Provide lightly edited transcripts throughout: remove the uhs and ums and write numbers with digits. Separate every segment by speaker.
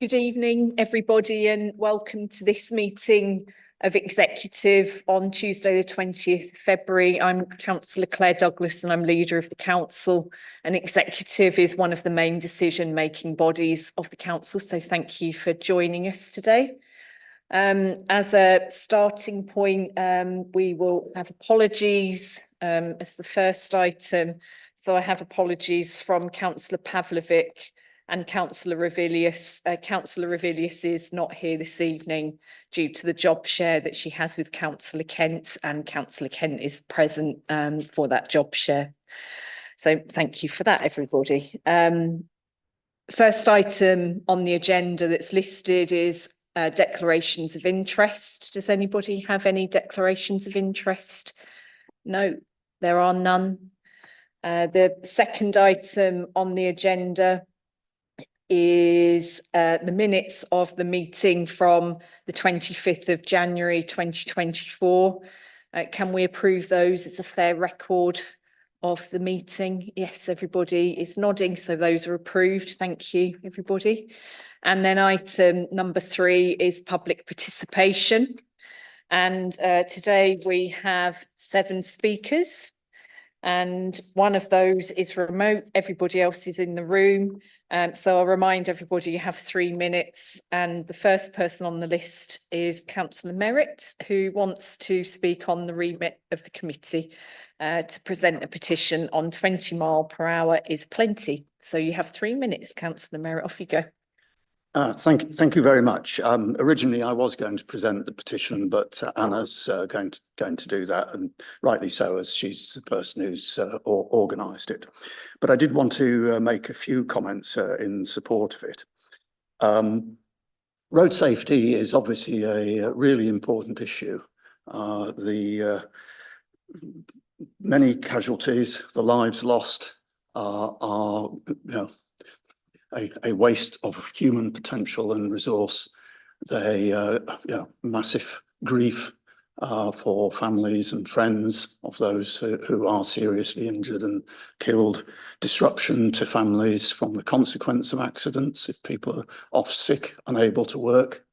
Speaker 1: Good evening, everybody, and welcome to this meeting of Executive on Tuesday, the 20th of February. I'm Councillor Claire Douglas and I'm leader of the Council, and Executive is one of the main decision-making bodies of the Council, so thank you for joining us today. As a starting point, we will have apologies as the first item. So I have apologies from Councillor Pavlovic and Councillor Revilius. Councillor Revilius is not here this evening due to the job share that she has with Councillor Kent, and Councillor Kent is present for that job share. So thank you for that, everybody. First item on the agenda that's listed is declarations of interest. Does anybody have any declarations of interest? No, there are none. The second item on the agenda is the minutes of the meeting from the 25th of January 2024. Can we approve those as a fair record of the meeting? Yes, everybody is nodding, so those are approved. Thank you, everybody. And then item number 3 is public participation. And today we have 7 speakers, and one of those is remote. Everybody else is in the room. So I'll remind everybody you have 3 minutes, and the first person on the list is Councillor Merritt, who wants to speak on the remit of the committee to present a petition on 20 mile per hour is plenty. So you have 3 minutes, Councillor Merritt, off you go.
Speaker 2: Thank you very much. Originally, I was going to present the petition, but Anna's going to do that, and rightly so, as she's the person who's organised it. But I did want to make a few comments in support of it. Road safety is obviously a really important issue. The many casualties, the lives lost are a waste of human potential and resource. They, massive grief for families and friends of those who are seriously injured and killed, disruption to families from the consequence of accidents, if people are off sick, unable to work,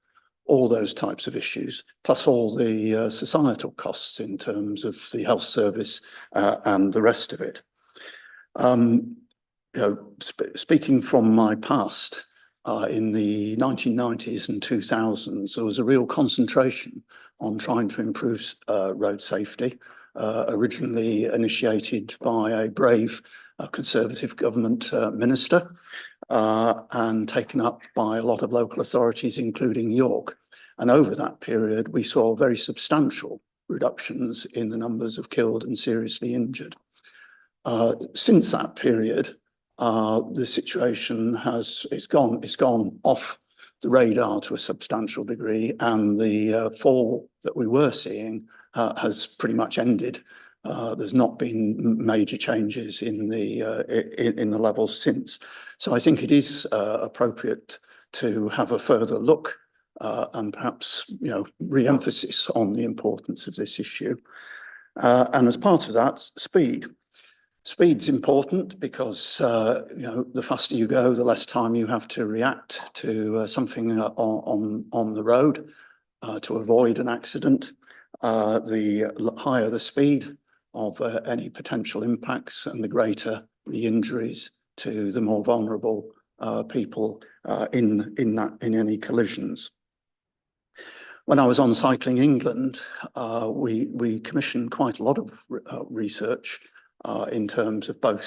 Speaker 2: all those types of issues, plus all the societal costs in terms of the health service and the rest of it. Speaking from my past, in the 1990s and 2000s, there was a real concentration on trying to improve road safety, originally initiated by a brave Conservative government minister and taken up by a lot of local authorities, including York. And over that period, we saw very substantial reductions in the numbers of killed and seriously injured. Since that period, the situation it's gone off the radar to a substantial degree, and the fall that we were seeing has pretty much ended. There's not been major changes in the levels since. So I think it is appropriate to have a further look and perhaps re-emphasis on the importance of this issue. And as part of that, speed. Speed's important because the faster you go, the less time you have to react to something on the road to avoid an accident. The higher the speed of any potential impacts, and the greater the injuries to the more vulnerable people in any collisions. When I was on Cycling England, we commissioned quite a lot of research in terms of both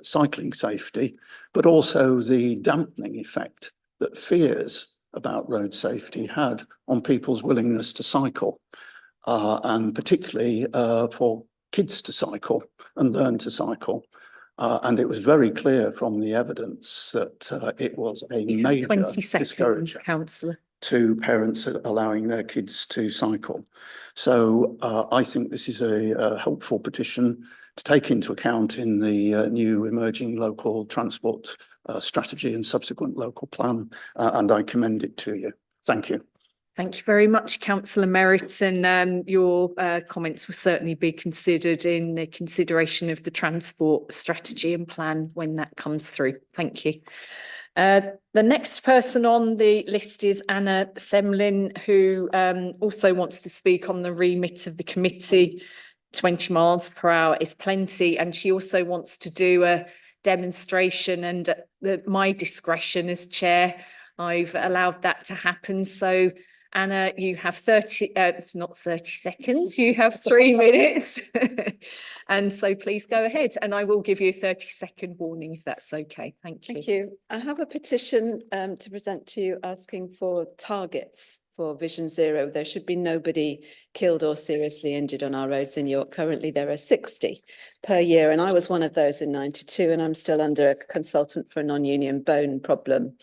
Speaker 2: cycling safety, but also the dampening effect that fears about road safety had on people's willingness to cycle, and particularly for kids to cycle and learn to cycle. And it was very clear from the evidence that it was a major
Speaker 1: 20 seconds,
Speaker 2: discourager
Speaker 1: Councillor,
Speaker 2: to parents allowing their kids to cycle. So I think this is a helpful petition to take into account in the new emerging local transport strategy and subsequent local plan, and I commend it to you. Thank you.
Speaker 1: Thank you very much, Councillor Merritt, and your comments will certainly be considered in the consideration of the transport strategy and plan when that comes through. Thank you. The next person on the list is Anna Semlin, who also wants to speak on the remit of the committee. 20 miles per hour is plenty, and she also wants to do a demonstration, and at my discretion as chair, I've allowed that to happen. So Anna, you have 30, it's not 30 seconds, you have 3 minutes. And so please go ahead, and I will give you a 30-second warning if that's okay. Thank you.
Speaker 3: Thank you. I have a petition to present to you asking for targets for Vision Zero. There should be nobody killed or seriously injured on our roads in York. Currently, there are 60 per year, and I was one of those in 92, and I'm still under a consultant for a non-union bone problem.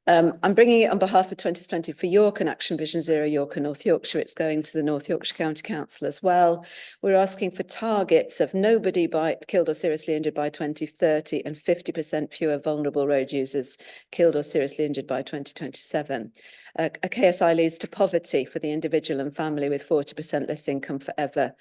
Speaker 3: I'm bringing it on behalf of 2020 for York and Action Vision Zero York and North Yorkshire. It's going to the North Yorkshire County Council as well. We're asking for targets of nobody killed or seriously injured by 2030 and 50% fewer vulnerable road users killed or seriously injured by 2027. A KSI leads to poverty for the individual and family with 40% less income forever.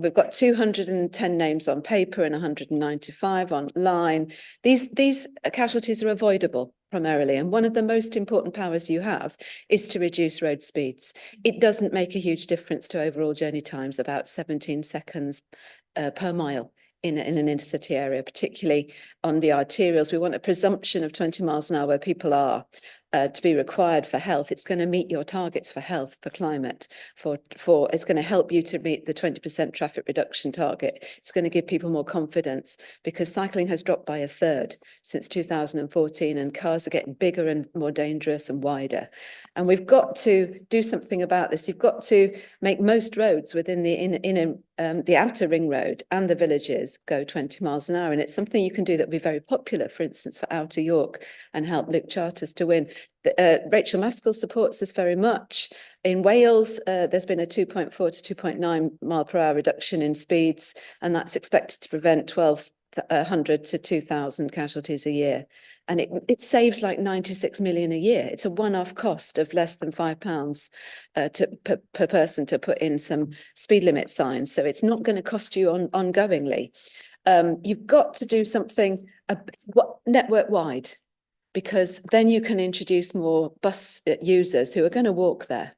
Speaker 3: We've got 210 names on paper and 195 online. These casualties are avoidable primarily, and one of the most important powers you have is to reduce road speeds. It doesn't make a huge difference to overall journey times, about 17 seconds per mile in an intercity area, particularly on the arterials. We want a presumption of 20 miles an hour where people are. To be required for health. It's going to meet your targets for health, for climate, it's going to help you to meet the 20% traffic reduction target. It's going to give people more confidence, because cycling has dropped by 1/3 since 2014, and cars are getting bigger and more dangerous and wider. And we've got to do something about this. You've got to make most roads within the outer ring road and the villages go 20 miles an hour. And it's something you can do that will be very popular, for instance, for Outer York, and help Luke Charters to win. Rachel Maskell supports this very much. In Wales, there's been a 2.4 to 2.9 mile per hour reduction in speeds, and that's expected to prevent 1,200 to 2,000 casualties a year. And it saves like 96 million a year. It's a one-off cost of less than £5 per person to put in some speed limit signs. So it's not going to cost you ongoingly. You've got to do something network-wide, because then you can introduce more bus users who are going to walk there.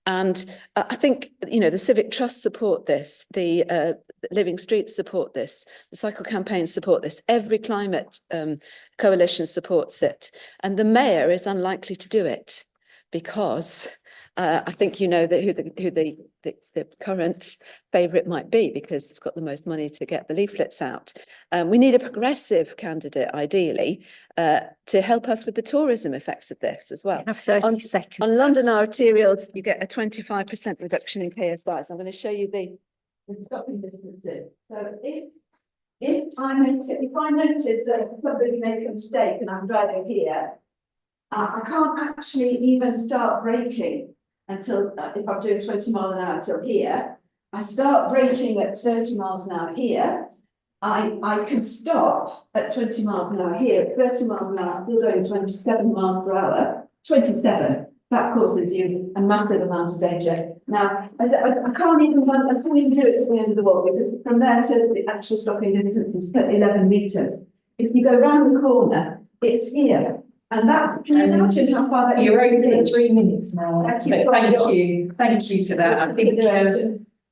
Speaker 3: And I think, you know, the Civic Trust support this, the Living Streets support this, the Cycle Campaign support this, every climate coalition supports it. And the mayor is unlikely to do it, because I think you know that who the current favourite might be, because it's got the most money to get the leaflets out. We need a progressive candidate, ideally, to help us with the tourism effects of this as well.
Speaker 1: You have 30 seconds.
Speaker 3: On London arterials, you get a 25% reduction in KSIs. I'm going to show you the stopping distances. So if I notice that somebody make a mistake and I'm driving here, I can't actually even start braking until, if I'm doing 20 miles an hour till here. I start braking at 30 miles an hour here. I can stop at 20 miles an hour here. At 30 miles an hour, I'm still going 27 miles per hour. 27. That causes you a massive amount of danger. Now, I can't even do it to the end of the wall, because from there to the actual stopping distance is 11 metres. If you go round the corner, it's here. And that, can you imagine how far that is?
Speaker 1: You're over 3 minutes now. Thank you for that. I think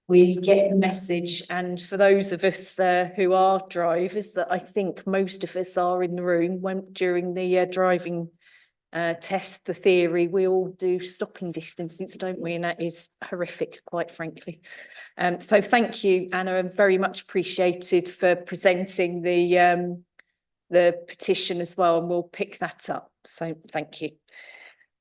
Speaker 1: we get the message, and for those of us who are drivers, that I think most of us are in the room during the driving test, the theory, we all do stopping distances, don't we? And that is horrific, quite frankly. So thank you, Anna, and very much appreciated for presenting the petition as well, and we'll pick that up. So thank you.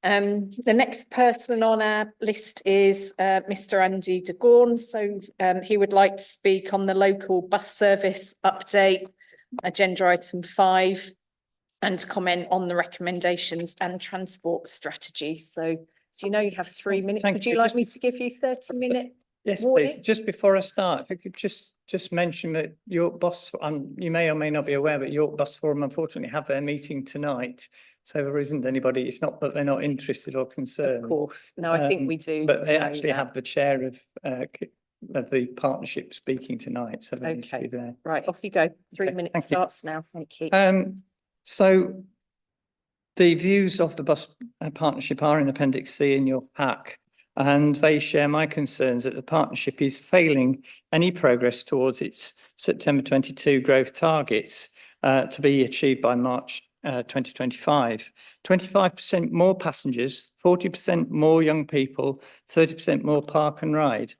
Speaker 1: The next person on our list is Mr. Andy de Gorn. So he would like to speak on the local bus service update, agenda item 5, and comment on the recommendations and transport strategy. So you know you have 3 minutes. Would you like me to give you 30-minute?
Speaker 4: Yes,
Speaker 1: warning?
Speaker 4: please. Just before I start, if I could just mention that York Bus, you may or may not be aware, but York Bus Forum unfortunately have their meeting tonight. So there isn't anybody, it's not that they're not interested or concerned.
Speaker 1: Of course. No, I think we do.
Speaker 4: But they actually have the chair of the partnership speaking tonight. So they need to be there.
Speaker 1: Right, off you go. 3
Speaker 4: Okay,
Speaker 1: minutes
Speaker 4: thank you.
Speaker 1: starts now. Thank you.
Speaker 4: So The views of the bus partnership are in Appendix C in your pack, and they share my concerns that the partnership is failing any progress towards its September 22 growth targets to be achieved by March 2025. 25% more passengers, 40% more young people, 30% more park and ride.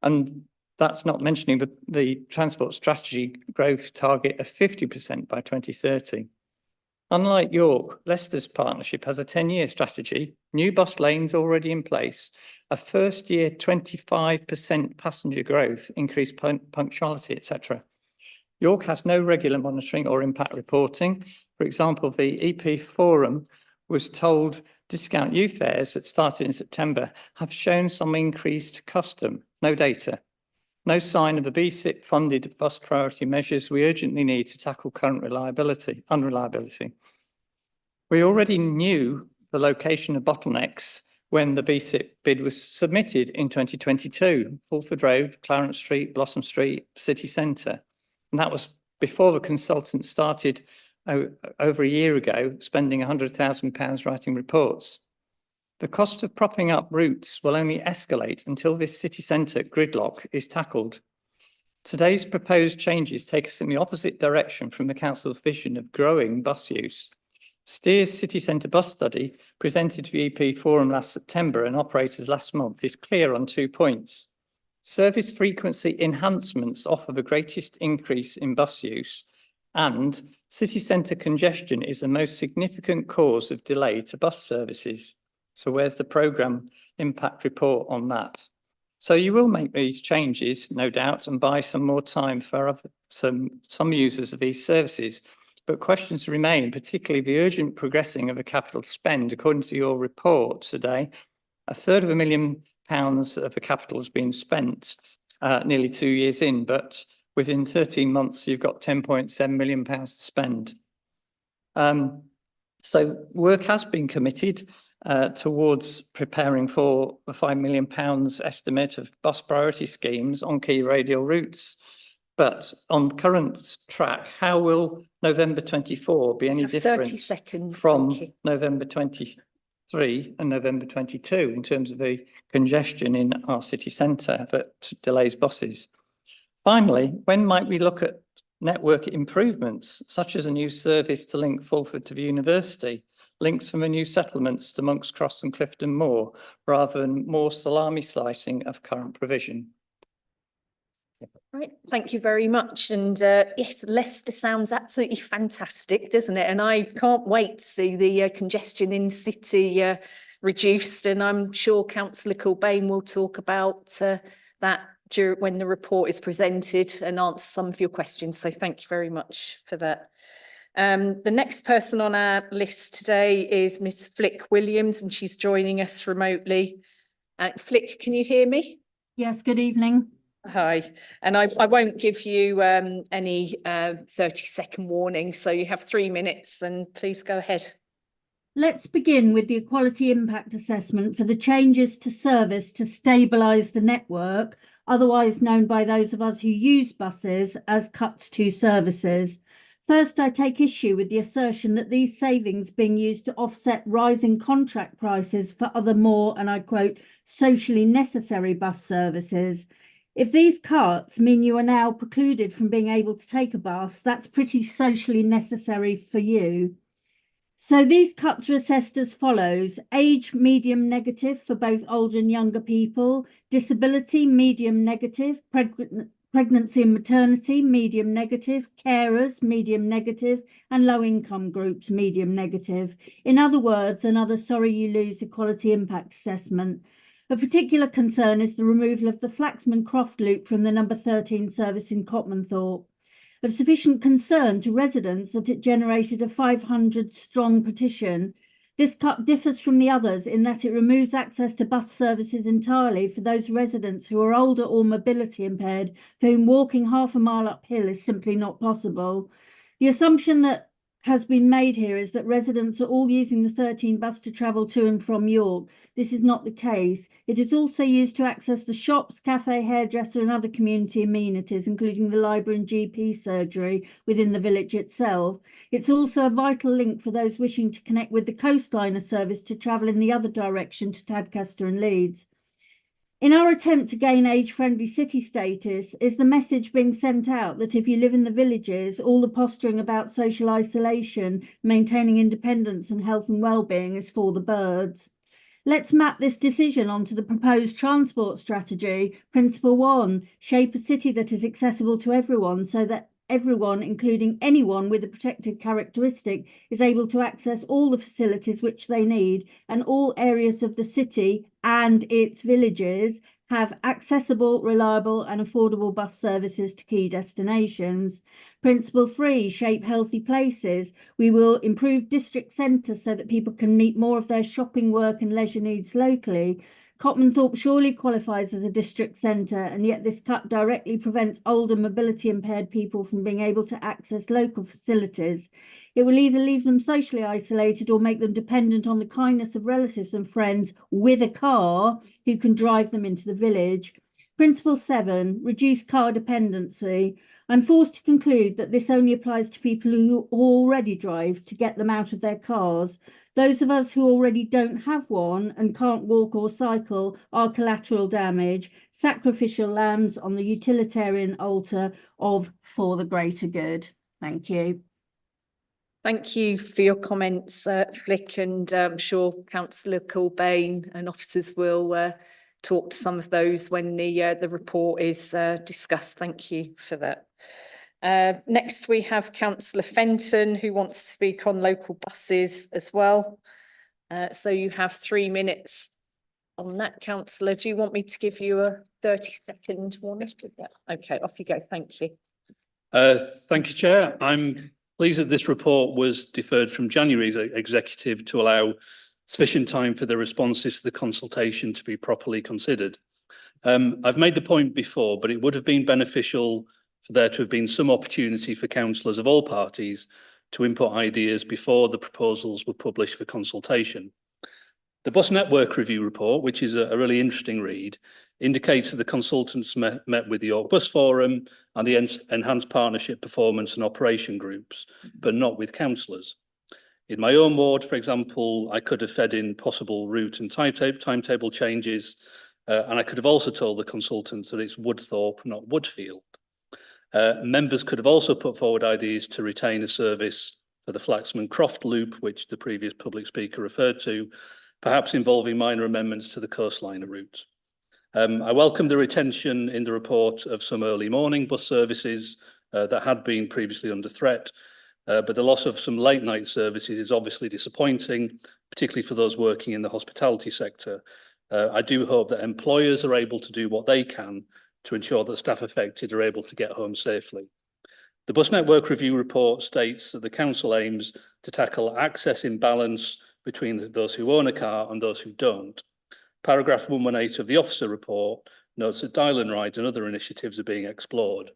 Speaker 4: And that's not mentioning the transport strategy growth target of 50% by 2030. Unlike York, Leicester's partnership has a 10-year strategy, new bus lanes already in place, a first year 25% passenger growth, increased punctuality, etc. York has no regular monitoring or impact reporting. For example, the EP Forum was told discount youth fares that started in September have shown some increased custom, no data. No sign of the BSIP funded bus priority measures we urgently need to tackle current unreliability. We already knew the location of bottlenecks when the BSIP bid was submitted in 2022, Fulford Road, Clarence Street, Blossom Street, City Centre. And that was before the consultant started over a year ago, spending £100,000 writing reports. The cost of propping up routes will only escalate until this city centre gridlock is tackled. Today's proposed changes take us in the opposite direction from the council's vision of growing bus use. Steer's city centre bus study, presented to the EP Forum last September and operators last month, is clear on 2 points. Service frequency enhancements offer the greatest increase in bus use, and city centre congestion is the most significant cause of delay to bus services. So where's the programme impact report on that? So you will make these changes, no doubt, and buy some more time for some users of these services. But questions remain, particularly the urgent progressing of a capital spend. According to your report today, £250,000 of the capital has been spent nearly 2 years in, but within 13 months, you've got £10.7 million to spend. So work has been committed towards preparing for the £5 million estimate of bus priority schemes on key radial routes. But on current track, how will November 24 be any different
Speaker 1: 30 seconds,
Speaker 4: from November 23 and November 22 in terms of the congestion in our city centre that delays buses? Finally, when might we look at network improvements, such as a new service to link Fulford to the university, links from the new settlements to Monk's Cross and Clifton Moor, rather than more salami slicing of current provision?
Speaker 1: Right, thank you very much. And yes, Leicester sounds absolutely fantastic, doesn't it? And I can't wait to see the congestion in the city reduced. And I'm sure Councillor Corbane will talk about that when the report is presented and answer some of your questions. So thank you very much for that. The next person on our list today is Miss Flick Williams, and she's joining us remotely. Flick, can you hear me?
Speaker 5: Yes, good evening.
Speaker 1: Hi, and I won't give you any 30-second warning, so you have 3 minutes, and please go ahead.
Speaker 5: Let's begin with the equality impact assessment for the changes to service to stabilise the network, otherwise known by those of us who use buses as cuts to services. First, I take issue with the assertion that these savings being used to offset rising contract prices for other more, and I quote, socially necessary bus services. If these cuts mean you are now precluded from being able to take a bus, that's pretty socially necessary for you. So these cuts are assessed as follows: age, medium negative for both older and younger people; disability, medium negative; pregnancy and maternity, medium negative; carers, medium negative; and low income groups, medium negative. In other words, another sorry you lose equality impact assessment. Of particular concern is the removal of the Flaxman Croft loop from the number 13 service in Cotmanthorpe. Of sufficient concern to residents that it generated a 500-strong petition. This cut differs from the others in that it removes access to bus services entirely for those residents who are older or mobility impaired, for whom walking half a mile uphill is simply not possible. The assumption that has been made here is that residents are all using the 13 bus to travel to and from York. This is not the case. It is also used to access the shops, cafe, hairdresser and other community amenities, including the library and GP surgery within the village itself. It's also a vital link for those wishing to connect with the coastliner service to travel in the other direction to Tadcaster and Leeds. In our attempt to gain age-friendly city status, is the message being sent out that if you live in the villages, all the posturing about social isolation, maintaining independence and health and well-being is for the birds? Let's map this decision onto the proposed transport strategy. Principle 1, shape a city that is accessible to everyone so that everyone, including anyone with a protected characteristic, is able to access all the facilities which they need, and all areas of the city and its villages have accessible, reliable and affordable bus services to key destinations. Principle 3, shape healthy places. We will improve district centres so that people can meet more of their shopping, work and leisure needs locally. Cotmanthorpe surely qualifies as a district centre, and yet this cut directly prevents older mobility impaired people from being able to access local facilities. It will either leave them socially isolated or make them dependent on the kindness of relatives and friends with a car who can drive them into the village. Principle 7, reduce car dependency. I'm forced to conclude that this only applies to people who already drive to get them out of their cars. Those of us who already don't have one and can't walk or cycle are collateral damage, sacrificial lambs on the utilitarian altar of for the greater good. Thank you.
Speaker 1: Thank you for your comments, Flick, and I'm sure Councillor Kilbane and officers will talk to some of those when the report is discussed. Thank you for that. Next, we have Councillor Fenton, who wants to speak on local buses as well. So you have 3 minutes on that, Councillor. Do you want me to give you a 30-second warning? Okay, off you go. Thank you.
Speaker 6: Thank you, Chair. I'm pleased that this report was deferred from January's executive to allow sufficient time for the responses to the consultation to be properly considered. I've made the point before, but it would have been beneficial for there to have been some opportunity for councillors of all parties to input ideas before the proposals were published for consultation. The Bus Network Review report, which is a really interesting read, indicates that the consultants met with the York Bus Forum and the Enhanced Partnership Performance and Operation groups, but not with councillors. In my own ward, for example, I could have fed in possible route and timetable changes, and I could have also told the consultants that it's Woodthorpe, not Woodfield. Members could have also put forward ideas to retain a service for the Flaxman Croft loop, which the previous public speaker referred to, perhaps involving minor amendments to the coastliner route. I welcome the retention in the report of some early morning bus services that had been previously under threat, but the loss of some late night services is obviously disappointing, particularly for those working in the hospitality sector. I do hope that employers are able to do what they can to ensure that staff affected are able to get home safely. The Bus Network Review report states that the council aims to tackle access imbalance between those who own a car and those who don't. Paragraph 118 of the officer report notes that dial and ride and other initiatives are being explored.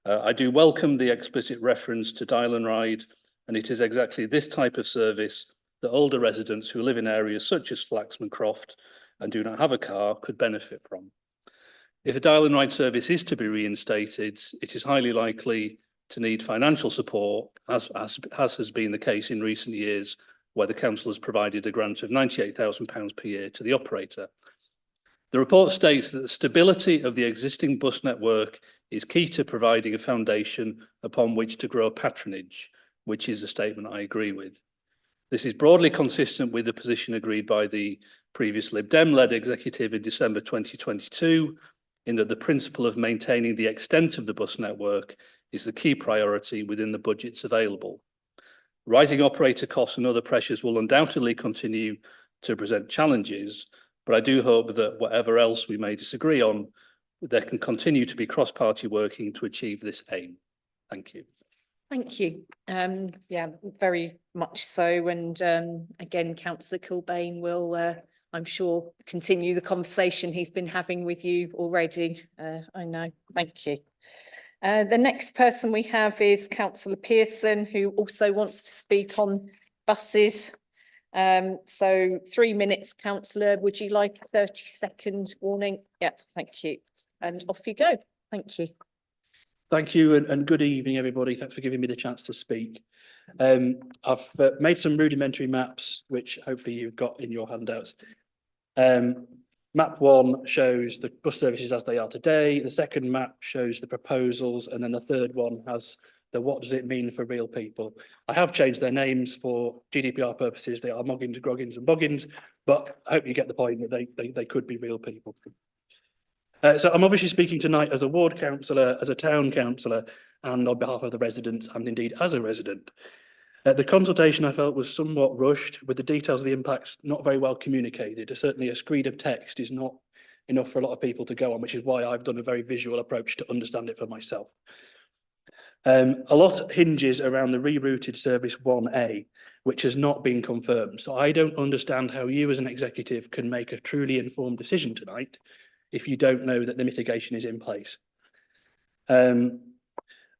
Speaker 6: I do welcome the explicit reference to dial and ride, and it is exactly this type of service that older residents who live in areas such as Flaxman Croft and do not have a car could benefit from. If a dial and ride service is to be reinstated, it is highly likely to need financial support, as has been the case in recent years, where the council has provided a grant of £98,000 per year to the operator. The report states that the stability of the existing bus network is key to providing a foundation upon which to grow patronage, which is a statement I agree with. This is broadly consistent with the position agreed by the previous Lib Dem-led executive in December 2022, in that the principle of maintaining the extent of the bus network is the key priority within the budgets available. Rising operator costs and other pressures will undoubtedly continue to present challenges, but I do hope that whatever else we may disagree on, there can continue to be cross-party working to achieve this aim. Thank you.
Speaker 1: Thank you. Yeah, very much so. And again, Councillor Kilbane will, I'm sure, continue the conversation he's been having with you already. I know. Thank you. The next person we have is Councillor Pearson, who also wants to speak on buses. So 3 minutes, councillor. Would you like a 30-second warning? Yeah, thank you. And off you go. Thank you.
Speaker 6: Thank you and good evening, everybody. Thanks for giving me the chance to speak. I've made some rudimentary maps, which hopefully you've got in your handouts. Map 1 shows the bus services as they are today. The second map shows the proposals, and then the third one has the what does it mean for real people. I have changed their names for GDPR purposes. They are Moggins, Groggins and Boggins, but I hope you get the point that they could be real people. So I'm obviously speaking tonight as a ward councillor, as a town councillor, and on behalf of the residents, and indeed as a resident. The consultation I felt was somewhat rushed, with the details of the impacts not very well communicated. Certainly a screed of text is not enough for a lot of people to go on, which is why I've done a very visual approach to understand it for myself. A lot hinges around the rerouted service 1A, which has not been confirmed. So I don't understand how you as an executive can make a truly informed decision tonight if you don't know that the mitigation is in place.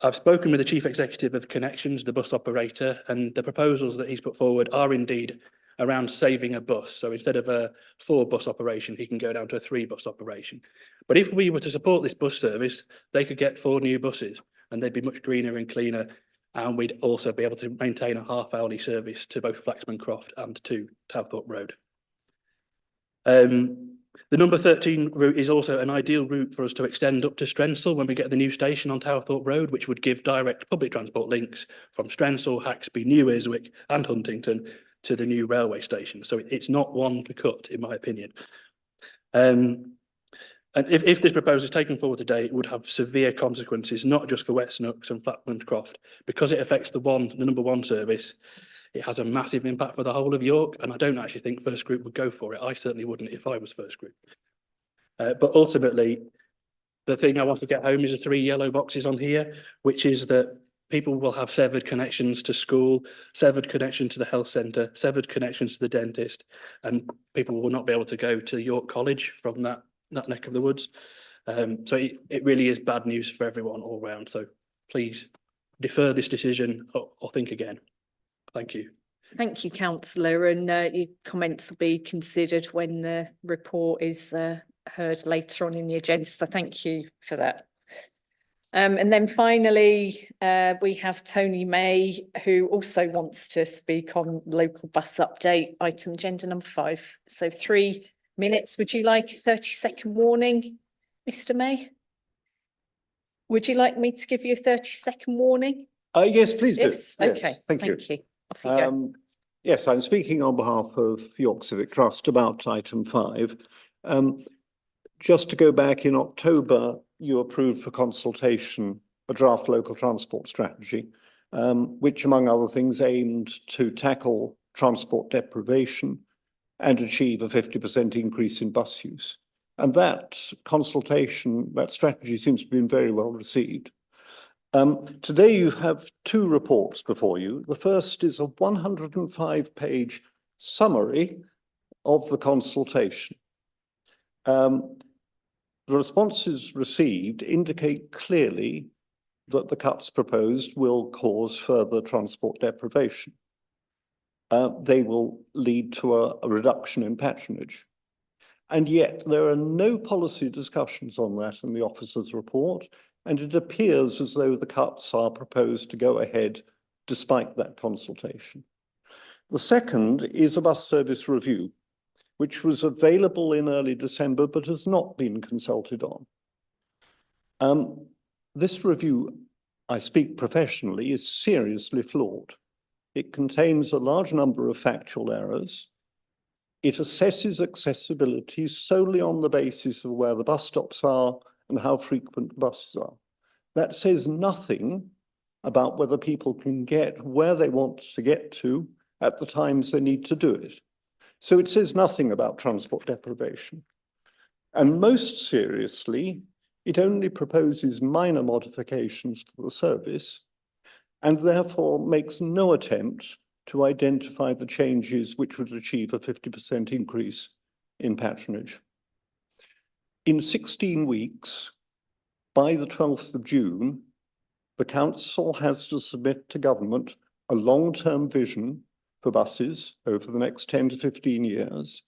Speaker 6: I've spoken with the chief executive of Connections, the bus operator, and the proposals that he's put forward are indeed around saving a bus. So instead of a 4-bus operation, he can go down to a 3-bus operation. But if we were to support this bus service, they could get 4 new buses and they'd be much greener and cleaner. And we'd also be able to maintain a half-hourly service to both Flaxman Croft and to Towthorpe Road. The number 13 route is also an ideal route for us to extend up to Strensall when we get the new station on Towthorpe Road, which would give direct public transport links from Strensall, Haxby, New Earswick and Huntington to the new railway station. So it's not one to cut, in my opinion. And if this proposal is taken forward today, it would have severe consequences, not just for Wet Snooks and Flaxman Croft, because it affects the number 1 service. It has a massive impact for the whole of York, and I don't actually think First Group would go for it. I certainly wouldn't if I was First Group. But ultimately, the thing I want to get home is the 3 yellow boxes on here, which is that people will have severed connections to school, severed connection to the health centre, severed connections to the dentist, and people will not be able to go to York College from that neck of the woods. So it really is bad news for everyone all round. So please defer this decision or think again. Thank you.
Speaker 1: Thank you, councillor, and your comments will be considered when the report is heard later on in the agenda. So thank you for that. And then finally, we have Tony May, who also wants to speak on local bus update, item agenda number 5. So 3 minutes. Would you like a 30-second warning, Mr. May? Would you like me to give you a 30-second warning?
Speaker 7: Yes, please do.
Speaker 1: Yes. Okay.
Speaker 7: Thank you.
Speaker 1: Off you go.
Speaker 7: Yes, I'm speaking on behalf of York Civic Trust about item 5. Just to go back, in October, you approved for consultation a draft local transport strategy, which among other things aimed to tackle transport deprivation and achieve a 50% increase in bus use. And that consultation, that strategy seems to have been very well received. Today you have 2 reports before you. The first is a 105-page summary of the consultation. The responses received indicate clearly that the cuts proposed will cause further transport deprivation. They will lead to a reduction in patronage. And yet there are no policy discussions on that in the officer's report, and it appears as though the cuts are proposed to go ahead despite that consultation. The second is a bus service review, which was available in early December but has not been consulted on. This review, I speak professionally, is seriously flawed. It contains a large number of factual errors. It assesses accessibility solely on the basis of where the bus stops are and how frequent buses are. That says nothing about whether people can get where they want to get to at the times they need to do it. So it says nothing about transport deprivation. And most seriously, it only proposes minor modifications to the service and therefore makes no attempt to identify the changes which would achieve a 50% increase in patronage. In 16 weeks, by the 12th of June, the council has to submit to government a long-term vision for buses over the next 10 to 15 years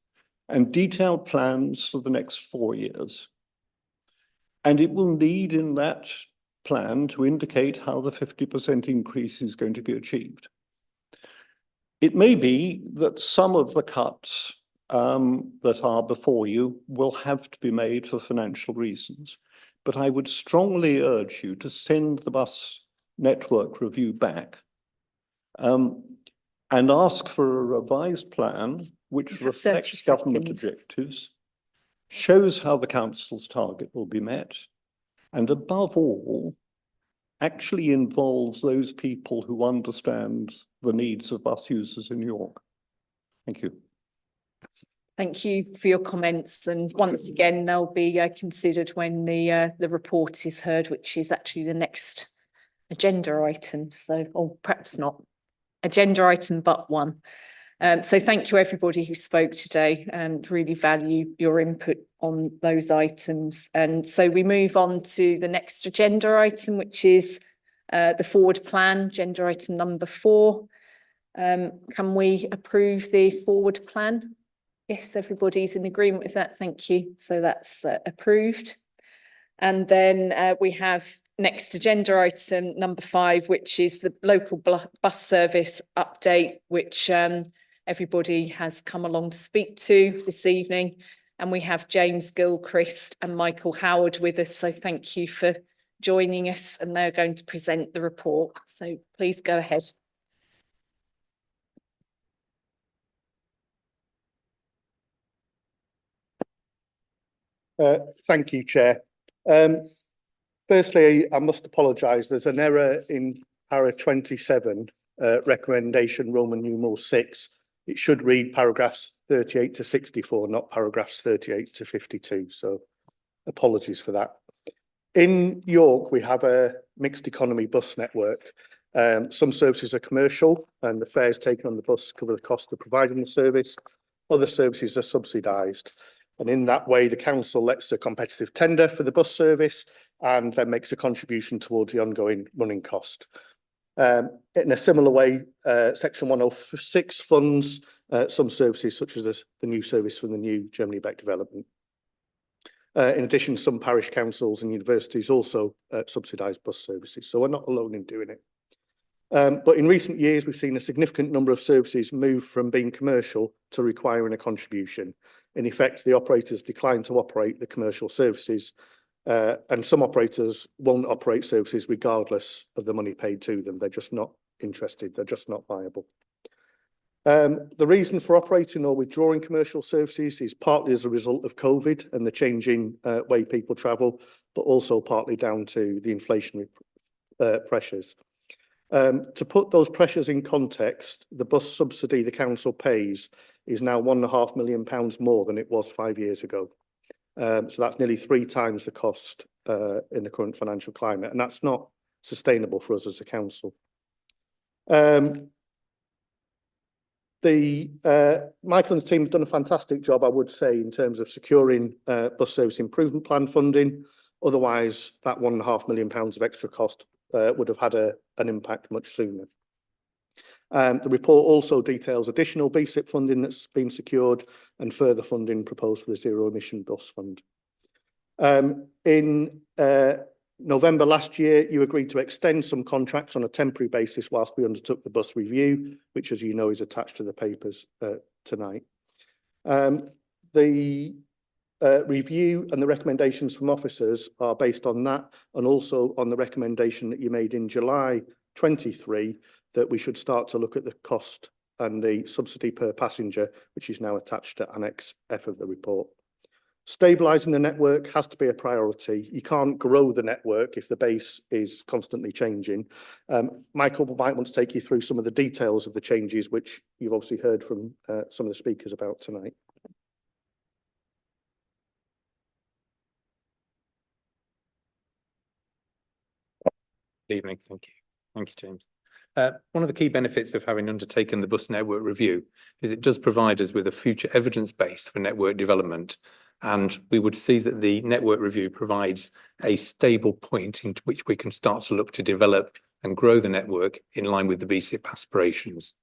Speaker 7: and detailed plans for the next 4 years. And it will need in that plan to indicate how the 50% increase is going to be achieved. It may be that some of the cuts that are before you will have to be made for financial reasons, but I would strongly urge you to send the bus network review back and ask for a revised plan which reflects government objectives, shows how the council's target will be met, and above all, actually involves those people who understand the needs of bus users in York. Thank you.
Speaker 1: Thank you for your comments, and once again, they'll be considered when the report is heard, which is actually the next agenda item. So, or perhaps not agenda item, but one. So thank you everybody who spoke today, and really value your input on those items. And so we move on to the next agenda item, which is the forward plan, agenda item number 4. Can we approve the forward plan? Yes, everybody's in agreement with that. Thank you. So that's approved. And then we have next agenda item number 5, which is the local bus service update, which everybody has come along to speak to this evening. And we have James Gilchrist and Michael Howard with us. So thank you for joining us, and they're going to present the report. So please go ahead.
Speaker 8: Thank you, Chair. Firstly, I must apologise. There's an error in para 27, recommendation Roman numeral 6. It should read paragraphs 38 to 64, not paragraphs 38 to 52. So apologies for that. In York, we have a mixed economy bus network. Some services are commercial and the fares taken on the bus cover the cost of providing the service. Other services are subsidised. And in that way, the council lets a competitive tender for the bus service and then makes a contribution towards the ongoing running cost. In a similar way, Section 106 funds some services such as the new service from the new Germany Beck development. In addition, some parish councils and universities also subsidise bus services, so we're not alone in doing it. But in recent years, we've seen a significant number of services move from being commercial to requiring a contribution. In effect, the operators decline to operate the commercial services, and some operators won't operate services regardless of the money paid to them. They're just not interested. They're just not viable. The reason for operating or withdrawing commercial services is partly as a result of COVID and the changing way people travel, but also partly down to the inflationary pressures. To put those pressures in context, the bus subsidy the council pays is now £1.5 million more than it was 5 years ago. So that's nearly 3 times the cost in the current financial climate, and that's not sustainable for us as a council. Michael and the team have done a fantastic job, I would say, in terms of securing bus service improvement plan funding. Otherwise, that £1.5 million of extra cost would have had an impact much sooner. The report also details additional BSIP funding that's been secured and further funding proposed for the Zero Emission Bus Fund. In November last year, you agreed to extend some contracts on a temporary basis whilst we undertook the bus review, which, as you know, is attached to the papers tonight. The review and the recommendations from officers are based on that, and also on the recommendation that you made in July 23 that we should start to look at the cost and the subsidy per passenger, which is now attached to Annex F of the report. Stabilising the network has to be a priority. You can't grow the network if the base is constantly changing. Michael might want to take you through some of the details of the changes, which you've obviously heard from some of the speakers about tonight.
Speaker 9: Good evening. Thank you. Thank you, James. One of the key benefits of having undertaken the bus network review is it does provide us with a future evidence base for network development, And we would see that the network review provides a stable point into which we can start to look to develop and grow the network in line with the BSIP aspirations.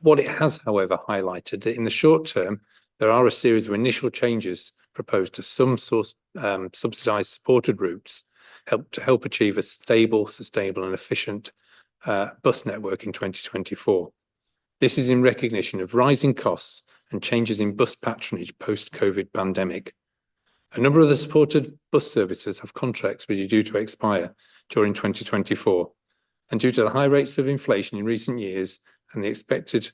Speaker 9: What it has, however, highlighted that in the short term, there are a series of initial changes proposed to some subsidised supported routes to help achieve a stable, sustainable and efficient bus network in 2024. This is in recognition of rising costs and changes in bus patronage post-COVID pandemic. A number of the supported bus services have contracts which are due to expire during 2024. And due to the high rates of inflation in recent years and the expected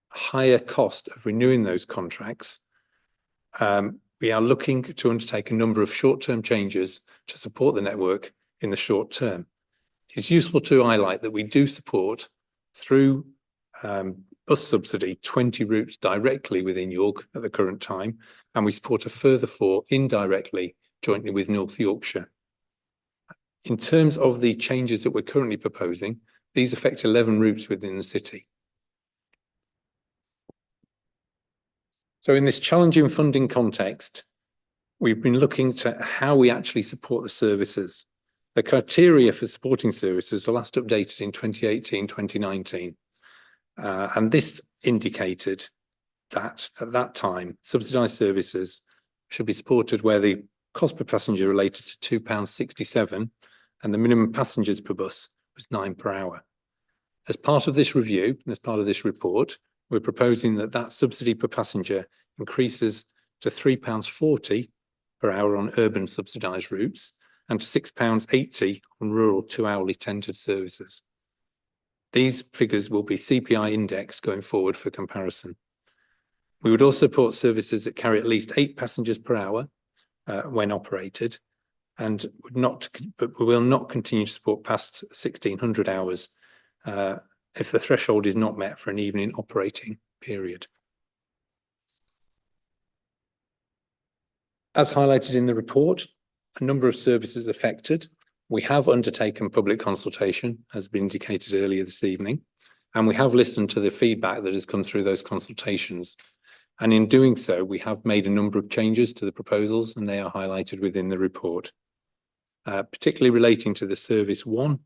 Speaker 9: higher cost of renewing those contracts, we are looking to undertake a number of short-term changes to support the network in the short term. It's useful to highlight that we do support through bus subsidy 20 routes directly within York at the current time, and we support a further 4 indirectly jointly with North Yorkshire. In terms of the changes that we're currently proposing, these affect 11 routes within the city. So in this challenging funding context, we've been looking to how we actually support the services. The criteria for supporting services are last updated in 2018, 2019. And this indicated that at that time, subsidised services should be supported where the cost per passenger related to £2.67 and the minimum passengers per bus was 9 per hour. As part of this review, and as part of this report, we're proposing that that subsidy per passenger increases to £3.40 per hour on urban subsidised routes and to £6.80 on rural 2-hourly tendered services. These figures will be CPI indexed going forward for comparison. We would also support services that carry at least 8 passengers per hour when operated, and but we will not continue to support past 1,600 hours if the threshold is not met for an evening operating period. As highlighted in the report, a number of services affected. We have undertaken public consultation, as been indicated earlier this evening, and we have listened to the feedback that has come through those consultations. And in doing so, we have made a number of changes to the proposals, and they are highlighted within the report. Particularly relating to the Service 1,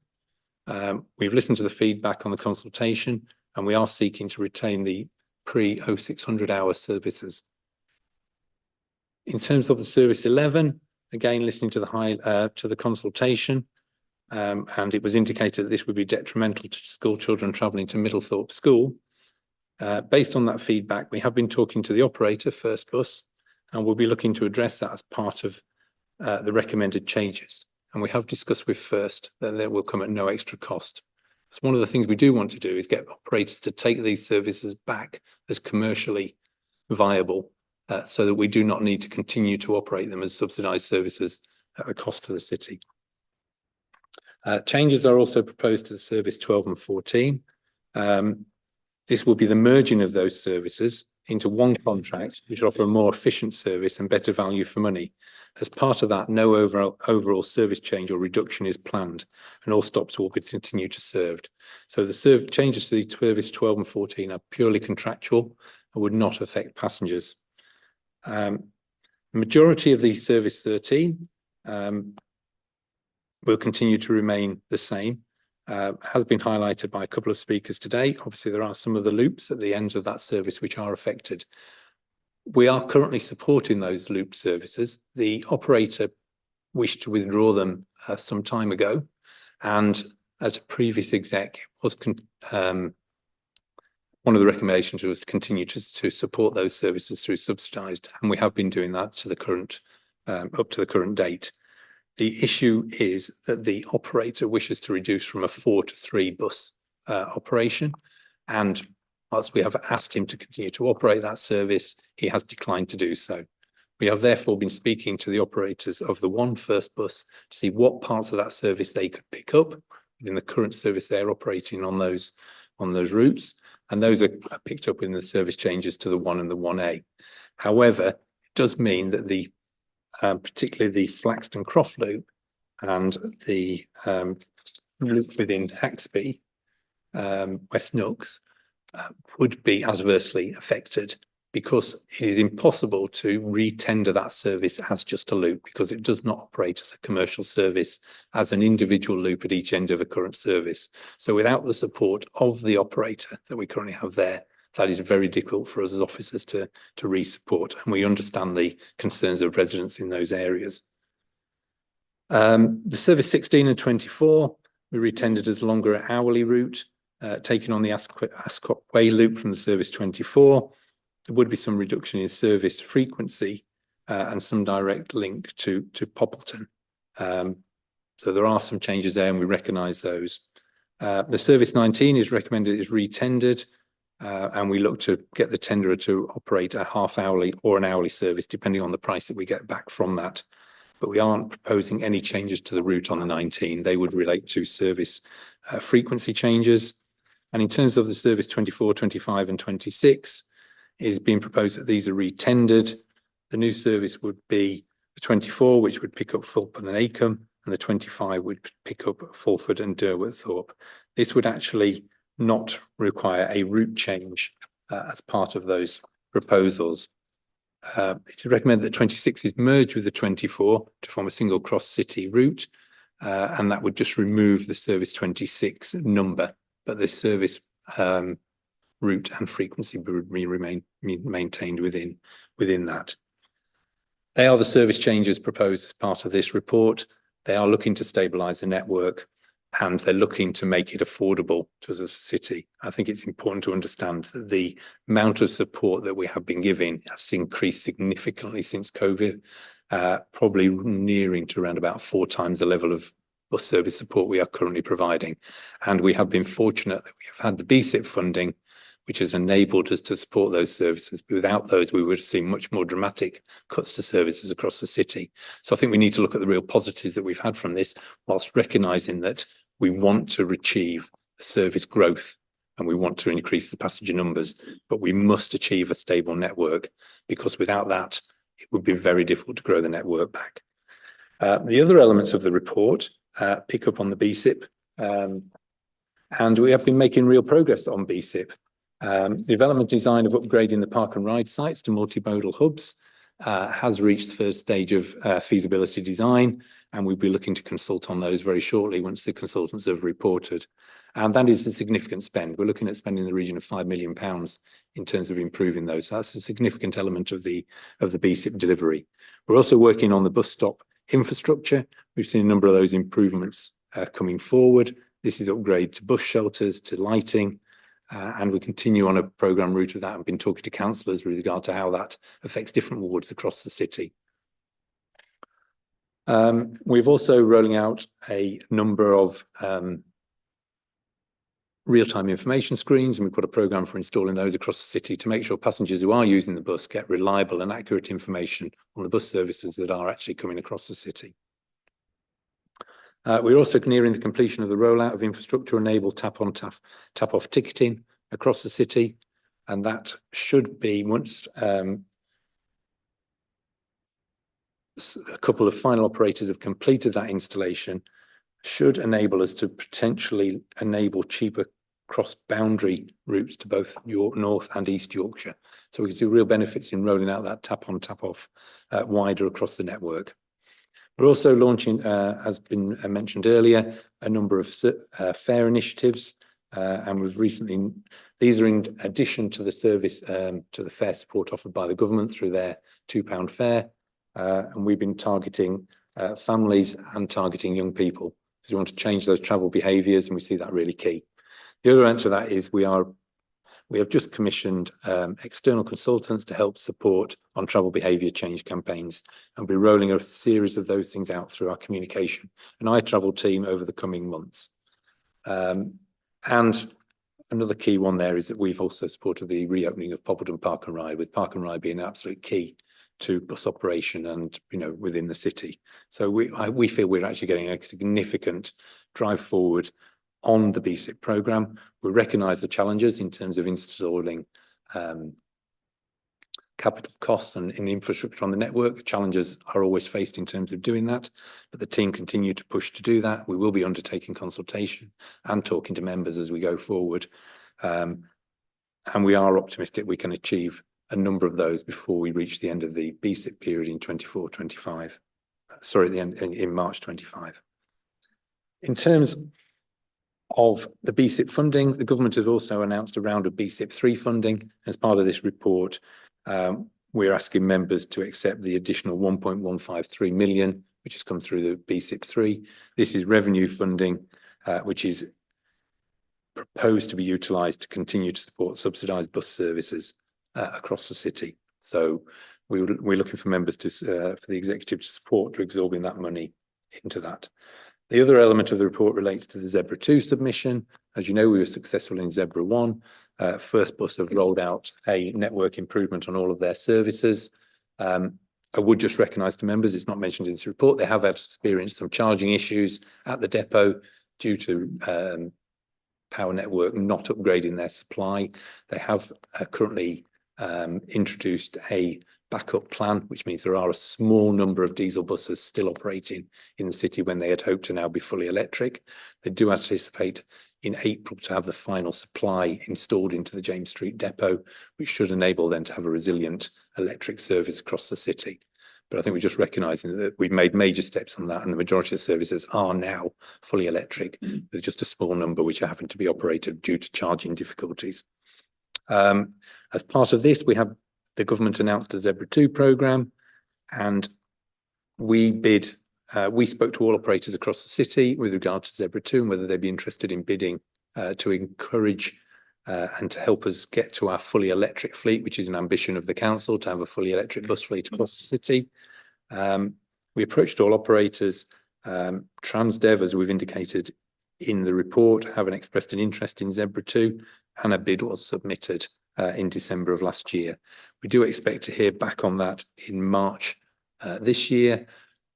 Speaker 9: we've listened to the feedback on the consultation, and we are seeking to retain the pre-0600 hour services. In terms of the Service 11, again, listening to the consultation, and it was indicated that this would be detrimental to school children travelling to Middlethorpe School. Based on that feedback, we have been talking to the operator, First Bus, and we'll be looking to address that as part of the recommended changes. And we have discussed with First that they will come at no extra cost. So one of the things we do want to do is get operators to take these services back as commercially viable, so that we do not need to continue to operate them as subsidised services at a cost to the city. Changes are also proposed to the Service 12 and 14. This will be the merging of those services into one contract, which will offer a more efficient service and better value for money. As part of that, no overall service change or reduction is planned, and all stops will be continued to served. So the changes to the Service 12 and 14 are purely contractual and would not affect passengers. The majority of the Service 13 will continue to remain the same. Has been highlighted by a couple of speakers today. Obviously, there are some of the loops at the ends of that service which are affected. We are currently supporting those loop services. The operator wished to withdraw them some time ago, and as a previous exec, was one of the recommendations was to continue to support those services through subsidised, and we have been doing that to the current up to the current date. The issue is that the operator wishes to reduce from a 4 to 3 bus operation, and whilst we have asked him to continue to operate that service, he has declined to do so. We have therefore been speaking to the operators of the First Bus to see what parts of that service they could pick up within the current service they're operating on those routes, and those are picked up in the service changes to the 1 and the 1A. However, it does mean that particularly the Flaxton Croft loop and the loop within Haxby, West Nooks, would be adversely affected because it is impossible to re-tender that service as just a loop, because it does not operate as a commercial service, as an individual loop at each end of a current service. So without the support of the operator that we currently have there, that is very difficult for us as officers to re-support, and we understand the concerns of residents in those areas. The service 16 and 24, we re-tendered as longer hourly route, taking on the Ascot Way loop from the service 24. There would be some reduction in service frequency and some direct link to Poppleton. So there are some changes there, and we recognise those. The service 19 is recommended is re-tendered, and we look to get the tenderer to operate a half hourly or an hourly service, depending on the price that we get back from that. But we aren't proposing any changes to the route on the 19. They would relate to service frequency changes. And in terms of the service 24, 25 and 26, it is being proposed that these are re-tendered. The new service would be the 24, which would pick up Fulton and Acombe, and the 25 would pick up Fulford and Derwentthorpe. This would actually not require a route change as part of those proposals. It is recommended that 26 is merged with the 24 to form a single cross-city route, and that would just remove the service 26 number, but the service route and frequency would remain maintained within that. They are the service changes proposed as part of this report. They are looking to stabilise the network, and they're looking to make it affordable to us as a city. I think it's important to understand that the amount of support that we have been giving has increased significantly since COVID, probably nearing to around about 4 times the level of bus service support we are currently providing. And we have been fortunate that we have had the BSIP funding, which has enabled us to support those services. But without those, we would have seen much more dramatic cuts to services across the city. So I think we need to look at the real positives that we've had from this, whilst recognising that we want to achieve service growth and we want to increase the passenger numbers, but we must achieve a stable network, because without that, it would be very difficult to grow the network back. The other elements of the report pick up on the BSIP, and we have been making real progress on BSIP. Development design of upgrading the park and ride sites to multimodal hubs has reached the first stage of feasibility design, and we'll be looking to consult on those very shortly once the consultants have reported. And that is a significant spend. We're looking at spending in the region of £5 million in terms of improving those. So that's a significant element of the BSIP delivery. We're also working on the bus stop infrastructure. We've seen a number of those improvements coming forward. This is upgrade to bus shelters, to lighting, and we continue on a programme route of that and been talking to councillors with regard to how that affects different wards across the city. We've also rolling out a number of real-time information screens, and we've got a programme for installing those across the city to make sure passengers who are using the bus get reliable and accurate information on the bus services that are actually coming across the city. We're also nearing the completion of the rollout of infrastructure-enabled tap-on, tap-off ticketing across the city, and that should be, once a couple of final operators have completed that installation, should enable us to potentially enable cheaper cross-boundary routes to both North and East Yorkshire. So we can see real benefits in rolling out that tap-on, tap-off wider across the network. We're also launching, as been mentioned earlier, a number of fare initiatives, and we've recently, these are in addition to the service, to the fare support offered by the government through their £2 fare, and we've been targeting families and targeting young people, because we want to change those travel behaviours, and we see that really key. The other answer to that is we have just commissioned external consultants to help support on travel behaviour change campaigns, and we're rolling a series of those things out through our communication and iTravel team over the coming months. And another key one there is that we've also supported the reopening of Poppleton Park and Ride, with Park and Ride being absolute key to bus operation and, you know, within the city. So we feel we're actually getting a significant drive forward on the BSIP programme. We recognise the challenges in terms of installing capital costs and infrastructure on the network. Challenges are always faced in terms of doing that, but the team continue to push to do that. We will be undertaking consultation and talking to members as we go forward, and we are optimistic we can achieve a number of those before we reach the end of the BSIP period in 24-25. Sorry, at the end in March 25. In terms of the BSIP funding, the government has also announced a round of BSIP 3 funding. As part of this report, we're asking members to accept the additional 1.153 million, which has come through the BSIP 3. This is revenue funding, which is proposed to be utilised to continue to support subsidised bus services across the city. So we're looking for members to for the executive to support to absorbing that money into that. The other element of the report relates to the Zebra 2 submission. As you know, we were successful in Zebra 1. First Bus have rolled out a network improvement on all of their services. I would just recognise to members, it's not mentioned in this report, they have experienced some charging issues at the depot due to Power Network not upgrading their supply. They have currently introduced a backup plan, which means there are a small number of diesel buses still operating in the city when they had hoped to now be fully electric. They do anticipate in April to have the final supply installed into the James Street depot, which should enable them to have a resilient electric service across the city. But I think we're just recognising that we've made major steps on that, and the majority of services are now fully electric. There's just a small number which are having to be operated due to charging difficulties. As part of this, the government announced a Zebra 2 programme, and we spoke to all operators across the city with regard to Zebra 2 and whether they'd be interested in bidding to encourage and to help us get to our fully electric fleet, which is an ambition of the council to have a fully electric bus fleet across the city. We approached all operators. Transdev, as we've indicated in the report, haven't expressed an interest in Zebra 2, and a bid was submitted in December of last year. We do expect to hear back on that in March this year.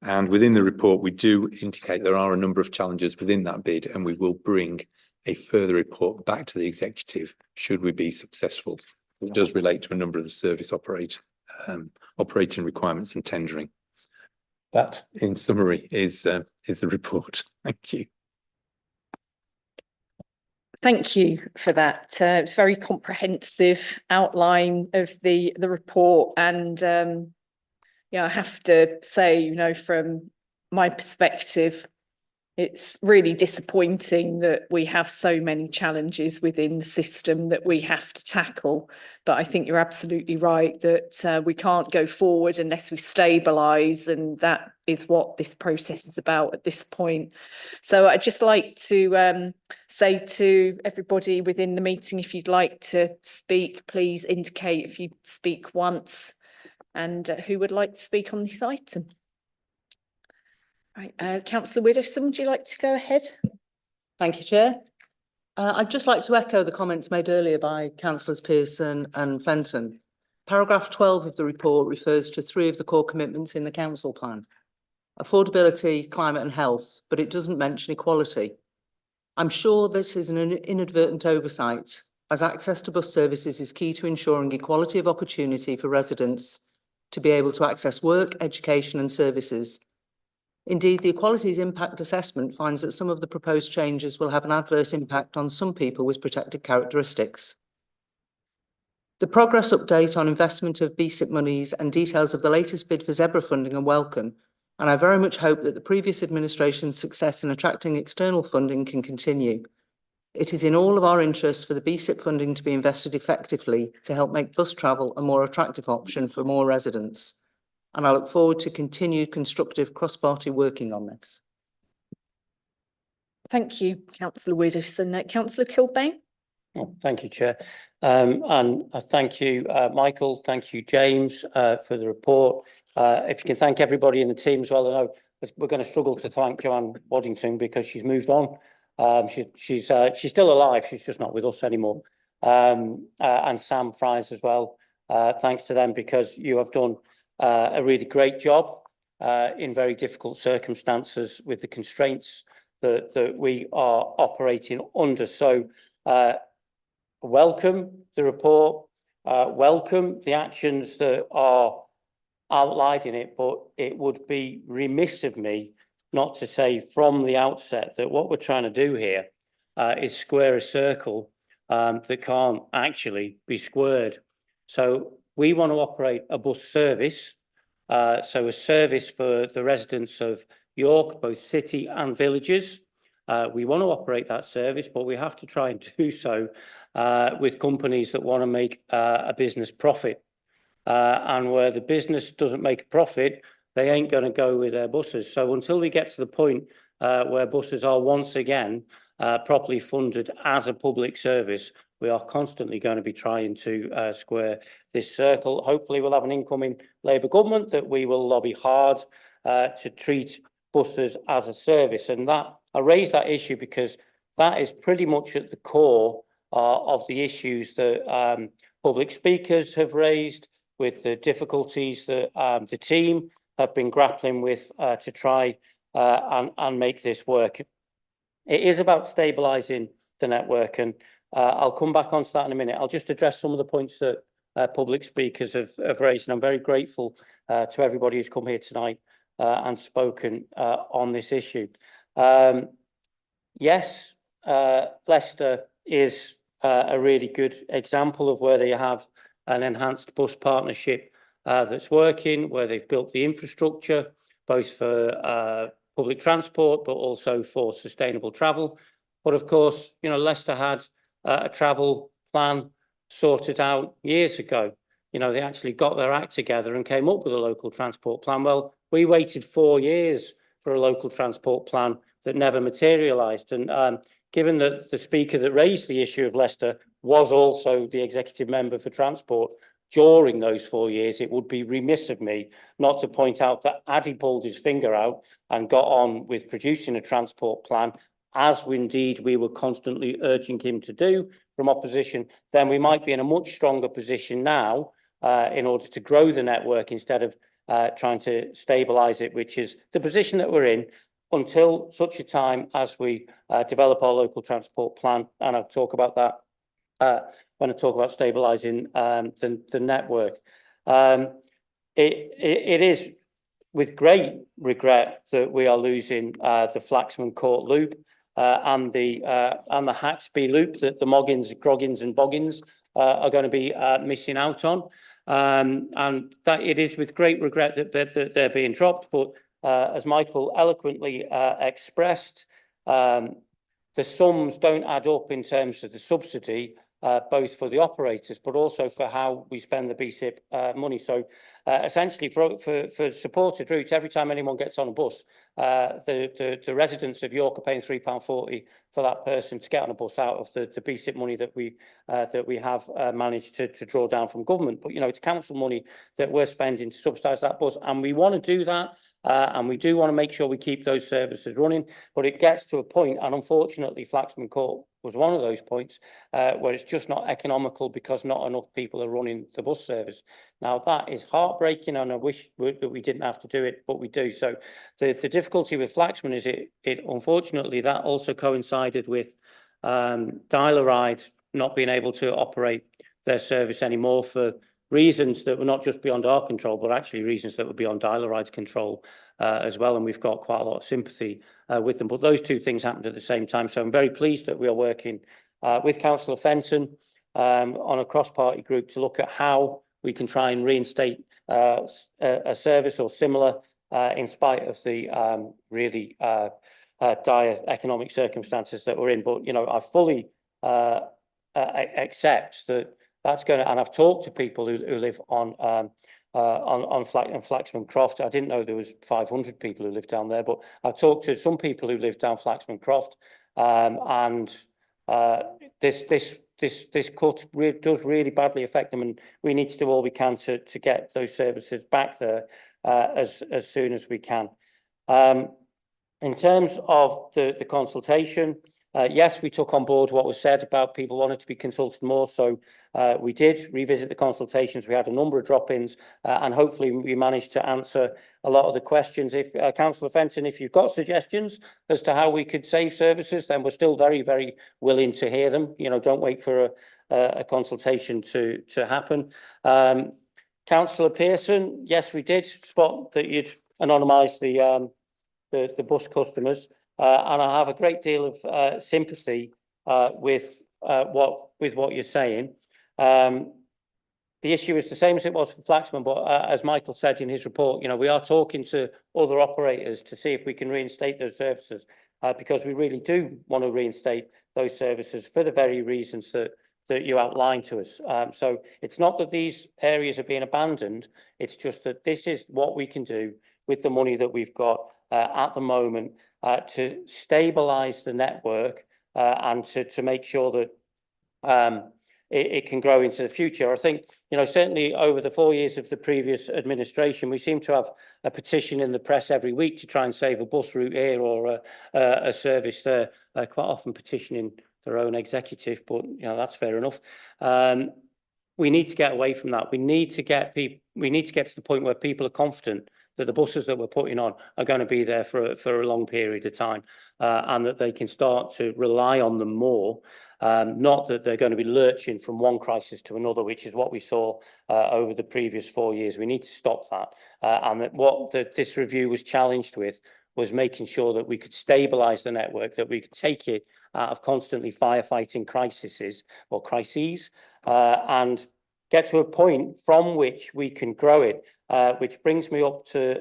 Speaker 9: And within the report, we do indicate there are a number of challenges within that bid, and we will bring a further report back to the executive should we be successful. It does relate to a number of the service operating requirements and tendering. That, in summary, is the report. Thank you.
Speaker 1: Thank you for that. It's a very comprehensive outline of the report, and yeah, I have to say, from my perspective, it's really disappointing that we have so many challenges within the system that we have to tackle. But I think you're absolutely right that we can't go forward unless we stabilise, and that is what this process is about at this point. So I'd just like to say to everybody within the meeting, if you'd like to speak, please indicate if you speak once, and who would like to speak on this item. Right, Councillor Widdowson, would you like to go ahead?
Speaker 10: Thank you, Chair. I'd just like to echo the comments made earlier by Councillors Pearson and Fenton. Paragraph 12 of the report refers to 3 of the core commitments in the council plan: affordability, climate and health, but it doesn't mention equality. I'm sure this is an inadvertent oversight, as access to bus services is key to ensuring equality of opportunity for residents to be able to access work, education and services. Indeed, the Equalities Impact Assessment finds that some of the proposed changes will have an adverse impact on some people with protected characteristics. The progress update on investment of BSIP monies and details of the latest bid for Zebra funding are welcome, and I very much hope that the previous administration's success in attracting external funding can continue. It is in all of our interests for the BSIP funding to be invested effectively to help make bus travel a more attractive option for more residents. And I look forward to continued constructive cross-party working on this.
Speaker 1: Thank you, Councillor Widdowson. Councillor Kilbane.
Speaker 11: Oh, thank you, Chair. And thank you, Michael. Thank you, James, for the report. If you can thank everybody in the team as well. I know we're going to struggle to thank Joanne Waddington because she's moved on. She's still alive. She's just not with us anymore. And Sam Fries as well. Thanks to them, because you have done a really great job in very difficult circumstances with the constraints that we are operating under. So welcome the report, welcome the actions that are outlined in it, but it would be remiss of me not to say from the outset that what we're trying to do here is square a circle that can't actually be squared. So we want to operate a bus service, so a service for the residents of York, both city and villages. We want to operate that service, but we have to try and do so with companies that want to make a business profit. And where the business doesn't make a profit, they ain't going to go with their buses. So until we get to the point where buses are once again properly funded as a public service, we are constantly going to be trying to square this circle. Hopefully we'll have an incoming Labour government that we will lobby hard to treat buses as a service. And that I raise that issue because that is pretty much at the core of the issues that public speakers have raised, with the difficulties that the team have been grappling with to try and make this work. It is about stabilising the network, and I'll come back onto that in a minute. I'll just address some of the points that public speakers have raised, and I'm very grateful to everybody who's come here tonight and spoken on this issue. Yes, Leicester is a really good example of where they have an enhanced bus partnership that's working, where they've built the infrastructure, both for public transport, but also for sustainable travel. But of course, you know, Leicester had a travel plan sorted out years ago. You know, they actually got their act together and came up with a local transport plan. Well, we waited 4 years for a local transport plan that never materialised. And given that the speaker that raised the issue of Leicester was also the executive member for transport during those 4 years, it would be remiss of me not to point out that had he pulled his finger out and got on with producing a transport plan, as indeed we were constantly urging him to do from opposition, then we might be in a much stronger position now in order to grow the network instead of trying to stabilise it, which is the position that we're in until such a time as we develop our local transport plan. And I'll talk about that when I talk about stabilising the network. It is with great regret that we are losing the Flaxman Court Loop and the Haxby Loop that the Moggins, Groggins and Boggins are going to be missing out on. And that it is with great regret that they're being dropped. But as Michael eloquently expressed, the sums don't add up in terms of the subsidy, both for the operators, but also for how we spend the BSIP money. So essentially for supported routes, every time anyone gets on a bus, the residents of York are paying £3.40 for that person to get on a bus out of the BSIP money that we have managed to draw down from government. But, you know, it's council money that we're spending to subsidise that bus. And we want to do that. And we do want to make sure we keep those services running, but it gets to a point, and unfortunately Flaxman Court was one of those points where it's just not economical because not enough people are running the bus service. Now that is heartbreaking, and I wish that we didn't have to do it, but we do. So the difficulty with Flaxman is it unfortunately that also coincided with Dial-A-Ride not being able to operate their service anymore for reasons that were not just beyond our control, but actually reasons that were beyond Dial-A-Ride's control as well. And we've got quite a lot of sympathy with them. But those two things happened at the same time. So I'm very pleased that we are working with Councillor Fenton on a cross-party group to look at how we can try and reinstate a service or similar in spite of the really dire economic circumstances that we're in. But, you know, I fully accept that that's going to, and I've talked to people who live on Flaxman Croft. I didn't know there was 500 people who live down there, but I've talked to some people who live down Flaxman Croft, and this cut does really badly affect them, and we need to do all we can to get those services back there as soon as we can. In terms of the consultation, yes, we took on board what was said about people wanting to be consulted more. So we did revisit the consultations. We had a number of drop-ins and hopefully we managed to answer a lot of the questions. If Councillor Fenton, if you've got suggestions as to how we could save services, then we're still very, very willing to hear them. You know, don't wait for a consultation to happen. Councillor Pearson, yes, we did spot that you'd anonymised the bus customers. And I have a great deal of sympathy with what you're saying. the issue is the same as it was for Flaxman, but as Michael said in his report, you know, we are talking to other operators to see if we can reinstate those services, because we really do want to reinstate those services for the very reasons that you outlined to us. So it's not that these areas are being abandoned, it's just that this is what we can do with the money that we've got at the moment to stabilise the network and to make sure that it can grow into the future. I think, you know, certainly over the 4 years of the previous administration, we seem to have a petition in the press every week to try and save a bus route here or a service there, quite often petitioning their own executive, but, you know, that's fair enough. We need to get away from that. We need to get to the point where people are confident that the buses that we're putting on are going to be there for a long period of time, and that they can start to rely on them more. Not that they're going to be lurching from one crisis to another, which is what we saw over the previous 4 years. We need to stop that. And that what this review was challenged with was making sure that we could stabilise the network, that we could take it out of constantly firefighting crises, and get to a point from which we can grow it. Which brings me up to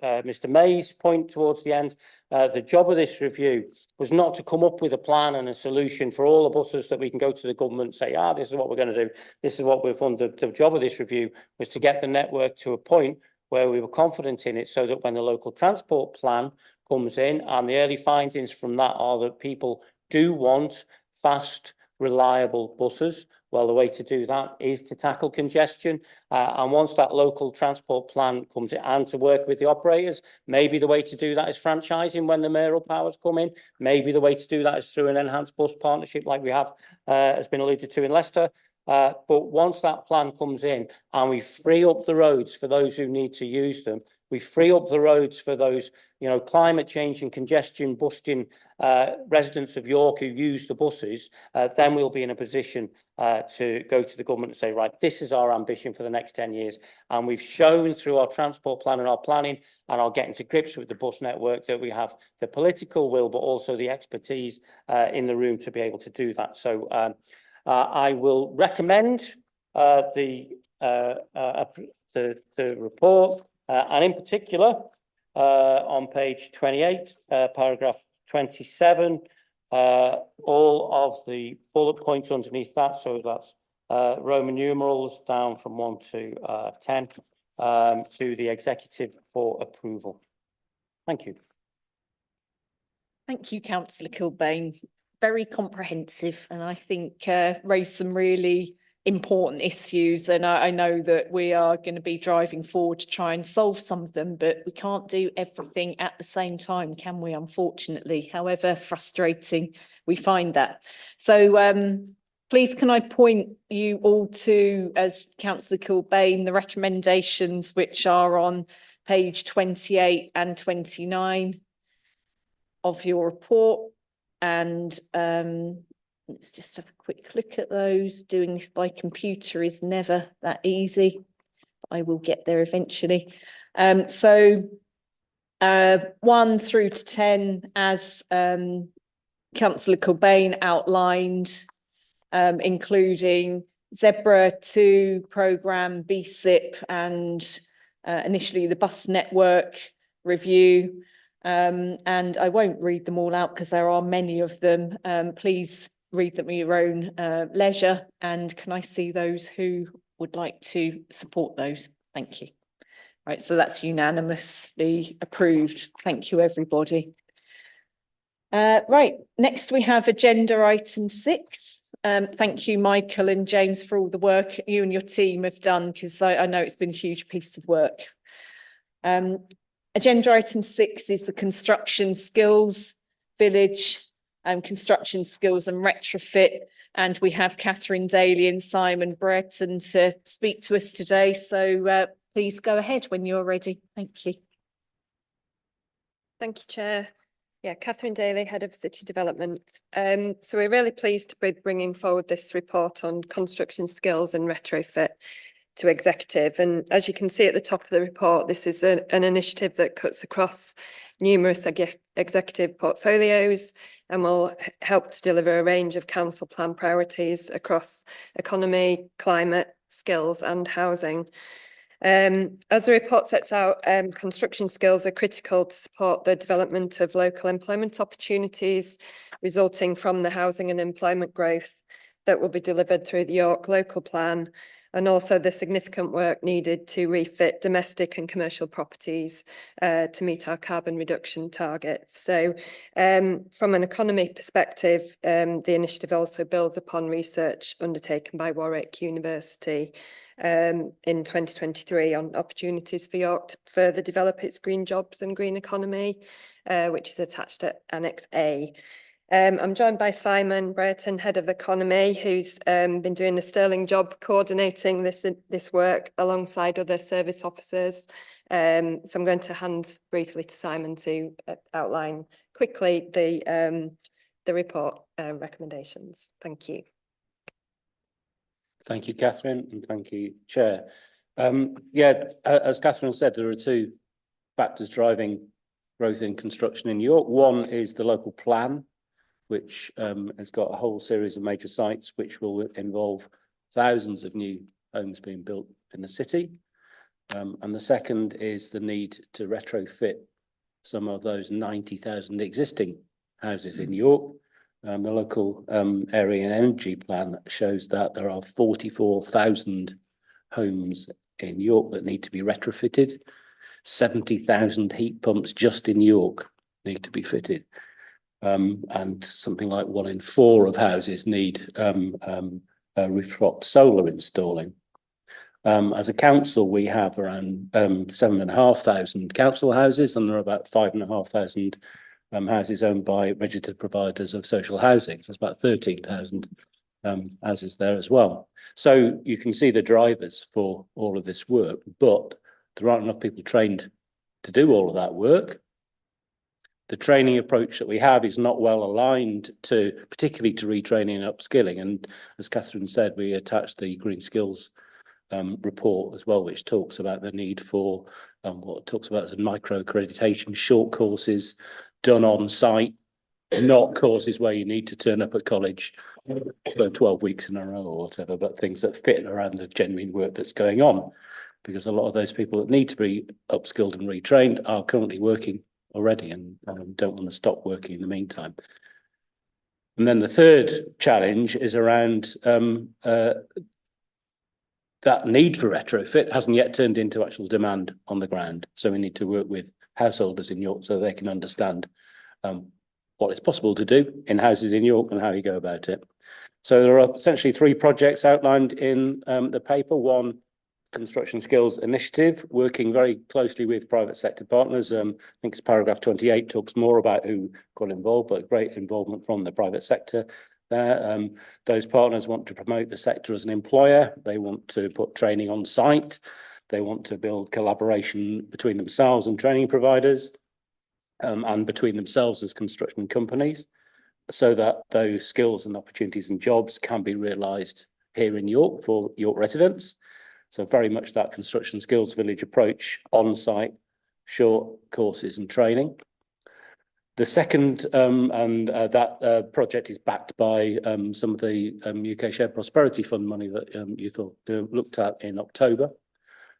Speaker 11: Mr. May's point towards the end. The job of this review was not to come up with a plan and a solution for all the buses that we can go to the government and say, this is what we're going to do, this is what we've done. The job of this review was to get the network to a point where we were confident in it, so that when the local transport plan comes in, and the early findings from that are that people do want fast, reliable buses. Well, the way to do that is to tackle congestion. And once that local transport plan comes in, and to work with the operators, maybe the way to do that is franchising when the mayoral powers come in. Maybe the way to do that is through an enhanced bus partnership like we have, has been alluded to in Leicester. But once that plan comes in and we free up the roads for those who need to use them, we free up the roads for those, you know, climate change and congestion busting residents of York who use the buses, then we'll be in a position to go to the government and say, right, this is our ambition for the next 10 years. And we've shown through our transport plan and our planning and our getting to grips with the bus network that we have the political will, but also the expertise in the room to be able to do that. So I will recommend the report, and in particular, on page 28, paragraph 27, all of the bullet points underneath that. So that's Roman numerals down from 1 to 10 to the executive for approval. Thank you.
Speaker 1: Thank you, Councillor Kilbane. Very comprehensive, and I think raised some really important issues. And I know that we are going to be driving forward to try and solve some of them, but we can't do everything at the same time, can we? Unfortunately, however frustrating we find that. So please, can I point you all to, as Councillor Kilbane, the recommendations which are on page 28 and 29 of your report. And let's just have a quick look at those. Doing this by computer is never that easy, but I will get there eventually. So 1 through to 10, as Councillor Kilbane outlined, including Zebra 2 programme, BSIP, and initially the bus network review. And I won't read them all out because there are many of them. Please read them at your own leisure. And can I see those who would like to support those? Thank you. Right, so that's unanimously approved. Thank you, everybody. Right, next we have agenda item 6. Thank you, Michael and James, for all the work you and your team have done, because I know it's been a huge piece of work. Agenda item 6 is the construction skills village, construction skills and retrofit. And we have Catherine Daly and Simon Brereton to speak to us today. So please go ahead when you're ready. Thank you.
Speaker 12: Thank you, Chair. Yeah, Catherine Daly, Head of City Development. So we're really pleased to be bringing forward this report on construction skills and retrofit to executive. And as you can see at the top of the report, this is an initiative that cuts across numerous executive portfolios and will help to deliver a range of council plan priorities across economy, climate, skills and housing. As the report sets out, construction skills are critical to support the development of local employment opportunities resulting from the housing and employment growth that will be delivered through the York local plan, and also the significant work needed to refit domestic and commercial properties to meet our carbon reduction targets. So from an economy perspective, the initiative also builds upon research undertaken by Warwick University in 2023 on opportunities for York to further develop its green jobs and green economy, which is attached to Annex A. I'm joined by Simon Brereton, Head of Economy, who's been doing a sterling job coordinating this work alongside other service officers. So I'm going to hand briefly to Simon to outline quickly the report recommendations. Thank you.
Speaker 11: Thank you, Catherine, and thank you, Chair. As Catherine said, there are two factors driving growth in construction in York. One is the local plan, which has got a whole series of major sites which will involve thousands of new homes being built in the city. And the second is the need to retrofit some of those 90,000 existing houses in York. The local area and energy plan shows that there are 44,000 homes in York that need to be retrofitted. 70,000 heat pumps just in York need to be fitted. And something like 1 in 4 of houses need rooftop solar installing. As a council, we have around 7,500 council houses, and there are about 5,500 houses owned by registered providers of social housing. So it's about 13,000 houses there as well. So you can see the drivers for all of this work, but there aren't enough people trained to do all of that work. The training approach that we have is not well aligned to, particularly to retraining and upskilling. And as Catherine said, we attached the Green Skills report as well, which talks about the need for what it talks about as a micro accreditation, short courses done on site, not courses where you need to turn up at college for 12 weeks in a row or whatever, but things that fit around the genuine work that's going on. Because a lot of those people that need to be upskilled and retrained are currently working already and don't want to stop working in the meantime. And then the third challenge is around that need for retrofit hasn't yet turned into actual demand on the ground. So we need to work with householders in York so they can understand what is possible to do in houses in York and how you go about it. So there are essentially 3 projects outlined in the paper. One, Construction Skills Initiative, working very closely with private sector partners. I think it's paragraph 28 talks more about who got involved, but great involvement from the private sector there. Those partners want to promote the sector as an employer. They want to put training on site. They want to build collaboration between themselves and training providers and between themselves as construction companies, so that those skills and opportunities and jobs can be realised here in York for York residents. So very much that construction skills village approach, on-site, short courses and training. The second, that project is backed by some of the UK Shared Prosperity Fund money that you thought looked at in October,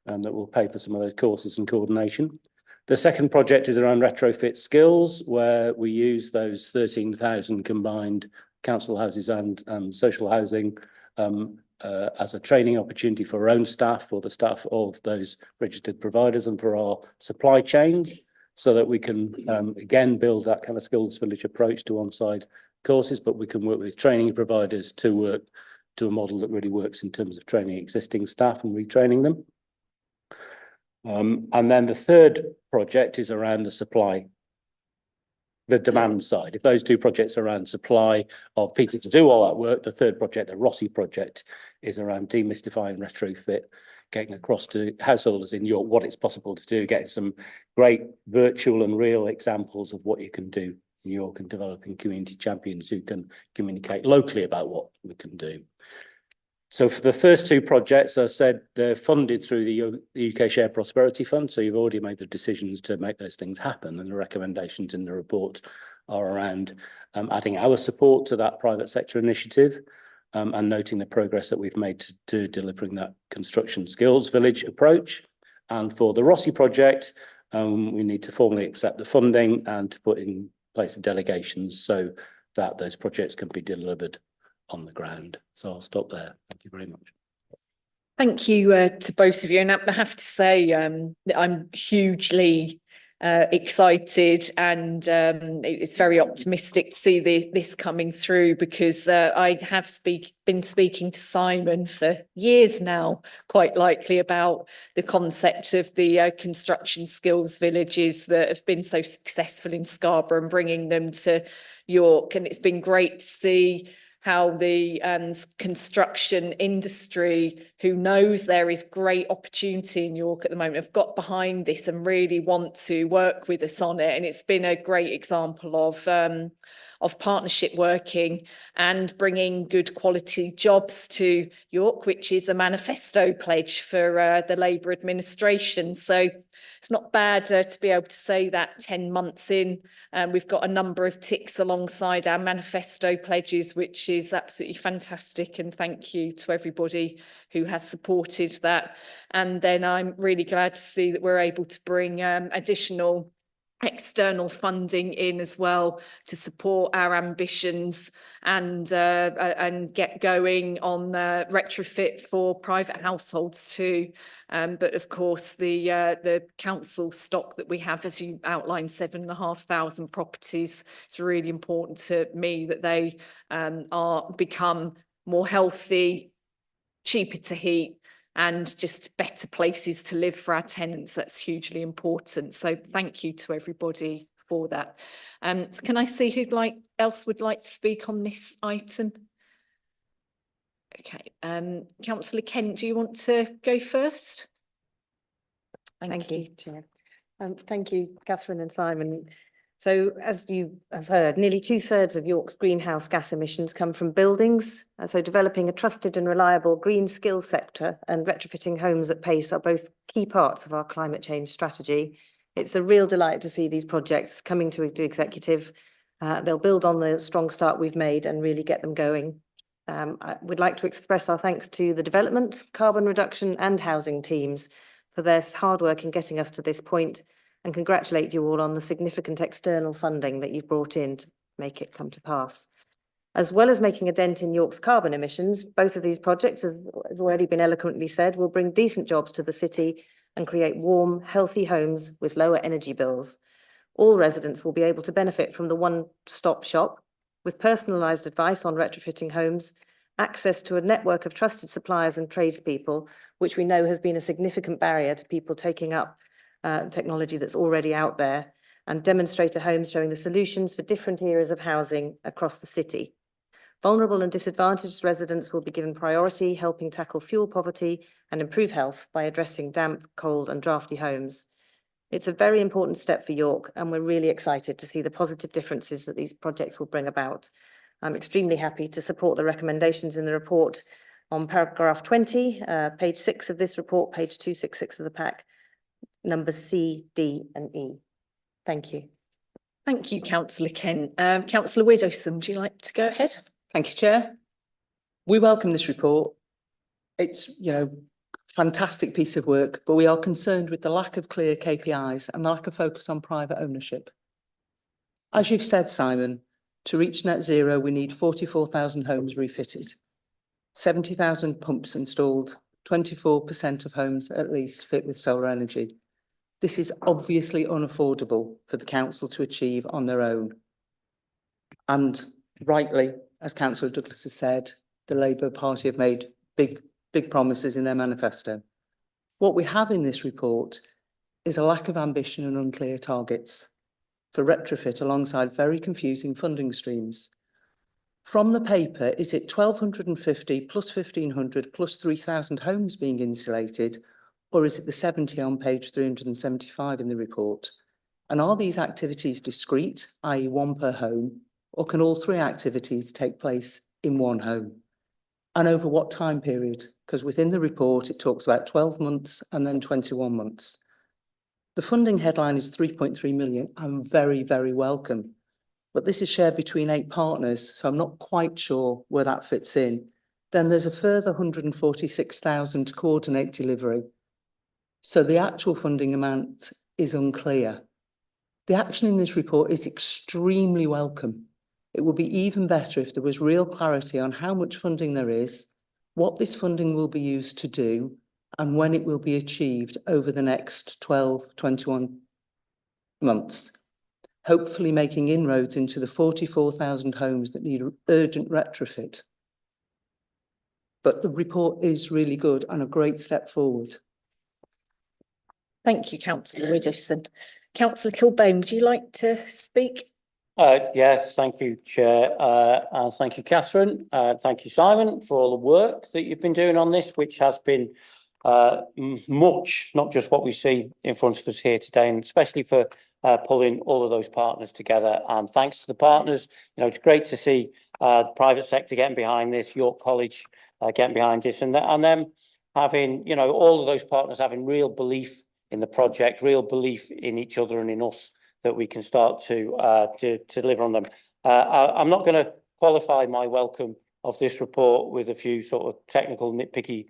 Speaker 11: and that will pay for some of those courses and coordination. The second project is around retrofit skills, where we use those 13,000 combined council houses and social housing as a training opportunity for our own staff, for the staff of those registered providers and for our supply chains, so that we can, again, build that kind of skills village approach to on-site courses, but we can work with training providers to work to a model that really works in terms of training existing staff and retraining them. And then the third project is around the supply, the demand side. If those 2 projects are around supply of people to do all that work, the third project, the Rossi project, is around demystifying retrofit, getting across to householders in York what it's possible to do, getting some great virtual and real examples of what you can do in York and developing community champions who can communicate locally about what we can do. So for the first 2 projects, as I said, they're funded through the UK Shared Prosperity Fund. So you've already made the decisions to make those things happen. And the recommendations in the report are around adding our support to that private sector initiative.
Speaker 13: and noting the progress that we've made to delivering that construction skills village approach. And for the Rossi project, we need to formally accept the funding and to put in place the delegations so that those projects can be delivered on the ground. So I'll stop there. Thank you very much.
Speaker 1: Thank you to both of you. And I have to say that I'm hugely excited, and it's very optimistic to see this coming through, because I have been speaking to Simon for years now, quite likely, about the concept of the construction skills villages that have been so successful in Scarborough and bringing them to York. And it's been great to see how the construction industry, who knows there is great opportunity in York at the moment, have got behind this and really want to work with us on it. And it's been a great example of partnership working and bringing good quality jobs to York, which is a manifesto pledge for the Labour administration. So it's not bad to be able to say that 10 months in. We've got a number of ticks alongside our manifesto pledges, which is absolutely fantastic. And thank you to everybody who has supported that. And then I'm really glad to see that we're able to bring additional external funding in as well to support our ambitions and get going on retrofit for private households too. But of course, the council stock that we have, as you outlined, 7,500 properties, it's really important to me that they become more healthy, cheaper to heat, and just better places to live for our tenants. That's hugely important. So thank you to everybody for that. So can I see who else would like to speak on this item? Okay, Councillor Kent, do you want to go first?
Speaker 14: Thank you, Chair. Thank you, Catherine and Simon. So as you have heard, nearly 2/3 of York's greenhouse gas emissions come from buildings. So developing a trusted and reliable green skills sector and retrofitting homes at pace are both key parts of our climate change strategy. It's a real delight to see these projects coming to executive. They'll build on the strong start we've made and really get them going. I would like to express our thanks to the development, carbon reduction and housing teams for their hard work in getting us to this point, and congratulate you all on the significant external funding that you've brought in to make it come to pass. As well as making a dent in York's carbon emissions, both of these projects, as has already been eloquently said, will bring decent jobs to the city and create warm, healthy homes with lower energy bills. All residents will be able to benefit from the one-stop shop with personalised advice on retrofitting homes, access to a network of trusted suppliers and tradespeople, which we know has been a significant barrier to people taking up technology that's already out there, and demonstrator homes showing the solutions for different eras of housing across the city. Vulnerable and disadvantaged residents will be given priority, helping tackle fuel poverty and improve health by addressing damp, cold and drafty homes. It's a very important step for York, and we're really excited to see the positive differences that these projects will bring about. I'm extremely happy to support the recommendations in the report on paragraph 20, page 6 of this report, page 266 of the pack, numbers C, D and E. Thank you.
Speaker 1: Thank you, Councillor Kent. Councillor Widdowson, would you like to go ahead?
Speaker 10: Thank you, Chair. We welcome this report. It's, fantastic piece of work, but we are concerned with the lack of clear KPIs and the lack of focus on private ownership. As you've said, Simon, to reach net zero, we need 44,000 homes refitted, 70,000 pumps installed, 24% of homes at least fit with solar energy. This is obviously unaffordable for the council to achieve on their own. And rightly, as Councillor Douglas has said, the Labour Party have made big promises in their manifesto. What we have in this report is a lack of ambition and unclear targets for retrofit alongside very confusing funding streams. From the paper, is it 1,250 plus 1,500 plus 3,000 homes being insulated, or is it the 70 on page 375 in the report? And are these activities discrete, i.e. one per home, or can all three activities take place in one home? And over what time period? Because within the report, it talks about 12 months and then 21 months. The funding headline is 3.3 million. I'm very, very welcome. But this is shared between 8 partners, so I'm not quite sure where that fits in. then there's a further 146,000 to coordinate delivery. So the actual funding amount is unclear. The action in this report is extremely welcome. It would be even better if there was real clarity on how much funding there is, what this funding will be used to do, and when it will be achieved over the next 12, 21 months, hopefully making inroads into the 44,000 homes that need urgent retrofit. But the report is really good and a great step forward.
Speaker 1: Thank you, Councillor Widdowson. Councillor Kilbane, would you like to speak?
Speaker 11: Yes, thank you, Chair. And thank you, Catherine. Thank you, Simon, for all the work that you've been doing on this, which has been much, not just what we see in front of us here today, and especially for pulling all of those partners together. And thanks to the partners, you know, it's great to see the private sector getting behind this, York College getting behind this, and them having, you know, all of those partners having real belief in the project, real belief in each other and in us, that we can start to deliver on them. I'm not going to qualify my welcome of this report with a few sort of technical nitpicky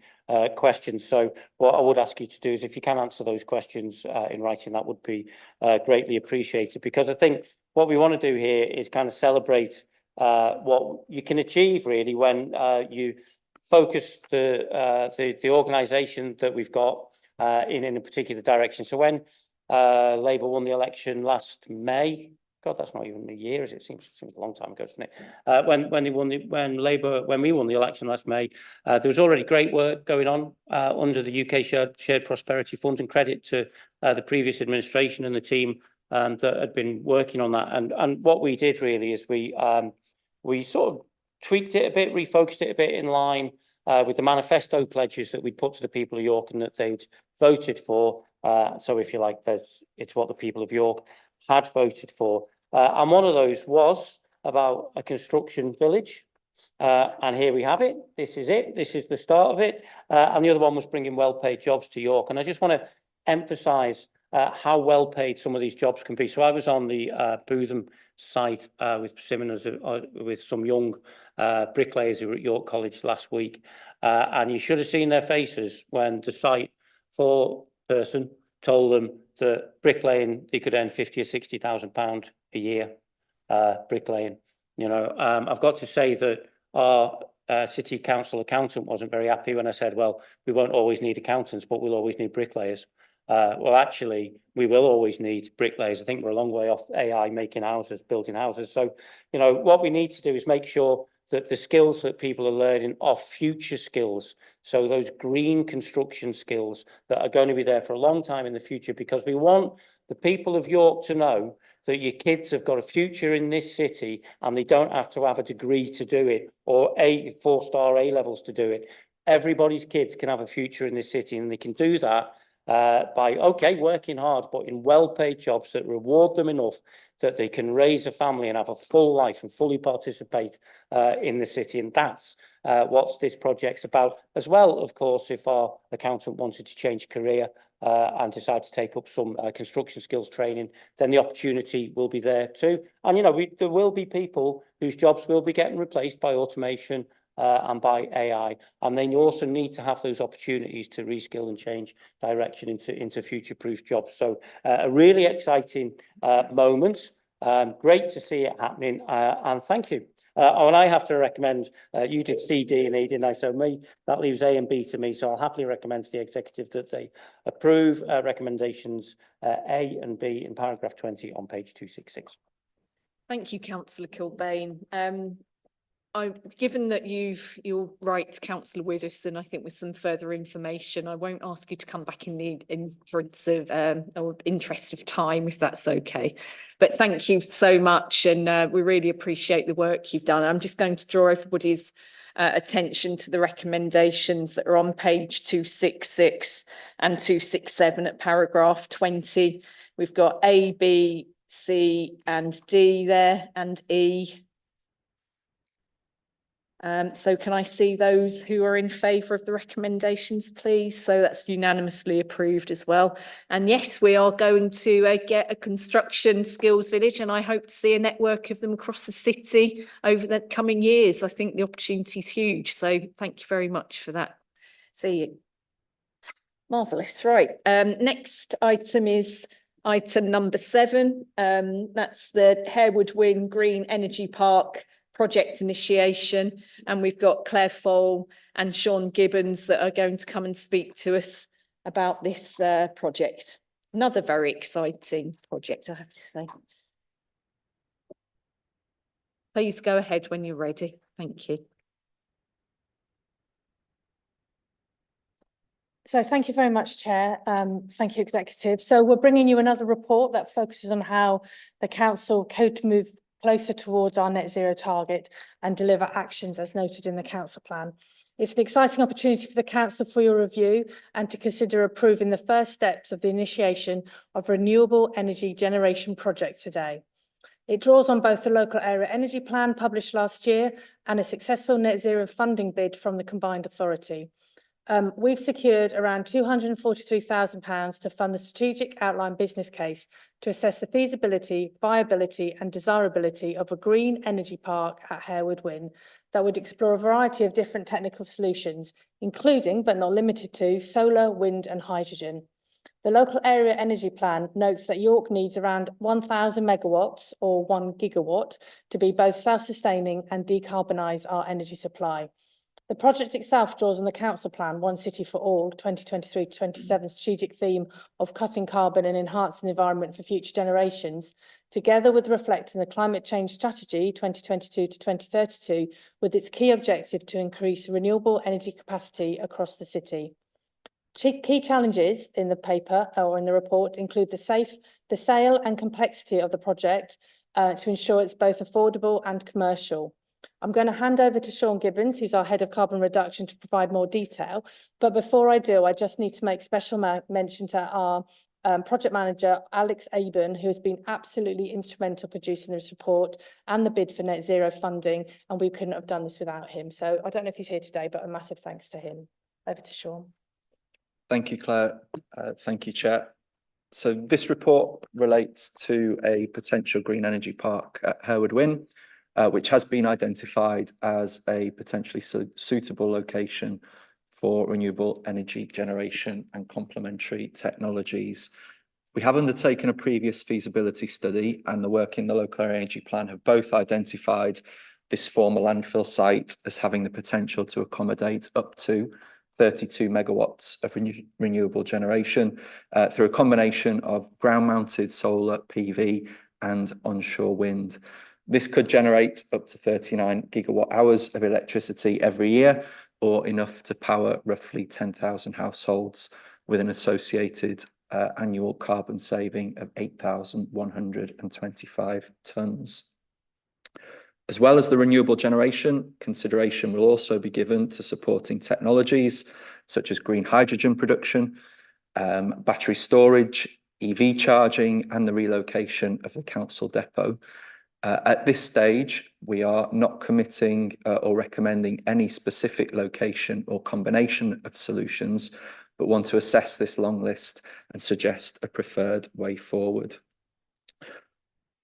Speaker 11: questions. So what I would ask you to do is, if you can answer those questions in writing, that would be greatly appreciated, because I think what we want to do here is kind of celebrate what you can achieve really when you focus the organisation that we've got in a particular direction. So when Labour won the election last May, God, that's not even a year, as it seems a long time ago, doesn't it? When we won the election last May, there was already great work going on under the UK Shared Prosperity Fund, and credit to the previous administration and the team that had been working on that. And what we did really is we sort of tweaked it a bit, refocused it a bit in line with the manifesto pledges that we'd put to the people of York and that they'd voted for. So if you like, it's what the people of York had voted for. And one of those was about a construction village. And here we have it. This is it. This is the start of it. And the other one was bringing well-paid jobs to York. And I just want to emphasise how well-paid some of these jobs can be. So I was on the Bootham site with Persimmon with some young bricklayers who were at York College last week. And you should have seen their faces when the site person told them that bricklaying, they could earn £50,000 or £60,000 a year bricklaying. You know, I've got to say that our city council accountant wasn't very happy when I said, well, we won't always need accountants, but we'll always need bricklayers. Well, actually, we will always need bricklayers. I think we're a long way off AI making houses, building houses. So, you know, what we need to do is make sure that the skills that people are learning are future skills. So those green construction skills that are going to be there for a long time in the future, because we want the people of York to know that your kids have got a future in this city and they don't have to have a degree to do it or 4-star A levels to do it. Everybody's kids can have a future in this city, and they can do that by, okay, working hard, but in well-paid jobs that reward them enough that they can raise a family and have a full life and fully participate in the city. And that's what this project's about. As well, of course, if our accountant wanted to change career and decide to take up some construction skills training, then the opportunity will be there too. And, you know, there will be people whose jobs will be getting replaced by automation and by AI. And then you also need to have those opportunities to reskill and change direction into future-proof jobs. So a really exciting moment. Great to see it happening, and thank you. And I have to recommend, you did C, D and E, didn't I? So that leaves A and B to me. So I'll happily recommend to the executive that they approve recommendations A and B in paragraph 20 on page 266.
Speaker 1: Thank you, Councillor Kilbane. Given that you're right, Councillor Widdowson, I think with some further information, I won't ask you to come back in the interest of time, if that's okay. But thank you so much, and we really appreciate the work you've done. I'm just going to draw everybody's attention to the recommendations that are on page 266 and 267 at paragraph 20. We've got A, B, C and D there, and E. So can I see those who are in favour of the recommendations, please? So that's unanimously approved as well. And yes, we are going to get a construction skills village, and I hope to see a network of them across the city over the coming years. I think the opportunity is huge. So thank you very much for that. See you. Marvellous. Right. Next item is item number 7. That's the Harewood Whin Green Energy Park project initiation, and we've got Claire Fole and Sean Gibbons that are going to come and speak to us about this project. Another very exciting project, I have to say. Please go ahead when you're ready. Thank you.
Speaker 15: So thank you very much, Chair. Thank you, Executive. So we're bringing you another report that focuses on how the Council could move closer towards our net zero target and deliver actions as noted in the Council plan. It's an exciting opportunity for the Council for your review and to consider approving the first steps of the initiation of renewable energy generation project today. It draws on both the local area energy plan published last year and a successful net zero funding bid from the combined authority. We've secured around £243,000 to fund the strategic outline business case to assess the feasibility, viability and desirability of a green energy park at Harewood Whin that would explore a variety of different technical solutions, including but not limited to solar, wind and hydrogen. The local area energy plan notes that York needs around 1,000 megawatts or 1 gigawatt to be both self-sustaining and decarbonise our energy supply. The project itself draws on the Council Plan, One City for All, 2023-27 strategic theme of cutting carbon and enhancing the environment for future generations, together with reflecting the Climate Change Strategy 2022-2032, with its key objective to increase renewable energy capacity across the city. Key challenges in the paper or in the report include the sale and complexity of the project to ensure it's both affordable and commercial. I'm going to hand over to Sean Gibbons, who's our Head of Carbon Reduction, to provide more detail. But before I do, I just need to make special mention to our project manager, Alex Aben, who has been absolutely instrumental producing this report and the bid for net zero funding, and we couldn't have done this without him. So I don't know if he's here today, but a massive thanks to him. Over to Sean.
Speaker 16: Thank you, Claire. Thank you, Chair. So this report relates to a potential green energy park at Harewood Whin, which has been identified as a potentially suitable location for renewable energy generation and complementary technologies. We have undertaken a previous feasibility study, and the work in the local area energy plan have both identified this former landfill site as having the potential to accommodate up to 32 megawatts of renewable generation through a combination of ground-mounted solar PV and onshore wind. This could generate up to 39 gigawatt hours of electricity every year, or enough to power roughly 10,000 households, with an associated annual carbon saving of 8,125 tonnes. As well as the renewable generation, consideration will also be given to supporting technologies such as green hydrogen production, battery storage, EV charging, and the relocation of the council depot. At this stage, we are not committing or recommending any specific location or combination of solutions, but want to assess this long list and suggest a preferred way forward.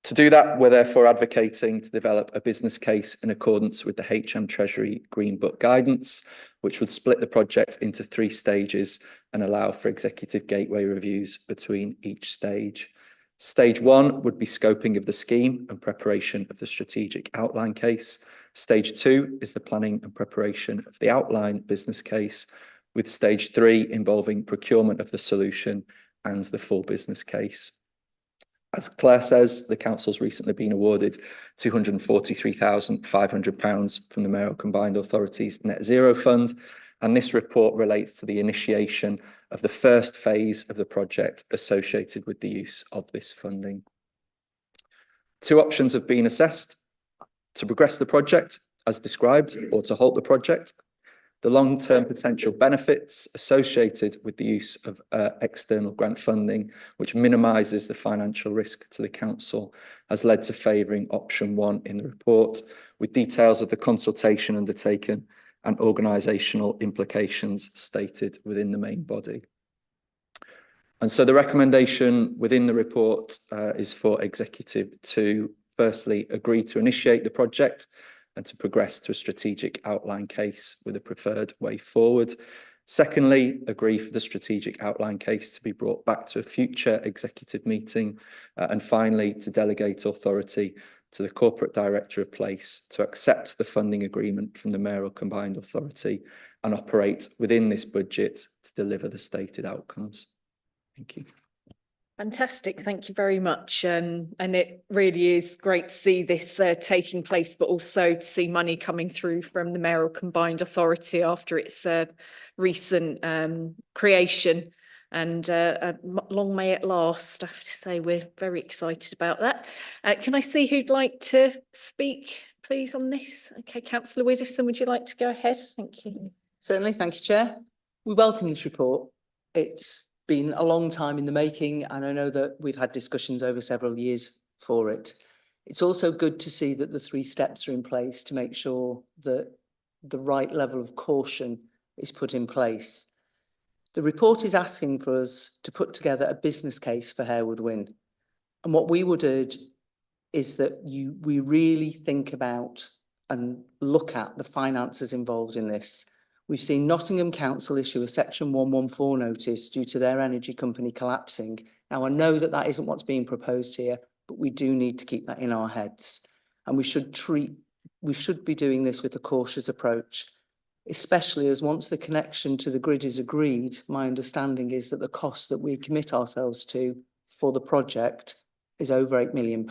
Speaker 16: To do that, we're therefore advocating to develop a business case in accordance with the HM Treasury Green Book guidance, which would split the project into 3 stages and allow for executive gateway reviews between each stage. Stage 1 would be scoping of the scheme and preparation of the strategic outline case. Stage 2 is the planning and preparation of the outline business case, with stage 3 involving procurement of the solution and the full business case. As Claire says, the council's recently been awarded £243,500 from the Mayoral Combined Authorities Net Zero Fund, and this report relates to the initiation of the first phase of the project associated with the use of this funding. 2 options have been assessed: to progress the project as described or to halt the project. the long-term potential benefits associated with the use of external grant funding, which minimises the financial risk to the council, has led to favouring option 1 in the report, with details of the consultation undertaken and organisational implications stated within the main body. And so the recommendation within the report is for executive to firstly agree to initiate the project and to progress to a strategic outline case with a preferred way forward. Secondly, agree for the strategic outline case to be brought back to a future executive meeting. And finally, to delegate authority to the Corporate Director of Place to accept the funding agreement from the Mayoral Combined Authority and operate within this budget to deliver the stated outcomes. Thank you.
Speaker 1: Fantastic, thank you very much. And it really is great to see this taking place, but also to see money coming through from the Mayoral Combined Authority after its recent creation. And long may it last. I have to say we're very excited about that. Can I see who'd like to speak, please, on this? Okay, Councillor Widdowson, would you like to go ahead? Thank you.
Speaker 10: Certainly, thank you, Chair. We welcome this report. It's been a long time in the making, and I know that we've had discussions over several years for it. It's also good to see that the 3 steps are in place to make sure that the right level of caution is put in place. The report is asking for us to put together a business case for Harewood Whin. And what we would urge is that we really think about and look at the finances involved in this. We've seen Nottingham Council issue a Section 114 notice due to their energy company collapsing. Now, I know that that isn't what's being proposed here, but we do need to keep that in our heads. And we should be doing this with a cautious approach, especially as once the connection to the grid is agreed, my understanding is that the cost that we commit ourselves to for the project is over £8 million.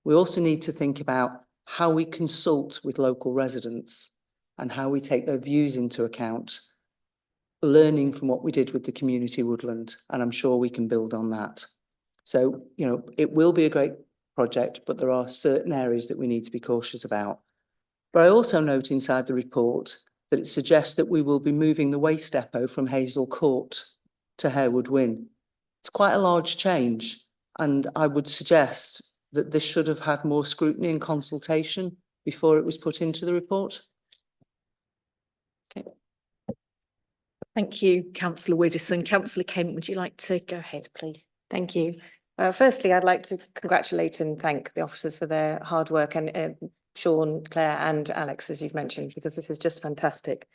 Speaker 10: We also need to think about how we consult with local residents and how we take their views into account, learning from what we did with the community woodland, and I'm sure we can build on that. So, you know, it will be a great project, but there are certain areas that we need to be cautious about. But I also note inside the report that it suggests that we will be moving the waste depot from Hazel Court to Harewood Whin. It's quite a large change, and I would suggest that this should have had more scrutiny and consultation before it was put into the report. Okay.
Speaker 1: Thank you, Councillor Widdowson. Councillor Kent, would you like to go ahead, please?
Speaker 14: Thank you. Firstly, I'd like to congratulate and thank the officers for their hard work, and Sean, Claire and Alex, as you've mentioned, because this is just fantastic.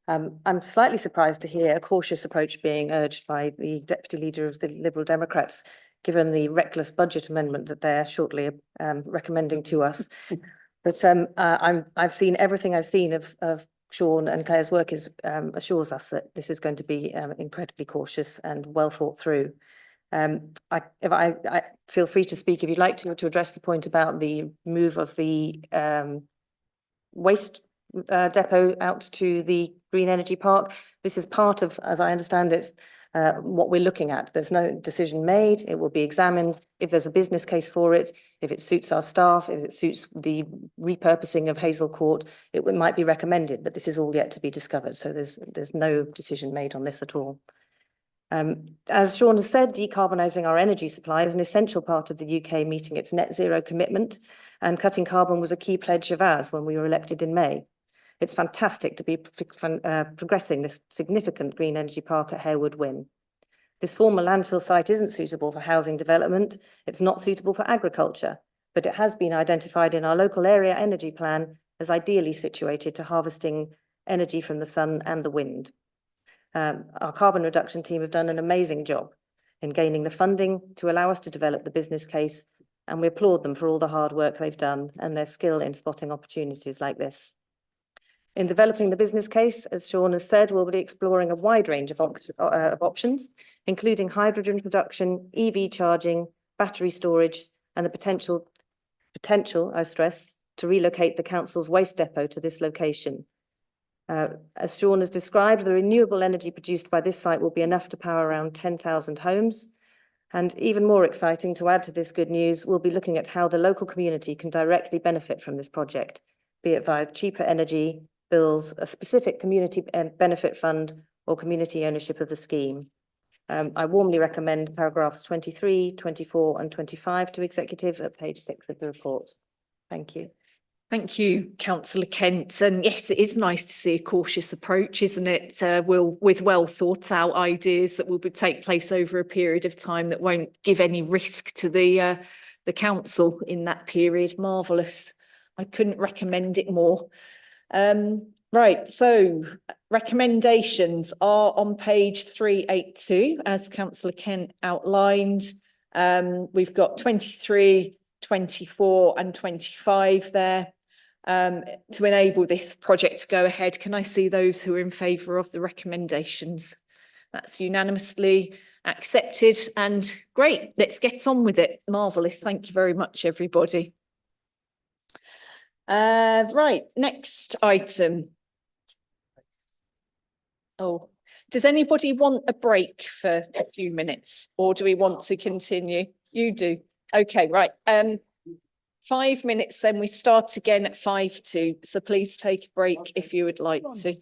Speaker 14: I'm slightly surprised to hear a cautious approach being urged by the Deputy Leader of the Liberal Democrats, given the reckless budget amendment that they're shortly recommending to us. But I've seen everything I've seen of Sean and Claire's work assures us that this is going to be incredibly cautious and well thought through. I feel free to speak if you'd like to address the point about the move of the waste depot out to the Green Energy Park. This is part of, as I understand it, what we're looking at. There's no decision made. It will be examined if there's a business case for it, if it suits our staff, if it suits the repurposing of Hazel Court, it might be recommended, but this is all yet to be discovered. So there's no decision made on this at all. As Sean has said, decarbonising our energy supply is an essential part of the UK meeting its net zero commitment, and cutting carbon was a key pledge of ours when we were elected in May. It's fantastic to be progressing this significant green energy park at Harewood Whin. This former landfill site isn't suitable for housing development, it's not suitable for agriculture, but it has been identified in our local area energy plan as ideally situated to harvesting energy from the sun and the wind. Our carbon reduction team have done an amazing job in gaining the funding to allow us to develop the business case, and we applaud them for all the hard work they've done and their skill in spotting opportunities like this. In developing the business case, as Sean has said, we'll be exploring a wide range of options, including hydrogen production, EV charging, battery storage, and the potential, I stress, to relocate the council's waste depot to this location. As Sean has described, the renewable energy produced by this site will be enough to power around 10,000 homes. And even more exciting, to add to this good news, we'll be looking at how the local community can directly benefit from this project, be it via cheaper energy, bills a specific community benefit fund or community ownership of the scheme. I warmly recommend paragraphs 23, 24 and 25 to executive at page 6 of the report. Thank you.
Speaker 1: Thank you, Councillor Kent. And yes, it is nice to see a cautious approach, isn't it? With well thought out ideas that will take place over a period of time that won't give any risk to the council in that period. Marvellous. I couldn't recommend it more. Right, so recommendations are on page 382, as Councillor Kent outlined. We've got 23, 24 and 25 there. To enable this project to go ahead, can I see those who are in favour of the recommendations? That's unanimously accepted, and great, let's get on with it. Marvellous, thank you very much, everybody. Right, next item. Oh, does anybody want a break for a few minutes, or do we want to continue? You do. Okay, right. 5 minutes, then we start again at 5:02. So please take a break if you would like to.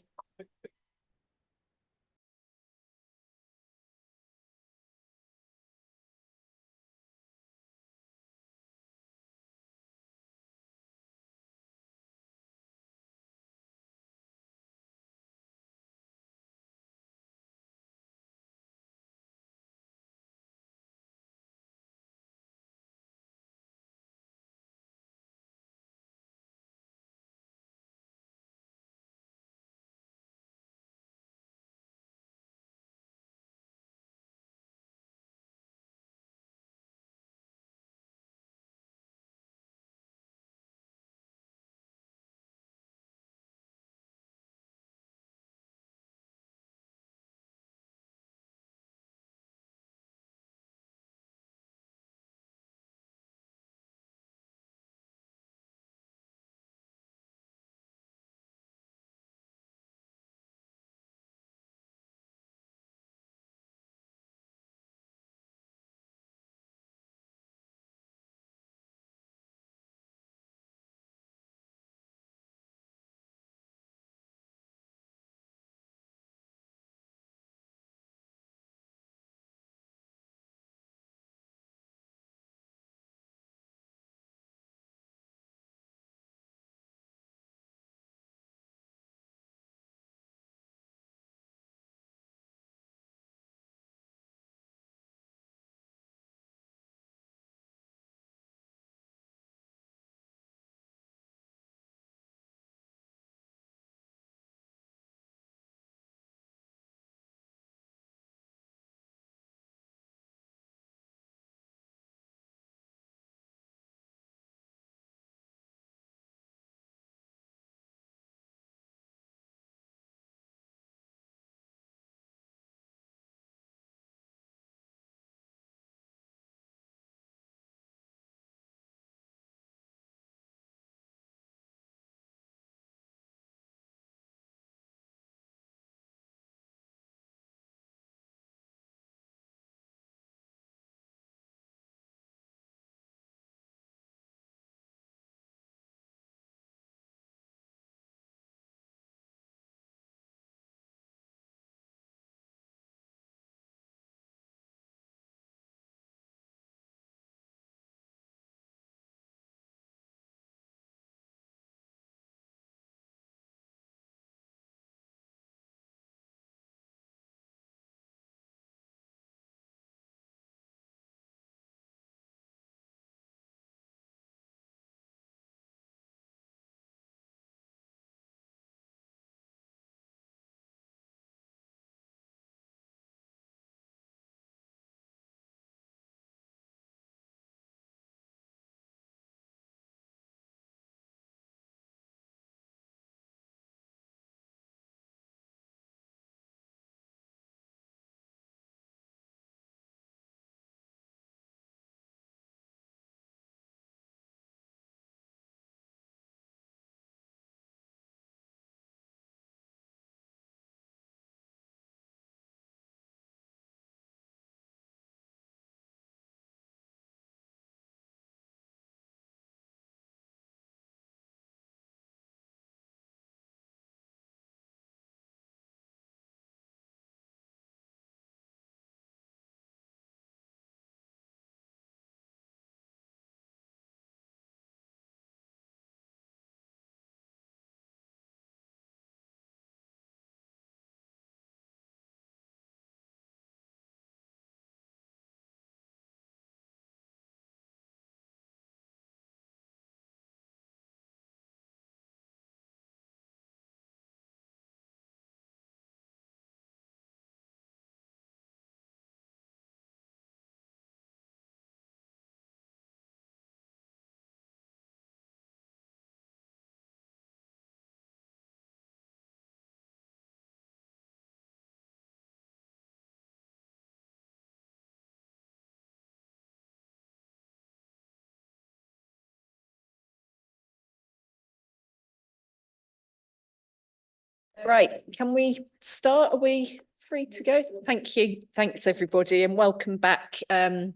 Speaker 1: Right, can we start? Are we free to go? Thank you. Thanks, everybody, and welcome back. And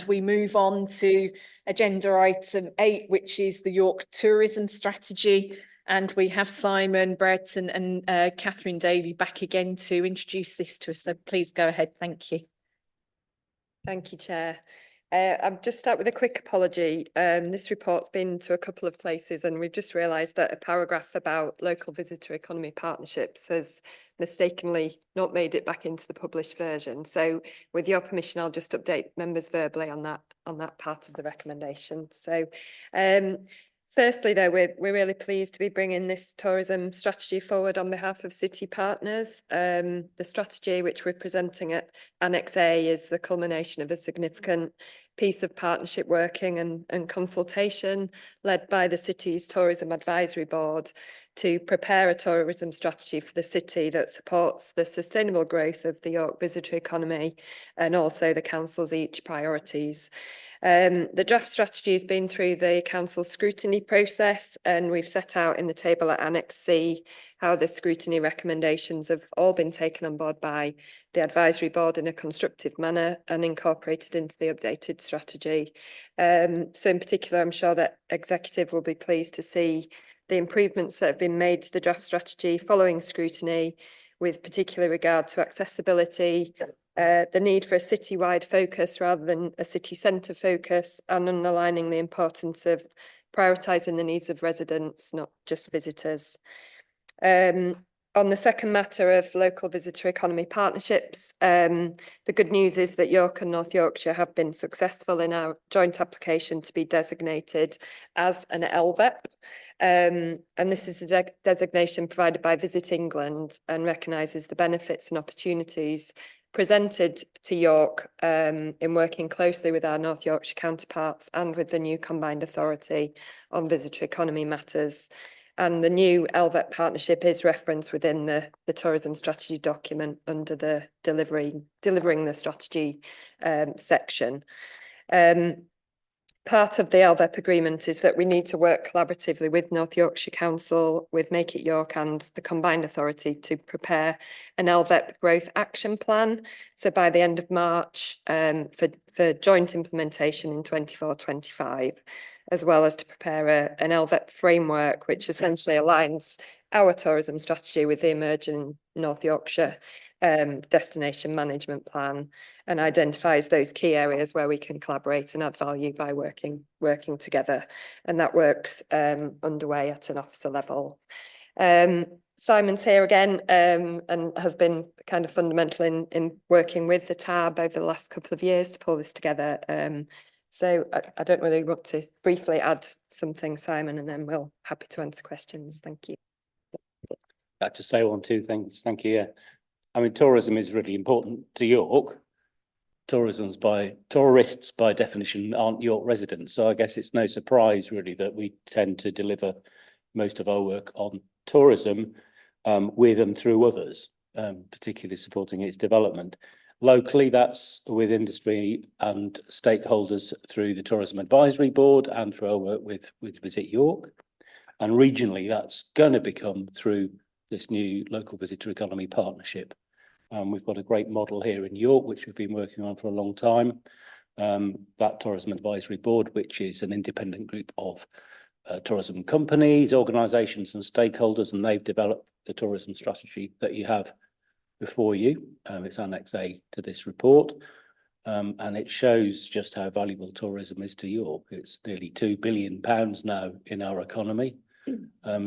Speaker 1: we move on to agenda item 8, which is the York Tourism Strategy. And we have Simon Brett and Catherine Daly back again to introduce this to us. So please go ahead. Thank you.
Speaker 12: Thank you, Chair. I'll just start with a quick apology. This report's been to a couple of places and we've just realised that a paragraph about local visitor economy partnerships has mistakenly not made it back into the published version. So with your permission, I'll just update members verbally on that part of the recommendation. So firstly, though, we're really pleased to be bringing this tourism strategy forward on behalf of city partners. The strategy which we're presenting at Annex A is the culmination of a significant piece of partnership working and consultation led by the city's Tourism Advisory Board to prepare a tourism strategy for the city that supports the sustainable growth of the York visitor economy and also the council's each priorities. The draft strategy has been through the council scrutiny process, and we've set out in the table at Annex C how the scrutiny recommendations have all been taken on board by the advisory board in a constructive manner and incorporated into the updated strategy. So in particular, I'm sure that executive will be pleased to see the improvements that have been made to the draft strategy following scrutiny, with particular regard to accessibility, the need for a citywide focus rather than a city centre focus, and underlining the importance of prioritising the needs of residents, not just visitors. On the second matter of local visitor economy partnerships, the good news is that York and North Yorkshire have been successful in our joint application to be designated as an LVEP. And this is a designation provided by Visit England and recognises the benefits and opportunities presented to York in working closely with our North Yorkshire counterparts and with the new combined authority on visitor economy matters. And the new LVEP partnership is referenced within the tourism strategy document under the delivering the strategy section. Part of the LVEP agreement is that we need to work collaboratively with North Yorkshire Council, with Make It York and the combined authority to prepare an LVEP growth action plan. So by the end of March for joint implementation in 24-25, as well as to prepare an LVEP framework, which essentially aligns our tourism strategy with the emerging North Yorkshire destination management plan and identifies those key areas where we can collaborate and add value by working together. And that work's underway at an officer level. Simon's here again and has been kind of fundamental in working with the TAB over the last couple of years to pull this together. So I don't know whether you want to briefly add something, Simon, and then we'll happy to answer questions. Thank you.
Speaker 13: I'd like to say one, two things. Thank you. Yeah. I mean, tourism is really important to York. Tourists by definition aren't York residents. So I guess it's no surprise really that we tend to deliver most of our work on tourism with and through others, particularly supporting its development. Locally, that's with industry and stakeholders through the Tourism Advisory Board and through our work with Visit York. And regionally, that's going to become through this new local visitor economy partnership. We've got a great model here in York, which we've been working on for a long time. That Tourism Advisory Board, which is an independent group of tourism companies, organisations and stakeholders, and they've developed the tourism strategy that you have before you. It's Annex A to this report, and it shows just how valuable tourism is to York. It's nearly £2 billion now in our economy.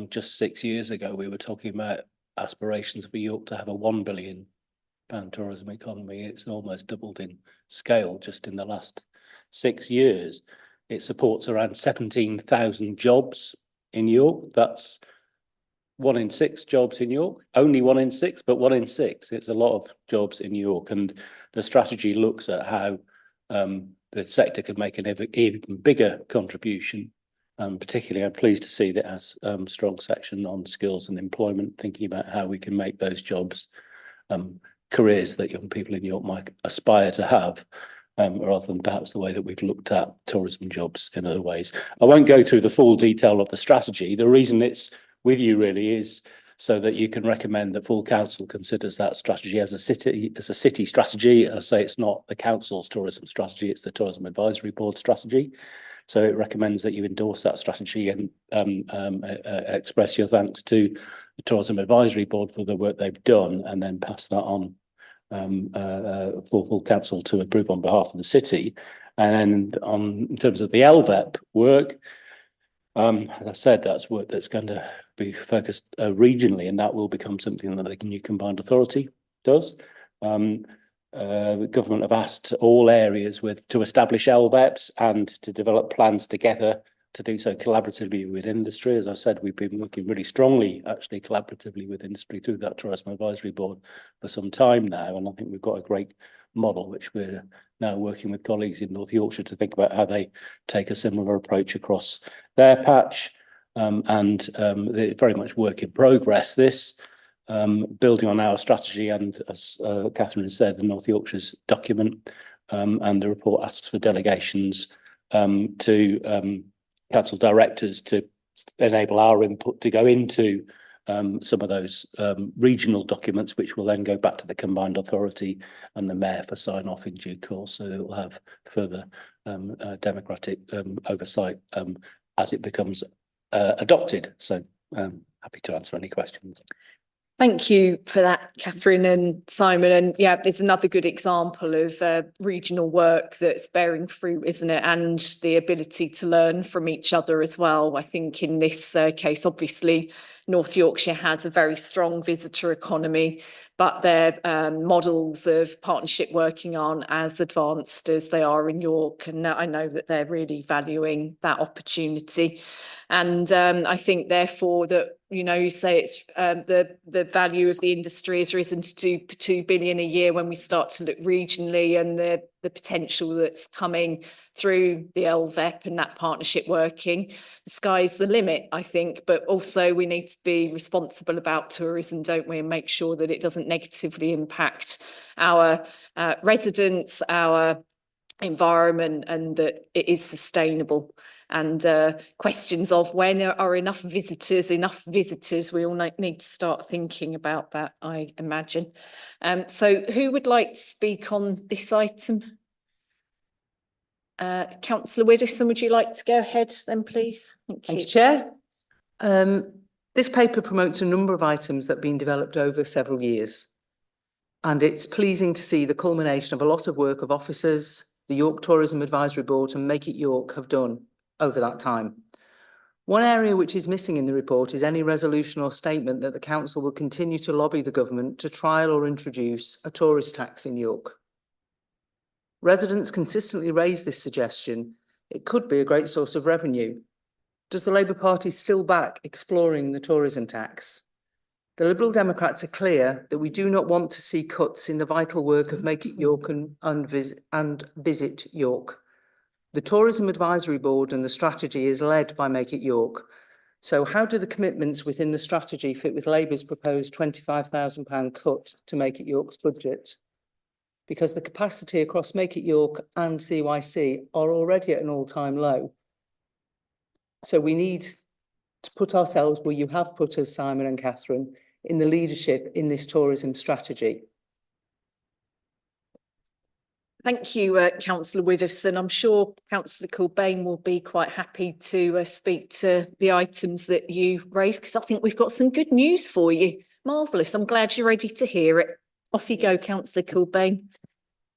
Speaker 13: Just 6 years ago, we were talking about aspirations for York to have a £1 billion tourism economy. It's almost doubled in scale just in the last 6 years. It supports around 17,000 jobs in York. That's 1 in 6 jobs in York. Only 1 in 6, but 1 in 6. It's a lot of jobs in York, and the strategy looks at how the sector could make an even bigger contribution. Particularly, I'm pleased to see that it has a strong section on skills and employment, thinking about how we can make those jobs careers that young people in York might aspire to have, rather than perhaps the way that we've looked at tourism jobs in other ways. I won't go through the full detail of the strategy. The reason it's with you really is so that you can recommend that full council considers that strategy as a city strategy. I say it's not the council's tourism strategy, it's the Tourism Advisory Board strategy. So it recommends that you endorse that strategy and express your thanks to the Tourism Advisory Board for the work they've done, and then pass that on for full council to approve on behalf of the city. And in terms of the LVEP work, as I said, that's work that's going to be focused regionally, and that will become something that the new combined authority does. The government have asked all areas to establish LVEPs and to develop plans together to do so collaboratively with industry. As I said, we've been working really strongly, actually collaboratively with industry through that Tourism Advisory Board for some time now, and I think we've got a great model which we're now working with colleagues in North Yorkshire to think about how they take a similar approach across their patch, and very much work in progress this. Building on our strategy, and as Catherine has said, the North Yorkshire's document, and the report asks for delegations to council directors to enable our input to go into some of those regional documents, which will then go back to the combined authority and the mayor for sign off in due course. So it will have further democratic oversight as it becomes adopted. So happy to answer any questions.
Speaker 1: Thank you for that, Catherine and Simon. And yeah, there's another good example of regional work that's bearing fruit, isn't it? And the ability to learn from each other as well. I think in this case, obviously, North Yorkshire has a very strong visitor economy, but their models of partnership working aren't as advanced as they are in York. And I know that they're really valuing that opportunity. And I think, therefore, that, you know, you say it's the value of the industry has risen to 2 billion a year when we start to look regionally, and the potential that's coming through the LVEP and that partnership working. The sky's the limit, I think, but also we need to be responsible about tourism, don't we, and make sure that it doesn't negatively impact our residents, our environment, and that it is sustainable. And questions of when there are enough visitors, we all need to start thinking about that, I imagine. So who would like to speak on this item? Councillor Widdowson, would you like to go ahead then, please?
Speaker 10: Thank you, Chair. This paper promotes a number of items that have been developed over several years, and it's pleasing to see the culmination of a lot of work of officers, the York Tourism Advisory Board and Make It York have done over that time. One area which is missing in the report is any resolution or statement that the council will continue to lobby the government to trial or introduce a tourist tax in York. Residents consistently raise this suggestion. It could be a great source of revenue. Does the Labour Party still back exploring the tourism tax? The Liberal Democrats are clear that we do not want to see cuts in the vital work of Make It York and Visit York. The Tourism Advisory Board and the strategy is led by Make It York. So how do the commitments within the strategy fit with Labour's proposed £25,000 cut to Make It York's budget? Because the capacity across Make It York and CYC are already at an all-time low. So we need to put ourselves where you have put us, Simon and Catherine, in the leadership in this tourism strategy.
Speaker 1: Thank you, Councillor Widdowson. I'm sure Councillor Kilbane will be quite happy to speak to the items that you raised, because I think we've got some good news for you. Marvellous. I'm glad you're ready to hear it. Off you go, Councillor Kilbane.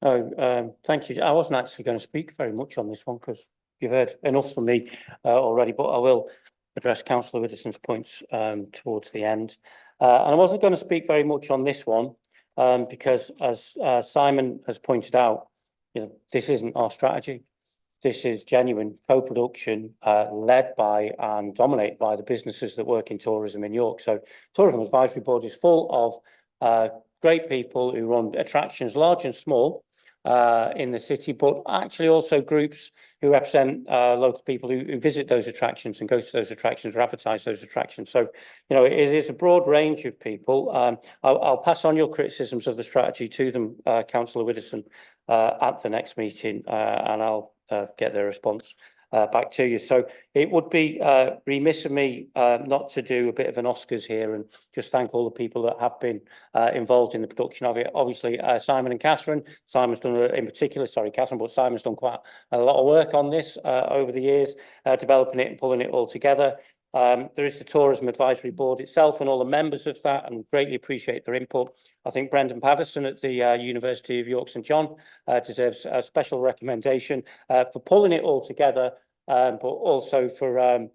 Speaker 11: Oh, thank you. I wasn't actually going to speak very much on this one because you've heard enough from me already, but I will address Councillor Widdowson's points towards the end. And I wasn't going to speak very much on this one because, as Simon has pointed out, you know, this isn't our strategy. This is genuine co-production led by and dominated by the businesses that work in tourism in York. So Tourism Advisory Board is full of great people who run attractions, large and small, in the city, but actually also groups who represent local people who visit those attractions and go to those attractions or advertise those attractions. So, you know, it is a broad range of people. I'll pass on your criticisms of the strategy to them, Councillor Widdowson, at the next meeting, and I'll get their response. back to you. So it would be remiss of me not to do a bit of an Oscars here and just thank all the people that have been involved in the production of it. Obviously, Simon and Catherine. Simon's done, in particular, sorry, Catherine, but Simon's done quite a lot of work on this over the years, developing it and pulling it all together. There is the Tourism Advisory Board itself and all the members of that, and greatly appreciate their input. I think Brendan Patterson at the University of York St John deserves a special recommendation for pulling it all together, but also for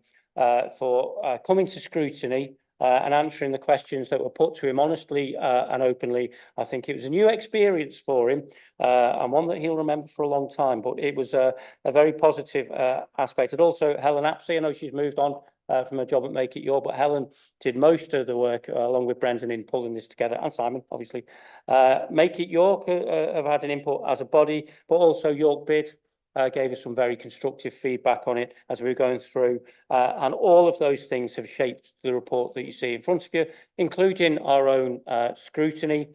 Speaker 11: coming to scrutiny and answering the questions that were put to him honestly and openly. I think it was a new experience for him and one that he'll remember for a long time, but it was a very positive aspect. And also Helen Apsley, I know she's moved on from her job at Make It York, but Helen did most of the work along with Brendan in pulling this together, and Simon, obviously. Make It York have had an input as a body, but also York Bid gave us some very constructive feedback on it as we were going through, and all of those things have shaped the report that you see in front of you, including our own scrutiny.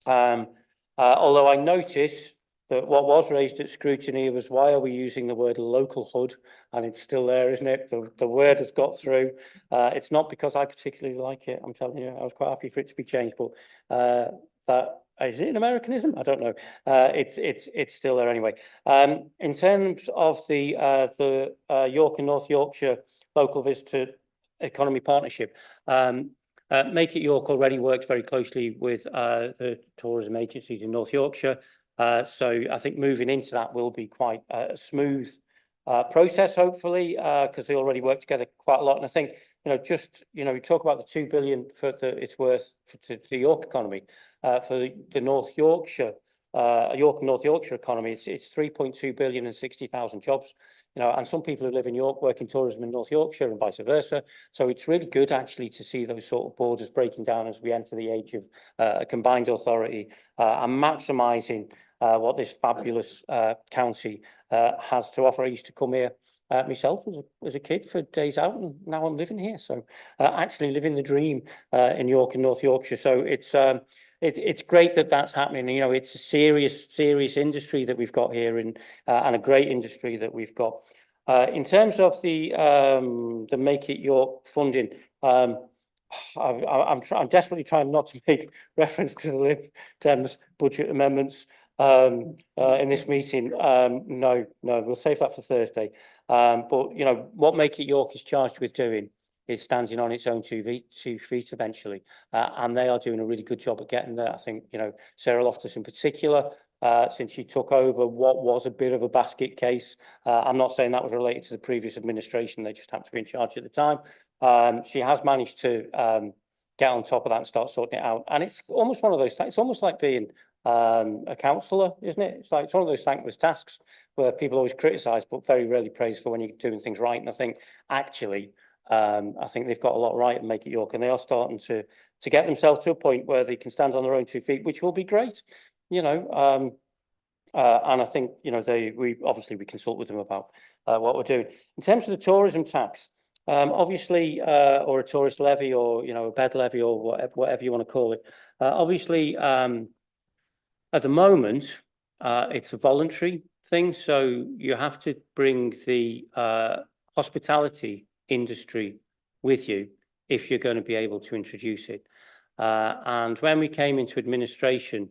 Speaker 11: Although I noticed that what was raised at scrutiny was, why are we using the word local HUD? And it's still there, isn't it? The word has got through. It's not because I particularly like it. I'm telling you, I was quite happy for it to be changed, but that is it an Americanism? I don't know. It's still there anyway. In terms of the York and North Yorkshire Local Visitor Economy Partnership, Make It York already works very closely with the tourism agencies in North Yorkshire. So I think moving into that will be quite a smooth process, hopefully, because they already work together quite a lot. And I think, we talk about the 2 billion for it's worth to the York economy. For the North Yorkshire, York and North Yorkshire economy, it's 3.2 billion and 60,000 jobs. And some people who live in York work in tourism in North Yorkshire and vice versa. So it's really good actually to see those sort of borders breaking down as we enter the age of a combined authority and maximising what this fabulous county has to offer. I used to come here myself as a kid for days out, and now I'm living here. So actually living the dream in York and North Yorkshire. So it's great that that's happening. It's a serious industry that we've got here, and a great industry that we've got. In terms of the Make It York funding, I'm desperately trying not to make reference to the Lib Dems budget amendments in this meeting. No, we'll save that for Thursday. But what Make It York is charged with doing is standing on its own two feet eventually, and they are doing a really good job at getting there. I think Sarah Loftus in particular, since she took over what was a bit of a basket case. I'm not saying that was related to the previous administration; they just happened to be in charge at the time. She has managed to get on top of that and start sorting it out. And it's almost one of those. It's almost like being a councillor, isn't it? It's one of those thankless tasks where people always criticise, but very rarely praise for when you're doing things right. And I think actually, I think they've got a lot right and Make It York, and they are starting to get themselves to a point where they can stand on their own 2 feet, which will be great. And I think we consult with them about what we're doing in terms of the tourism tax. Obviously, or a tourist levy, or a bed levy, or whatever you want to call it. Obviously, at the moment, it's a voluntary thing, so you have to bring the hospitality industry with you if you're going to be able to introduce it. And when we came into administration,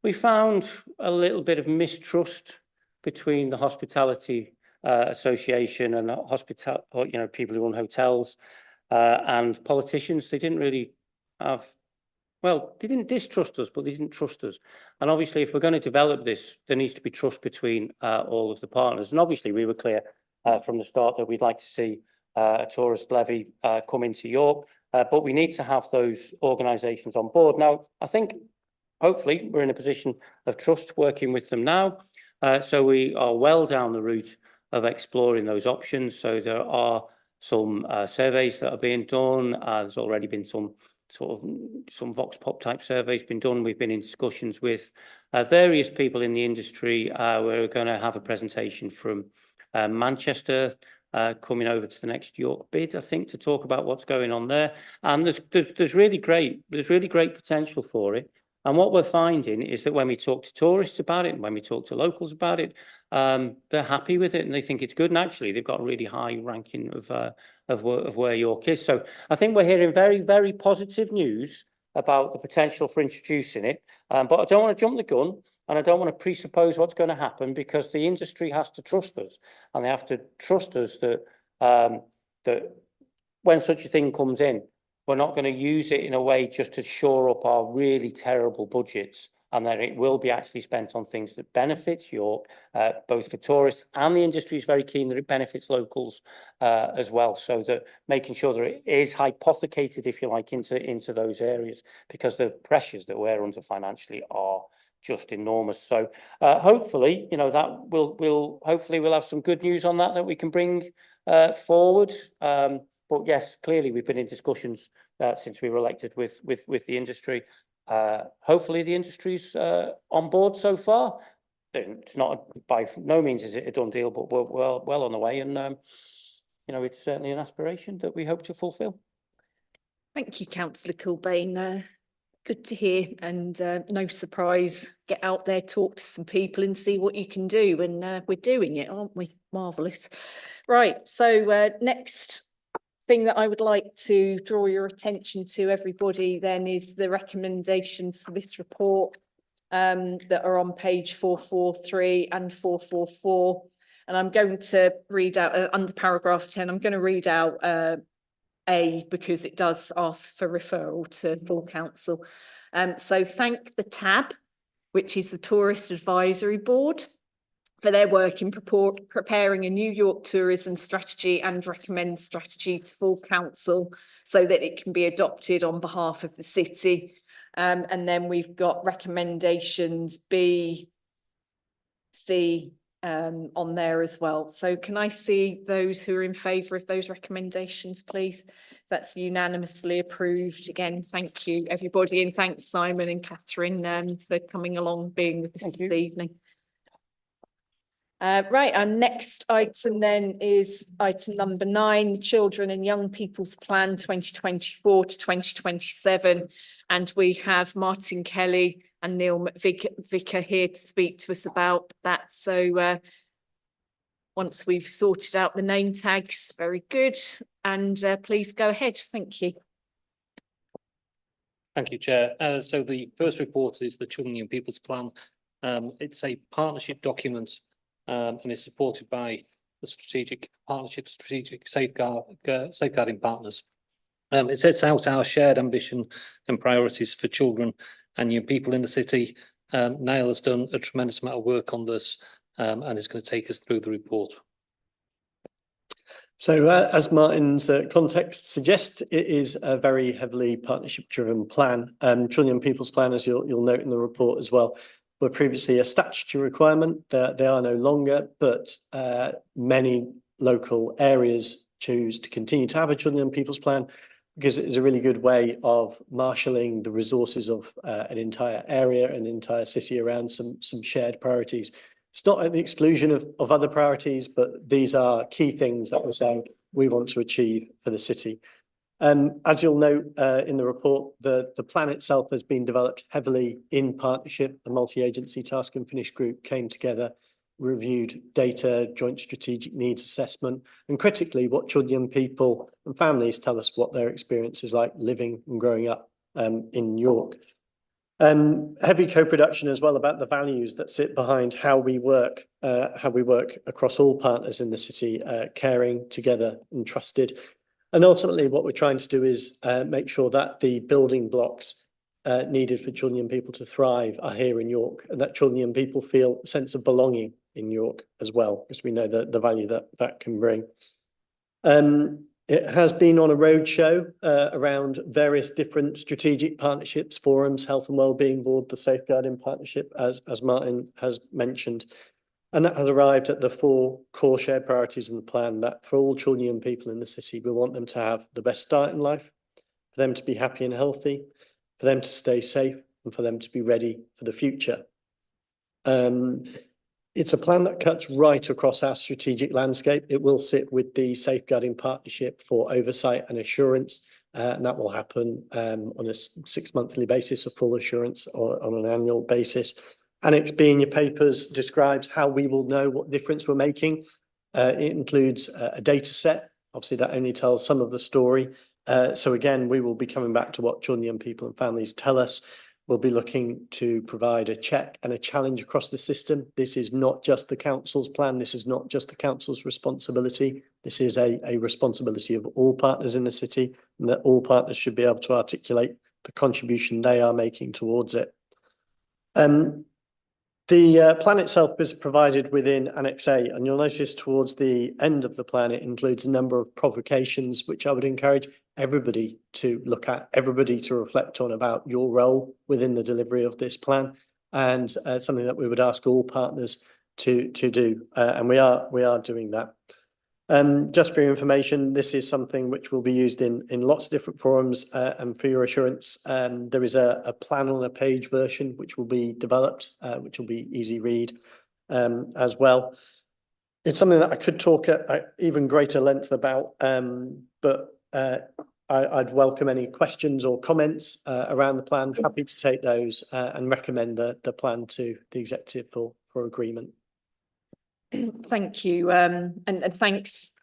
Speaker 11: we found a little bit of mistrust between the hospitality association and people who run hotels and politicians. They didn't really have, well, they didn't distrust us, but they didn't trust us. And obviously, if we're going to develop this, there needs to be trust between all of the partners. And obviously, we were clear from the start that we'd like to see a tourist levy come into York, but we need to have those organisations on board. Now, I think hopefully we're in a position of trust working with them now. So we are well down the route of exploring those options. So there are some surveys that are being done. There's already been some Vox Pop type surveys been done. We've been in discussions with various people in the industry. We're going to have a presentation from Manchester coming over to the next York bid, I think, to talk about what's going on there. And there's really great potential for it. And what we're finding is that when we talk to tourists about it, and when we talk to locals about it, they're happy with it and they think it's good. And actually, they've got a really high ranking of where York is. So I think we're hearing very, very positive news about the potential for introducing it. But I don't want to jump the gun and I don't want to presuppose what's going to happen, because the industry has to trust us, and they have to trust us that that when such a thing comes in, we're not going to use it in a way just to shore up our really terrible budgets, and that it will be actually spent on things that benefits York, both for tourists, and the industry is very keen that it benefits locals as well. So that making sure that it is hypothecated, if you like, into those areas, because the pressures that we're under financially are just enormous. So hopefully, you know, that hopefully we'll have some good news on that we can bring forward. But yes, clearly we've been in discussions since we were elected with the industry. Hopefully the industry's on board so far. It's not, by no means is it a done deal, but we're well on the way, and you know, it's certainly an aspiration that we hope to fulfil.
Speaker 1: Thank you, Councillor Kilbane. Good to hear, and no surprise, get out there, talk to some people and see what you can do, and we're doing it, aren't we? Marvellous. Right, so next thing that I would like to draw your attention to, everybody, then, is the recommendations for this report that are on page 443 and 444. And I'm going to read out under paragraph 10, I'm going to read out A, because it does ask for referral to full council. So thank the TAB, which is the Tourist Advisory Board, for their work in preparing a New York tourism strategy, and recommend strategy to full council so that it can be adopted on behalf of the city. And then we've got recommendations B, C on there as well. So can I see those who are in favour of those recommendations, please? That's unanimously approved. Again, thank you, everybody, and thanks, Simon and Catherine, for coming along, being with us this evening. Right, our next item then is item number 9, Children and Young People's Plan 2024 to 2027. And we have Martin Kelly and Neil McVicker here to speak to us about that. So once we've sorted out the name tags, very good. And please go ahead. Thank you.
Speaker 17: Thank you, Chair. So the first report is the Children and Young People's Plan. It's a partnership document and is supported by the strategic safeguarding partners. It sets out our shared ambition and priorities for children and young people in the city. Niall has done a tremendous amount of work on this and is going to take us through the report.
Speaker 18: So as Martin's context suggests, it is a very heavily partnership-driven plan. Children and Young People's Plan, as you'll note in the report as well, were previously a statutory requirement. They are no longer, but many local areas choose to continue to have a Children and Young People's Plan because it is a really good way of marshalling the resources of an entire area, an entire city around some shared priorities. It's not at the exclusion of other priorities, but these are key things that we're saying we want to achieve for the city. As you'll note in the report, the plan itself has been developed heavily in partnership. The multi-agency task and finish group came together, reviewed data, joint strategic needs assessment, and critically what children, young people and families tell us what their experience is like living and growing up in York. Heavy co-production as well about the values that sit behind how we work across all partners in the city, caring together and trusted. And ultimately, what we're trying to do is make sure that the building blocks needed for children and young people to thrive are here in York, and that children and young people feel a sense of belonging in York as well, because we know the value that can bring. It has been on a roadshow around various different strategic partnerships, forums, Health and Wellbeing Board, the Safeguarding Partnership, as Martin has mentioned. And that has arrived at the 4 core shared priorities in the plan, that for all children and young people in the city, we want them to have the best start in life, for them to be happy and healthy, for them to stay safe, and for them to be ready for the future. It's a plan that cuts right across our strategic landscape. It will sit with the Safeguarding Partnership for oversight and assurance, and that will happen on a 6-monthly basis, a full assurance, or on an annual basis. Annex B in your papers describes how we will know what difference we're making. It includes a data set. Obviously, that only tells some of the story. So again, we will be coming back to what children, young people and families tell us. We'll be looking to provide a check and a challenge across the system. This is not just the council's plan. This is not just the council's responsibility. This is a responsibility of all partners in the city, and that all partners should be able to articulate the contribution they are making towards it. The plan itself is provided within Annex A, and you'll notice towards the end of the plan, it includes a number of provocations, which I would encourage everybody to look at, everybody to reflect on about your role within the delivery of this plan, and something that we would ask all partners to do, and we are doing that. Just for your information, this is something which will be used in lots of different forums, and for your assurance, there is a plan on a page version which will be developed, which will be easy read as well. It's something that I could talk at even greater length about, but I'd welcome any questions or comments around the plan. Happy to take those and recommend the plan to the executive for agreement.
Speaker 1: Thank you, and thanks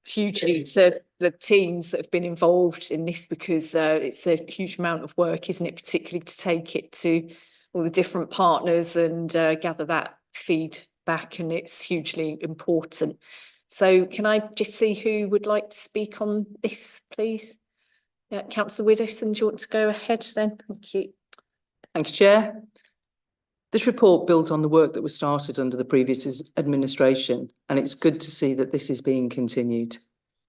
Speaker 1: hugely to the teams that have been involved in this, because it's a huge amount of work, isn't it, particularly to take it to all the different partners and gather that feedback, and it's hugely important. So can I just see who would like to speak on this, please? Yeah, Councillor Widdowson, do you want to go ahead then? Thank you.
Speaker 10: Thank you, Chair. This report builds on the work that was started under the previous administration, and it's good to see that this is being continued.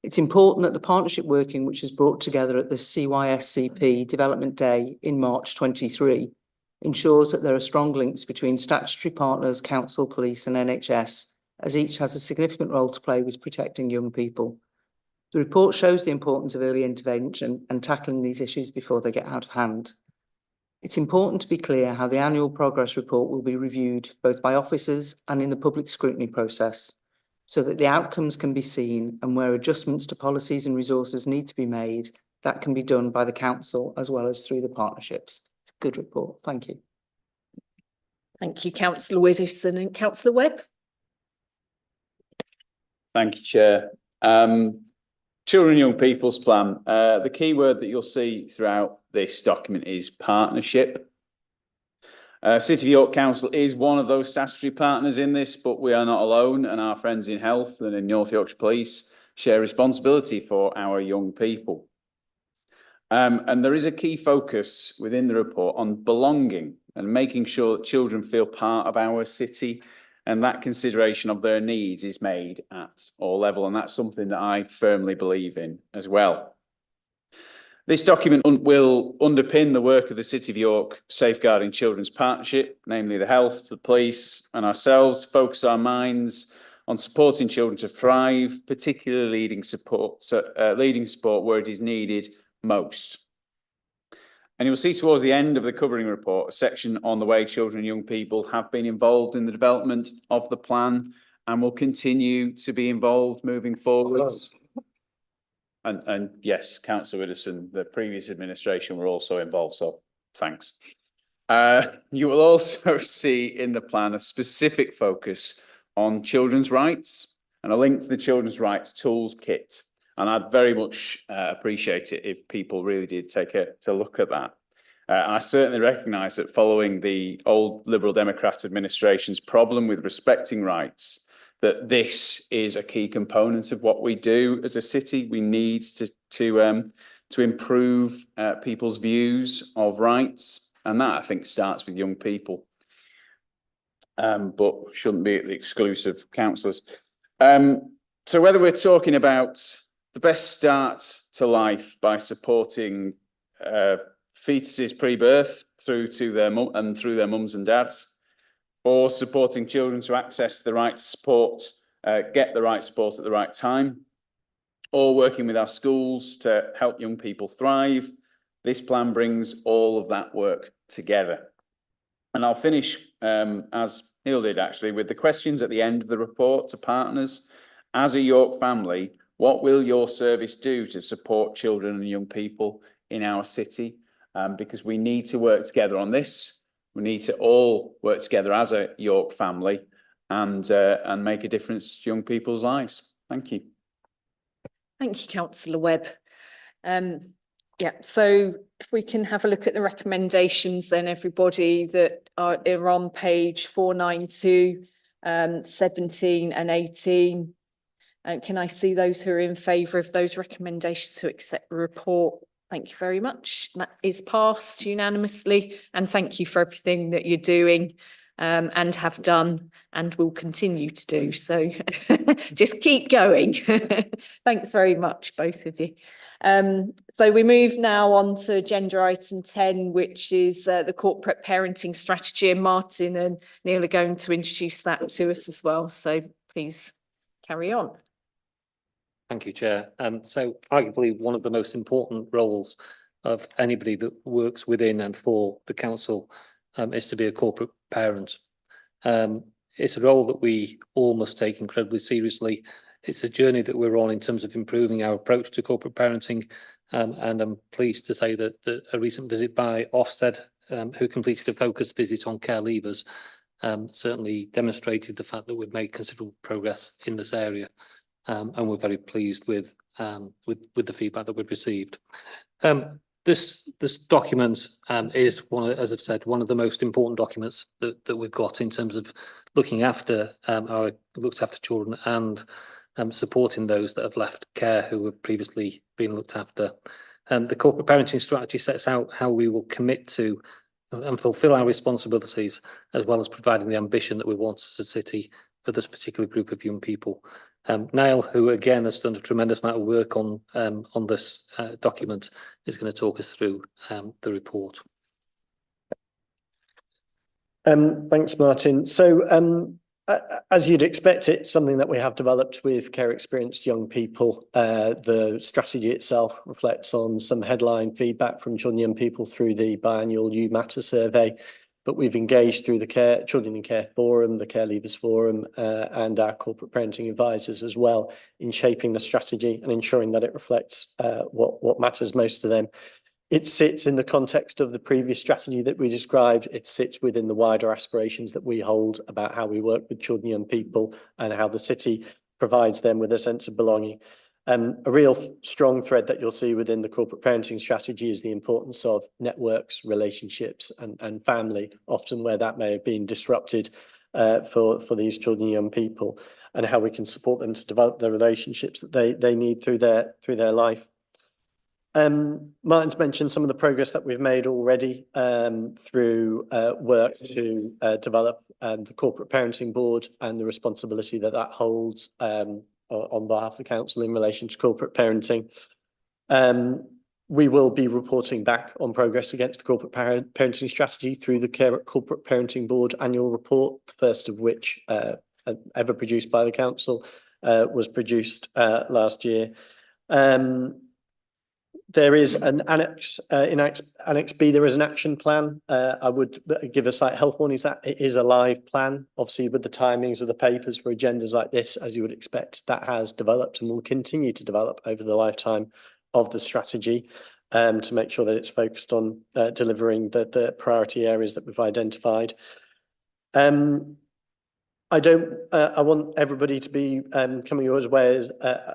Speaker 10: It's important that the partnership working, which is brought together at the CYSCP Development Day in March 23, ensures that there are strong links between statutory partners, council, police and NHS, as each has a significant role to play with protecting young people. The report shows the importance of early intervention and tackling these issues before they get out of hand. It's important to be clear how the annual progress report will be reviewed both by officers and in the public scrutiny process, so that the outcomes can be seen, and where adjustments to policies and resources need to be made, that can be done by the council as well as through the partnerships. It's a good report. Thank you.
Speaker 1: Thank you, Councillor Widdowson. And Councillor Webb.
Speaker 19: Thank you, Chair. Children and Young People's Plan. The key word that you'll see throughout this document is partnership. City of York Council is one of those statutory partners in this, but we are not alone, and our friends in Health and in North Yorkshire Police share responsibility for our young people. And there is a key focus within the report on belonging and making sure that children feel part of our city, and that consideration of their needs is made at all levels, and that's something that I firmly believe in as well. This document will underpin the work of the City of York Safeguarding Children's Partnership, namely the Health, the Police and ourselves, to focus our minds on supporting children to thrive, particularly leading support where it is needed most. And you'll see towards the end of the covering report a section on the way children and young people have been involved in the development of the plan and will continue to be involved moving forwards. And yes, Councillor Widdowson, the previous administration were also involved, so thanks. You will also see in the plan a specific focus on children's rights and a link to the Children's Rights Tools Kit. And I'd very much appreciate it if people really did take a look at that. And I certainly recognise that following the old Liberal Democrat administration's problem with respecting rights, that this is a key component of what we do as a city. We need to improve people's views of rights, and that I think starts with young people, but shouldn't be at the exclusive of councillors. So whether we're talking about the best start to life by supporting fetuses pre-birth through to their mums and dads, or supporting children to access the right support, get the right support at the right time, or working with our schools to help young people thrive, this plan brings all of that work together. And I'll finish, as Neil did actually, with the questions at the end of the report to partners. As a York family, what will your service do to support children and young people in our city? Because we need to work together on this. We need to all work together as a York family and make a difference to young people's lives. Thank you.
Speaker 1: Thank you, Councillor Webb. Yeah, so if we can have a look at the recommendations then, everybody, that are on page 492, 17 and 18. Can I see those who are in favour of those recommendations to accept the report? Thank you very much. That is passed unanimously, and thank you for everything that you're doing and have done and will continue to do. So just keep going. Thanks very much, both of you. So we move now on to agenda item 10, which is the corporate parenting strategy, and Martin and Neil are going to introduce that to us as well. So please carry on.
Speaker 17: Thank you, Chair. So arguably one of the most important roles of anybody that works within and for the council is to be a corporate parent. It's a role that we all must take incredibly seriously. It's a journey that we're on in terms of improving our approach to corporate parenting. And I'm pleased to say that a recent visit by Ofsted, who completed a focused visit on care leavers, certainly demonstrated the fact that we've made considerable progress in this area. And we're very pleased with the feedback that we've received. This document is as I've said, one of the most important documents that we've got in terms of looking after looked after children and supporting those that have left care who have previously been looked after. The corporate parenting strategy sets out how we will commit to and fulfil our responsibilities, as well as providing the ambition that we want as a city for this particular group of young people. Niall, who again has done a tremendous amount of work on this document, is going to talk us through the report.
Speaker 18: Thanks, Martin. So as you'd expect, it's something that we have developed with care experienced young people. The strategy itself reflects on some headline feedback from children and young people through the biannual You Matter survey. But we've engaged through the Children in Care Forum, the Care Leavers Forum, and our corporate parenting advisors as well in shaping the strategy and ensuring that it reflects what matters most to them. It sits in the context of the previous strategy that we described. It sits within the wider aspirations that we hold about how we work with children and young people and how the city provides them with a sense of belonging. A real strong thread that you'll see within the corporate parenting strategy is the importance of networks, relationships and family, often where that may have been disrupted for these children and young people, and how we can support them to develop the relationships that they need through their life. Martin's mentioned some of the progress that we've made already through work to develop the corporate parenting board and the responsibility that holds on behalf of the council in relation to corporate parenting. We will be reporting back on progress against the corporate parenting strategy through the corporate parenting board annual report, the first of which ever produced by the council was produced last year. There is an annex, in Annex B, there is an action plan. I would give a slight health warning that it is a live plan. Obviously, with the timings of the papers for agendas like this, as you would expect, that has developed and will continue to develop over the lifetime of the strategy to make sure that it's focused on delivering the priority areas that we've identified. I want everybody to be coming your way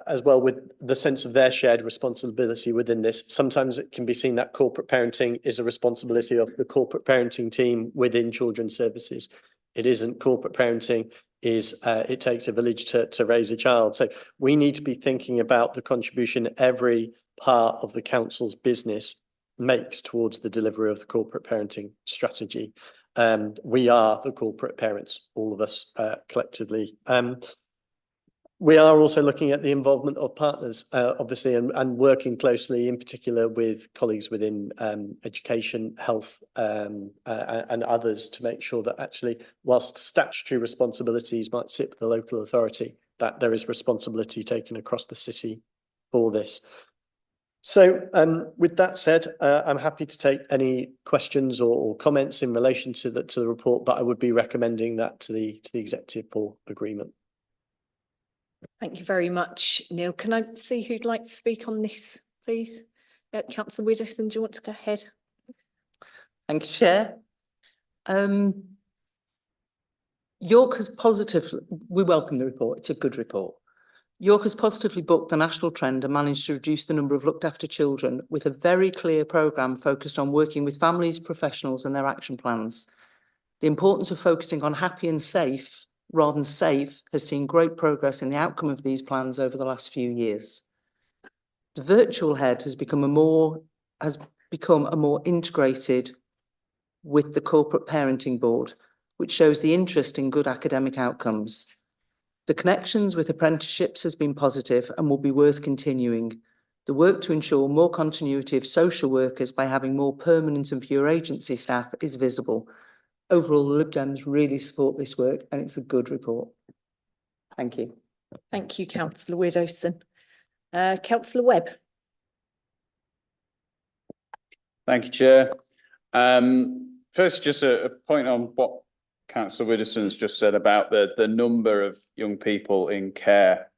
Speaker 18: as well with the sense of their shared responsibility within this. Sometimes it can be seen that corporate parenting is a responsibility of the corporate parenting team within children's services. It isn't. Corporate parenting is it takes a village to raise a child. So we need to be thinking about the contribution every part of the council's business makes towards the delivery of the corporate parenting strategy. We are the corporate parents, all of us collectively. We are also looking at the involvement of partners, obviously, and working closely, in particular, with colleagues within education, health, and others to make sure that actually, whilst statutory responsibilities might sit with the local authority, that there is responsibility taken across the city for this. So with that said, I'm happy to take any questions or comments in relation to the report, but I would be recommending that to the executive for agreement.
Speaker 1: Thank you very much, Neil. Can I see who'd like to speak on this, please? Councillor Widdowson, do you want to go ahead?
Speaker 10: Thank you, Chair. York has we welcome the report. It's a good report. York has positively booked the national trend and managed to reduce the number of looked after children with a very clear programme focused on working with families, professionals and their action plans. The importance of focusing on happy and safe rather than safe has seen great progress in the outcome of these plans over the last few years. The virtual head has become a more integrated with the corporate parenting board, which shows the interest in good academic outcomes. The connections with apprenticeships has been positive and will be worth continuing. The work to ensure more continuity of social workers by having more permanent and fewer agency staff is visible. Overall, the Lib Dems really support this work and it's a good report. Thank you.
Speaker 1: Thank you, Councillor Widdowson. Councillor Webb.
Speaker 19: Thank you, Chair. First, just a point on what Councillor Widdowson's just said about the number of young people in care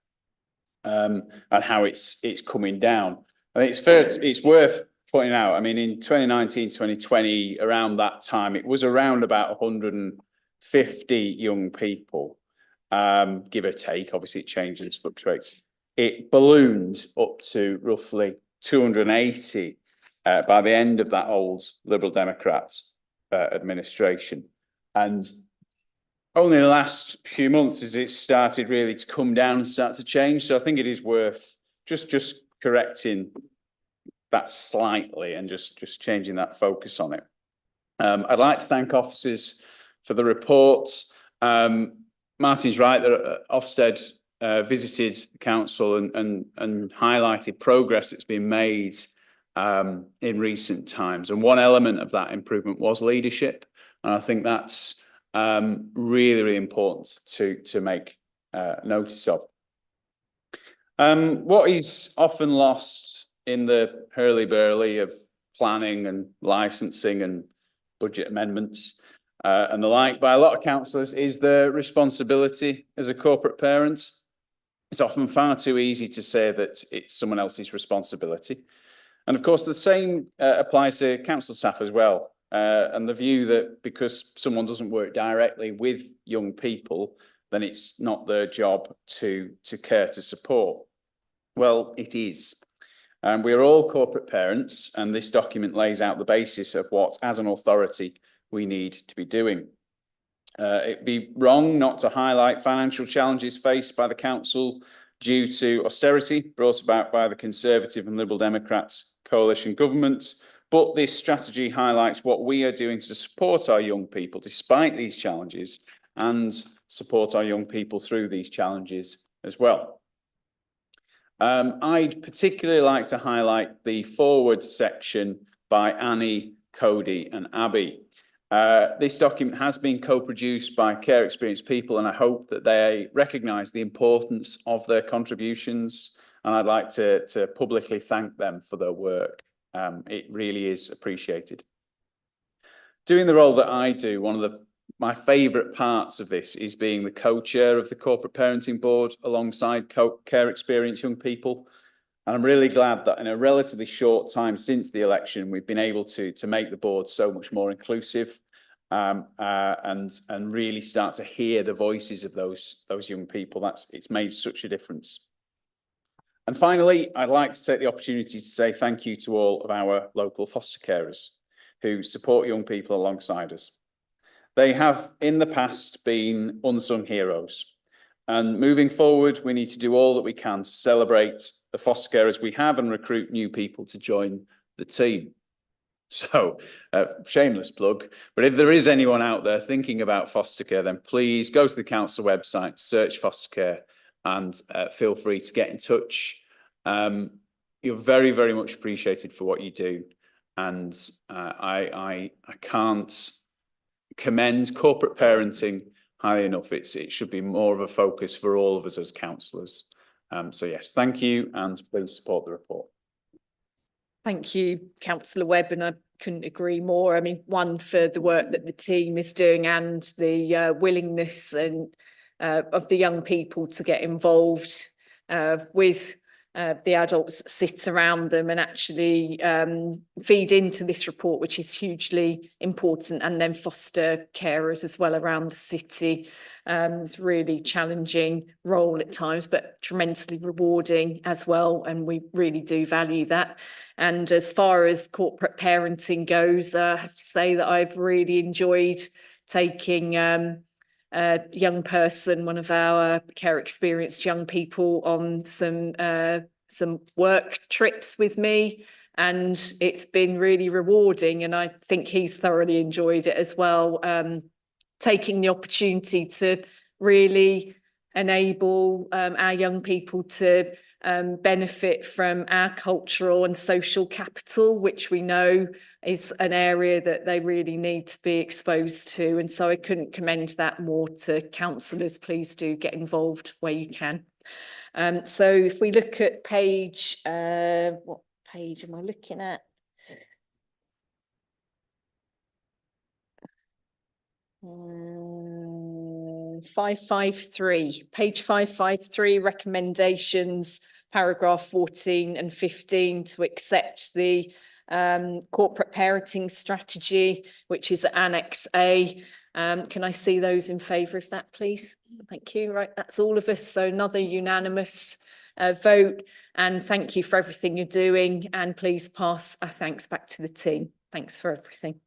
Speaker 19: and how it's coming down. I think it's worth pointing out. I mean, in 2019, 2020, around that time, it was around about 150 young people, give or take. Obviously, it changes, fluctuates. It ballooned up to roughly 280 by the end of that old Liberal Democrats administration. And only in the last few months has it started really to come down and start to change. So I think it is worth just correcting that slightly and just changing that focus on it. I'd like to thank officers for the report. Martin's right that Ofsted visited the council and highlighted progress that's been made in recent times. And one element of that improvement was leadership. And I think that's really, really important to make notice of. What is often lost in the hurly-burly of planning and licensing and budget amendments and the like by a lot of councillors is the responsibility as a corporate parent. It's often far too easy to say that it's someone else's responsibility. And of course, the same applies to council staff as well. And the view that because someone doesn't work directly with young people, then it's not their job to care to support. Well, it is. We are all corporate parents, and this document lays out the basis of what, as an authority, we need to be doing. It'd be wrong not to highlight financial challenges faced by the council due to austerity brought about by the Conservative and Liberal Democrats coalition government. But this strategy highlights what we are doing to support our young people despite these challenges and support our young people through these challenges as well. I'd particularly like to highlight the forward section by Annie, Cody and Abby. This document has been co-produced by care experienced people, and I hope that they recognise the importance of their contributions, and I'd like to publicly thank them for their work. It really is appreciated. Doing the role that I do, one of my favourite parts of this is being the co-chair of the Corporate Parenting Board alongside care experienced young people. And I'm really glad that in a relatively short time since the election, we've been able to make the board so much more inclusive and really start to hear the voices of those young people. It's made such a difference. And finally, I'd like to take the opportunity to say thank you to all of our local foster carers who support young people alongside us. They have in the past been unsung heroes. And moving forward, we need to do all that we can to celebrate the foster carers we have and recruit new people to join the team. So, shameless plug, but if there is anyone out there thinking about foster care, then please go to the council website, search foster care, and feel free to get in touch. You're very, very much appreciated for what you do. And I can't commend corporate parenting highly enough. It should be more of a focus for all of us as councillors. So yes, thank you, and please support the report.
Speaker 1: Thank you, Councillor Webb, and I couldn't agree more. I mean, one, for the work that the team is doing and the willingness and of the young people to get involved with the adults that sit around them and actually feed into this report, which is hugely important, and then foster carers as well around the city. It's a really challenging role at times, but tremendously rewarding as well, and we really do value that. And as far as corporate parenting goes, I have to say that I've really enjoyed taking a young person, one of our care experienced young people, on some work trips with me, and it's been really rewarding, and I think he's thoroughly enjoyed it as well. Taking the opportunity to really enable our young people to benefit from our cultural and social capital, which we know is an area that they really need to be exposed to. And so I couldn't commend that more to councillors. Please do get involved where you can. So if we look at page, what page am I looking at? Page 553, recommendations, paragraph 14 and 15 to accept the corporate parenting strategy, which is Annex A. Can I see those in favour of that, please? Thank you. Right, that's all of us. So another unanimous vote, and thank you for everything you're doing, and please pass our thanks back to the team. Thanks for everything.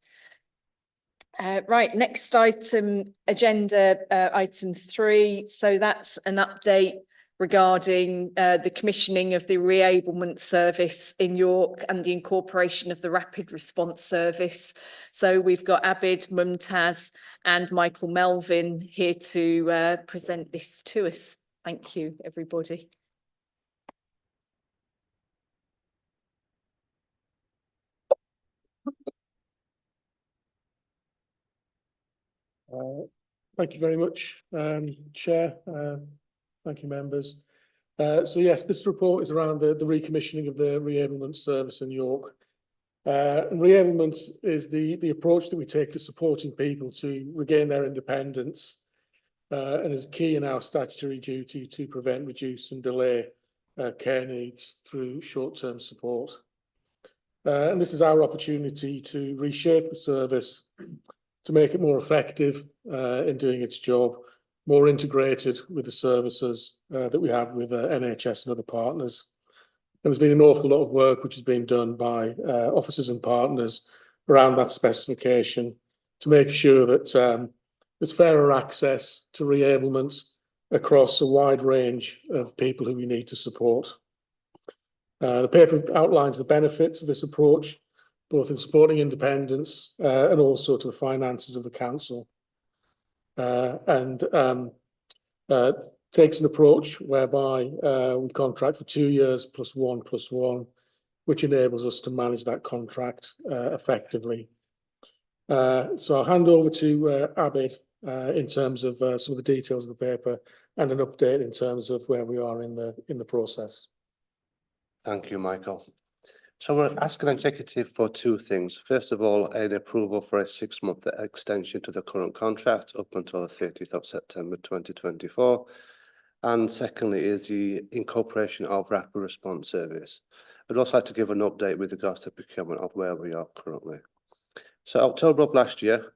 Speaker 1: Right, next item, agenda item 3. So that's an update regarding the commissioning of the reablement service in York and the incorporation of the rapid response service. So we've got Abid, Mumtaz and Michael Melvin here to present this to us. Thank you, everybody.
Speaker 20: Thank you very much, Chair. Thank you, members. So yes, this report is around the recommissioning of the reablement service in York. And reablement is the approach that we take to supporting people to regain their independence, and is key in our statutory duty to prevent, reduce and delay care needs through short-term support. And this is our opportunity to reshape the service to make it more effective in doing its job, more integrated with the services that we have with NHS and other partners. And there's been an awful lot of work which has been done by officers and partners around that specification to make sure that there's fairer access to reablement across a wide range of people who we need to support. The paper outlines the benefits of this approach, both in supporting independence and also to the finances of the council. Takes an approach whereby we contract for 2 years +1 which enables us to manage that contract effectively. So I'll hand over to Abid in terms of some of the details of the paper and an update in terms of where we are in the process.
Speaker 21: Thank you, Michael. So we're asking executive for 2 things. First of all, an approval for a 6-month extension to the current contract up until the 30th of September 2024. And secondly is the incorporation of rapid response service. I'd also like to give an update with regards to procurement of where we are currently. So October of last year,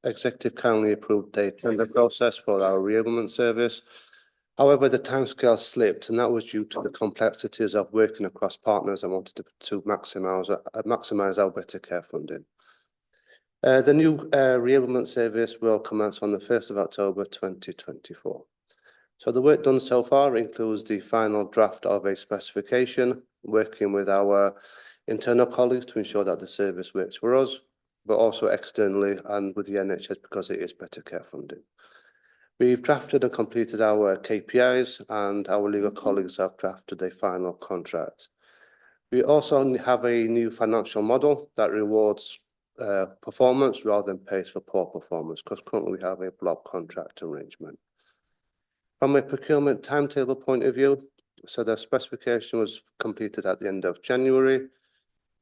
Speaker 21: executive kindly approved a tender process for our reablement service. However, the timescale slipped, and that was due to the complexities of working across partners and wanted to maximise our better care funding. The new reablement service will commence on the 1st of October 2024. So the work done so far includes the final draft of a specification, working with our internal colleagues to ensure that the service works for us, but also externally and with the NHS because it is better care funding. We've drafted and completed our KPIs, and our legal colleagues have drafted a final contract. We also have a new financial model that rewards performance rather than pays for poor performance, because currently we have a block contract arrangement. From a procurement timetable point of view, so the specification was completed at the end of January.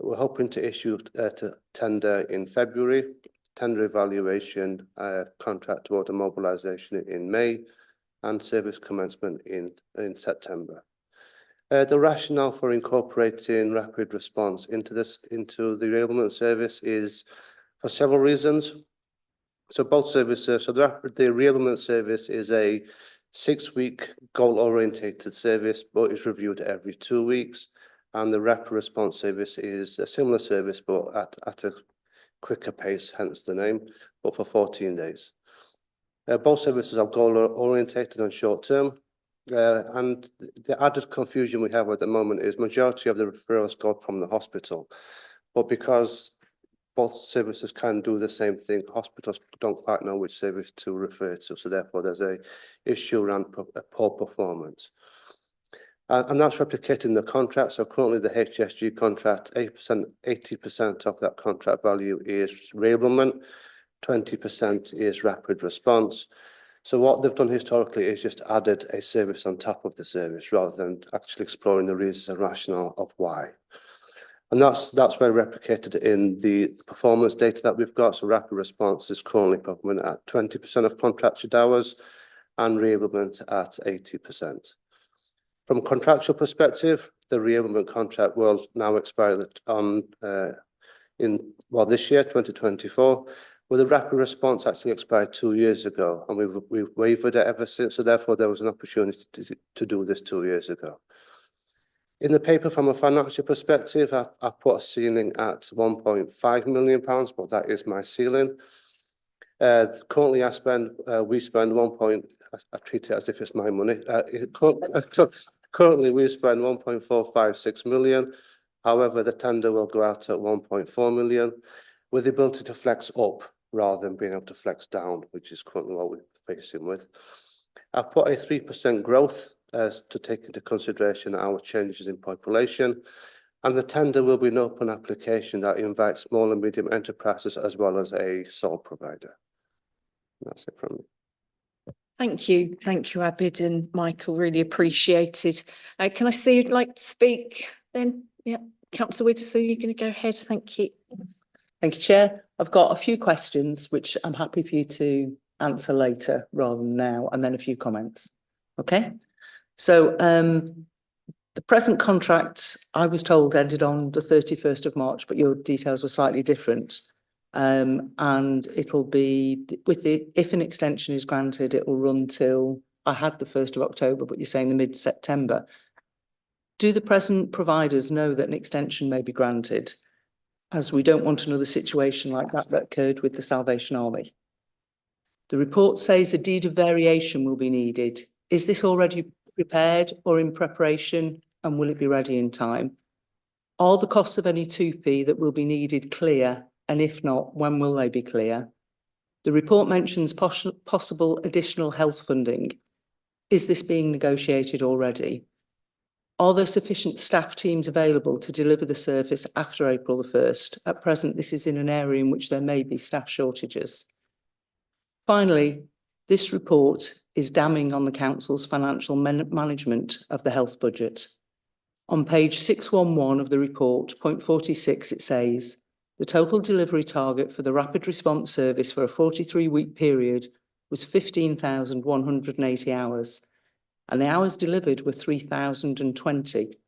Speaker 21: We're hoping to issue to tender in February. Tender evaluation, contract order mobilisation in May, and service commencement in September. The rationale for incorporating rapid response into the reablement service is for several reasons. So both services, so the reablement service is a 6-week goal-orientated service, but is reviewed every 2 weeks. And the rapid response service is a similar service, but at a quicker pace, hence the name, but for 14 days. Both services are goal-orientated and short-term. And the added confusion we have at the moment is majority of the referrals go from the hospital, but because both services can do the same thing, hospitals don't quite know which service to refer to, so therefore there's a issue around poor performance. And that's replicated in the contract. So currently the HSG contract, 80% of that contract value is reablement, 20% is rapid response. So what they've done historically is just added a service on top of the service rather than actually exploring the reasons and rationale of why. And that's very replicated in the performance data that we've got. So rapid response is currently performing at 20% of contracted hours and reablement at 80%. From a contractual perspective, the reablement contract will now expire on this year, 2024, with the rapid response actually expired 2 years ago, and we've waived it ever since. So therefore, there was an opportunity to do this 2 years ago. In the paper, from a financial perspective, I put a ceiling at £1.5 million, but that is my ceiling. Currently, we spend I treat it as if it's my money. Currently, we spend 1.456 million. However, the tender will go out at 1.4 million, with the ability to flex up rather than being able to flex down, which is currently what we're facing with. I've put a 3% growth to take into consideration our changes in population, and the tender will be an open application that invites small and medium enterprises as well as a sole provider. That's it from me.
Speaker 1: Thank you, Abid and Michael, really appreciated. Can I see you'd like to speak then? Yeah, Councillor Widdowson, you're going to go ahead. Thank you.
Speaker 10: Thank you, Chair. I've got a few questions which I'm happy for you to answer later rather than now, and then a few comments. Okay. So the present contract, I was told, ended on the 31st of March, but your details were slightly different. And it'll be if an extension is granted, it will run till I had the 1st of October, but you're saying the mid-September. Do the present providers know that an extension may be granted, as we don't want another situation like that occurred with the Salvation Army? The report says a deed of variation will be needed. Is this already prepared or in preparation, and will it be ready in time? Are the costs of any 2P that will be needed clear? And if not, when will they be clear? The report mentions possible additional health funding. Is this being negotiated already? Are there sufficient staff teams available to deliver the service after April the 1st? At present, this is in an area in which there may be staff shortages. Finally, this report is damning on the Council's financial management of the health budget. On page 611 of the report, point 46, it says, the total delivery target for the rapid response service for a 43-week period was 15,180 hours, and the hours delivered were 3,020.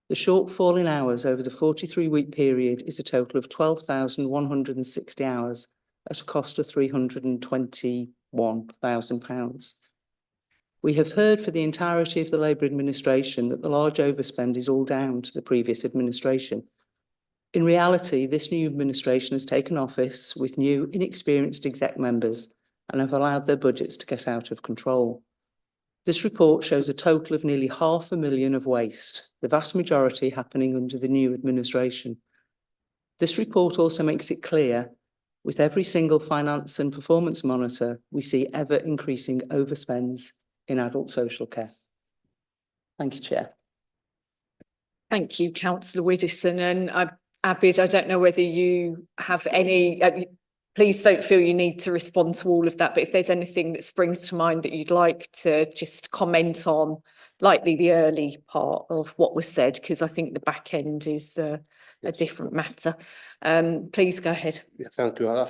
Speaker 10: The shortfall in hours over the 43-week period is a total of 12,160 hours at a cost of £321,000. We have heard for the entirety of the Labour administration that the large overspend is all down to the previous administration. In reality, this new administration has taken office with new, inexperienced exec members and have allowed their budgets to get out of control. This report shows a total of nearly £500,000 of waste, the vast majority happening under the new administration. This report also makes it clear, with every single finance and performance monitor, we see ever increasing overspends in adult social care. Thank you, Chair.
Speaker 1: Thank you, Councillor Widdowson. And Abid, I don't know whether you have any, please don't feel you need to respond to all of that, but if there's anything that springs to mind that you'd like to just comment on, likely the early part of what was said, because I think the back end is a different matter. Please go ahead.
Speaker 21: Yeah, thank you. I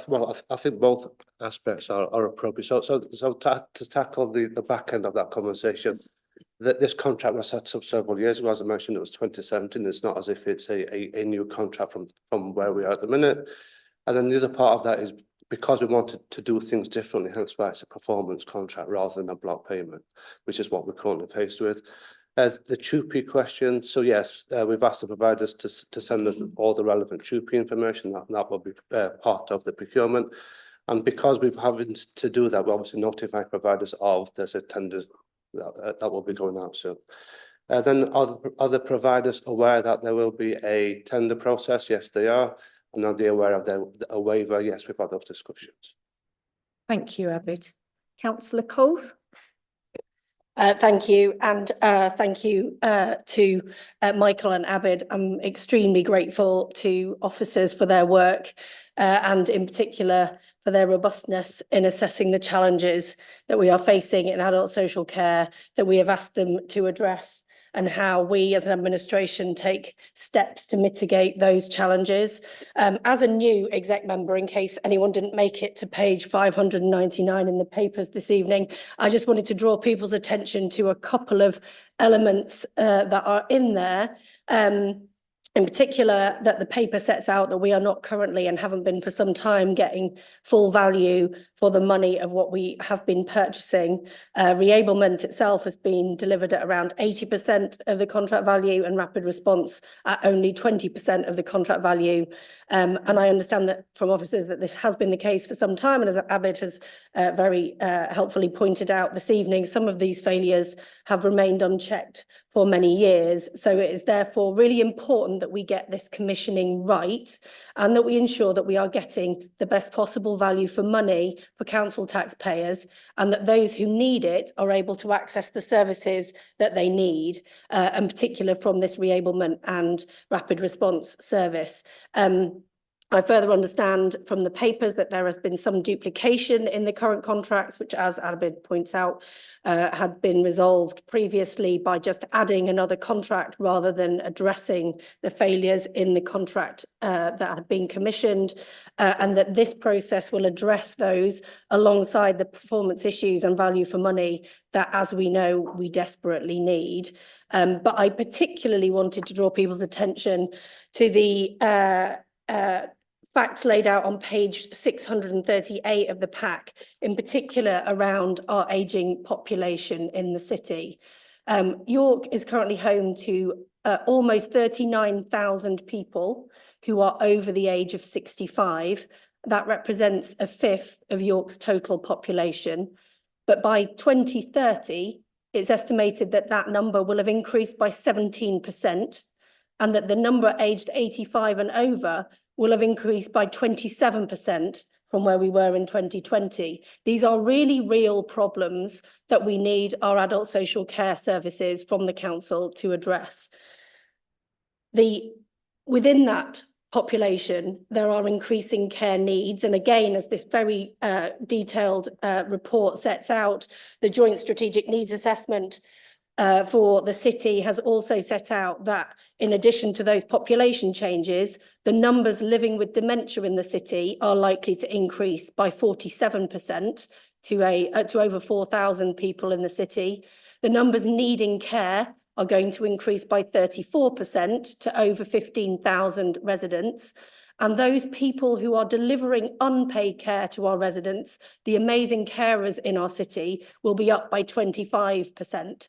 Speaker 21: think both aspects are appropriate. So to tackle the back end of that conversation, that this contract was set up several years ago. As I mentioned, it was 2017. It's not as if it's a new contract from where we are at the minute. And then the other part of that is because we wanted to do things differently, hence why it's a performance contract rather than a block payment, which is what we're currently faced with. The TUPE question, so yes, we've asked the providers to send us all the relevant TUPE information. That will be part of the procurement. And because we've having to do that, we obviously notify providers of there's a tender that will be going out soon. Then are the providers aware that there will be a tender process? Yes, they are. And are they aware of a waiver? Yes, we've had those discussions.
Speaker 1: Thank you, Abid. Councillor Coles.
Speaker 2: Thank you, and thank you to Michael and Abid. I'm extremely grateful to officers for their work and in particular for their robustness in assessing the challenges that we are facing in adult social care that we have asked them to address, and how we as an administration take steps to mitigate those challenges. As a new exec member, in case anyone didn't make it to page 599 in the papers this evening, I just wanted to draw people's attention to a couple of elements that are in there. In particular, that the paper sets out that we are not currently and haven't been for some time getting full value for the money of what we have been purchasing. Reablement itself has been delivered at around 80% of the contract value and rapid response at only 20% of the contract value. And I understand that from officers that this has been the case for some time. And as Abid has very helpfully pointed out this evening, some of these failures have remained unchecked for many years. So it is therefore really important that we get this commissioning right and that we ensure that we are getting the best possible value for money for council taxpayers, and that those who need it are able to access the services that they need, in particular from this reablement and rapid response service. I further understand from the papers that there has been some duplication in the current contracts, which, as Abid points out, had been resolved previously by just adding another contract rather than addressing the failures in the contract that had been commissioned, and that this process will address those alongside the performance issues and value for money that, as we know, we desperately need. But I particularly wanted to draw people's attention to the facts laid out on page 638 of the pack, in particular around our ageing population in the city. York is currently home to almost 39,000 people who are over the age of 65. That represents a fifth of York's total population. But by 2030, it's estimated that that number will have increased by 17%, and that the number aged 85 and over will have increased by 27% from where we were in 2020. These are really real problems that we need our adult social care services from the council to address. Within that population, there are increasing care needs. And again, as this very detailed report sets out, the Joint Strategic Needs Assessment for the city has also set out that in addition to those population changes, the numbers living with dementia in the city are likely to increase by 47% to over 4,000 people in the city. The numbers needing care are going to increase by 34% to over 15,000 residents. And those people who are delivering unpaid care to our residents, the amazing carers in our city, will be up by 25%.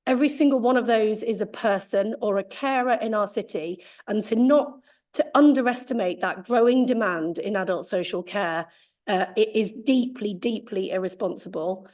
Speaker 2: Every single one of those is a person or a carer in our city, and to underestimate that growing demand in adult social care, it is deeply, deeply irresponsible.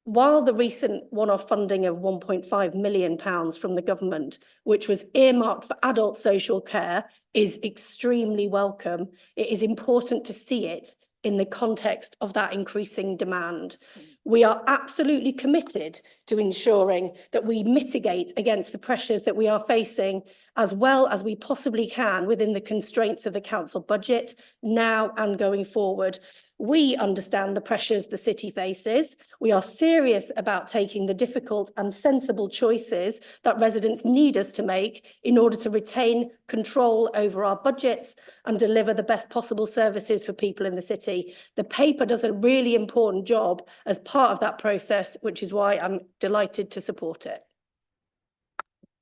Speaker 2: While the recent one-off funding of £1.5 million from the government, which was earmarked for adult social care, is extremely welcome, it is important to see it in the context of that increasing demand. We are absolutely committed to ensuring that we mitigate against the pressures that we are facing as well as we possibly can within the constraints of the council budget now and going forward. We understand the pressures the city faces. We are serious about taking the difficult and sensible choices that residents need us to make in order to retain control over our budgets and deliver the best possible services for people in the city. The paper does a really important job as part of that process, which is why I'm delighted to support it.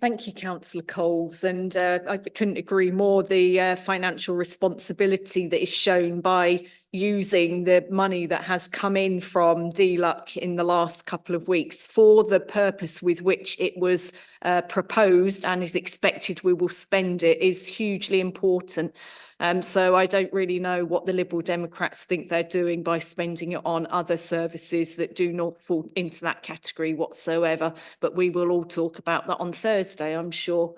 Speaker 1: Thank you, Councillor Coles, and I couldn't agree more. The financial responsibility that is shown by using the money that has come in from DLUC in the last couple of weeks for the purpose with which it was proposed and is expected we will spend it is hugely important. So I don't really know what the Liberal Democrats think they're doing by spending it on other services that do not fall into that category whatsoever. But we will all talk about that on Thursday, I'm sure.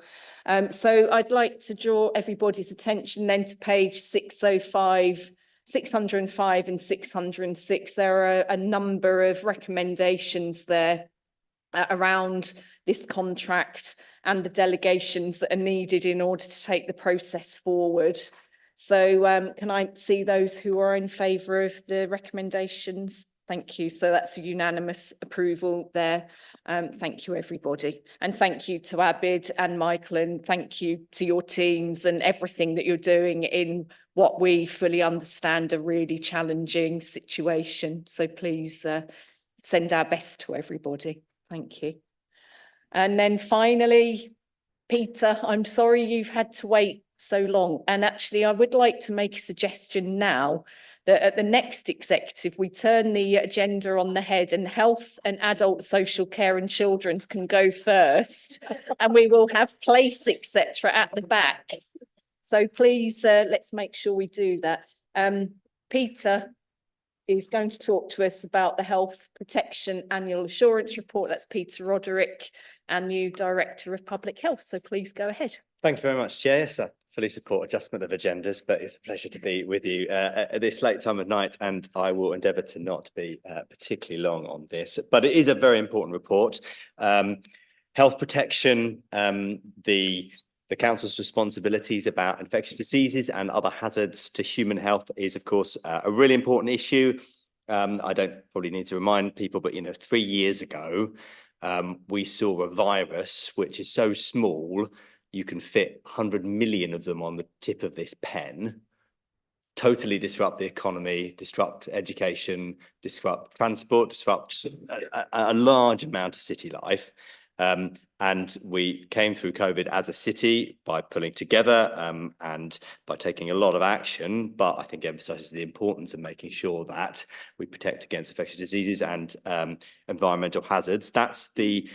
Speaker 1: So I'd like to draw everybody's attention then to page 605, 605 and 606. There are a number of recommendations there around this contract and the delegations that are needed in order to take the process forward. So can I see those who are in favour of the recommendations? Thank you. So that's a unanimous approval there. Thank you, everybody. And thank you to Abid and Michael, and thank you to your teams and everything that you're doing in what we fully understand a really challenging situation. So please send our best to everybody. Thank you. And then finally, Peter, I'm sorry you've had to wait so long. And actually, I would like to make a suggestion now that at the next executive, we turn the agenda on the head and health and adult social care and children's can go first. And we will have place, etc. at the back. So please, let's make sure we do that. Peter is going to talk to us about the Health Protection Annual Assurance Report. That's Peter Roderick, our new Director of Public Health. So please go ahead.
Speaker 3: Thank you very much, Chair. Yes, I fully support adjustment of agendas, but it's a pleasure to be with you at this late time of night, and I will endeavour to not be particularly long on this. But it is a very important report. Health protection, the Council's responsibilities about infectious diseases and other hazards to human health is, of course, a really important issue. I don't probably need to remind people, but 3 years ago, we saw a virus which is so small you can fit 100 million of them on the tip of this pen, totally disrupt the economy, disrupt education, disrupt transport, disrupt a large amount of city life. And we came through COVID as a city by pulling together and by taking a lot of action, but I think emphasises the importance of making sure that we protect against infectious diseases and environmental hazards. That's the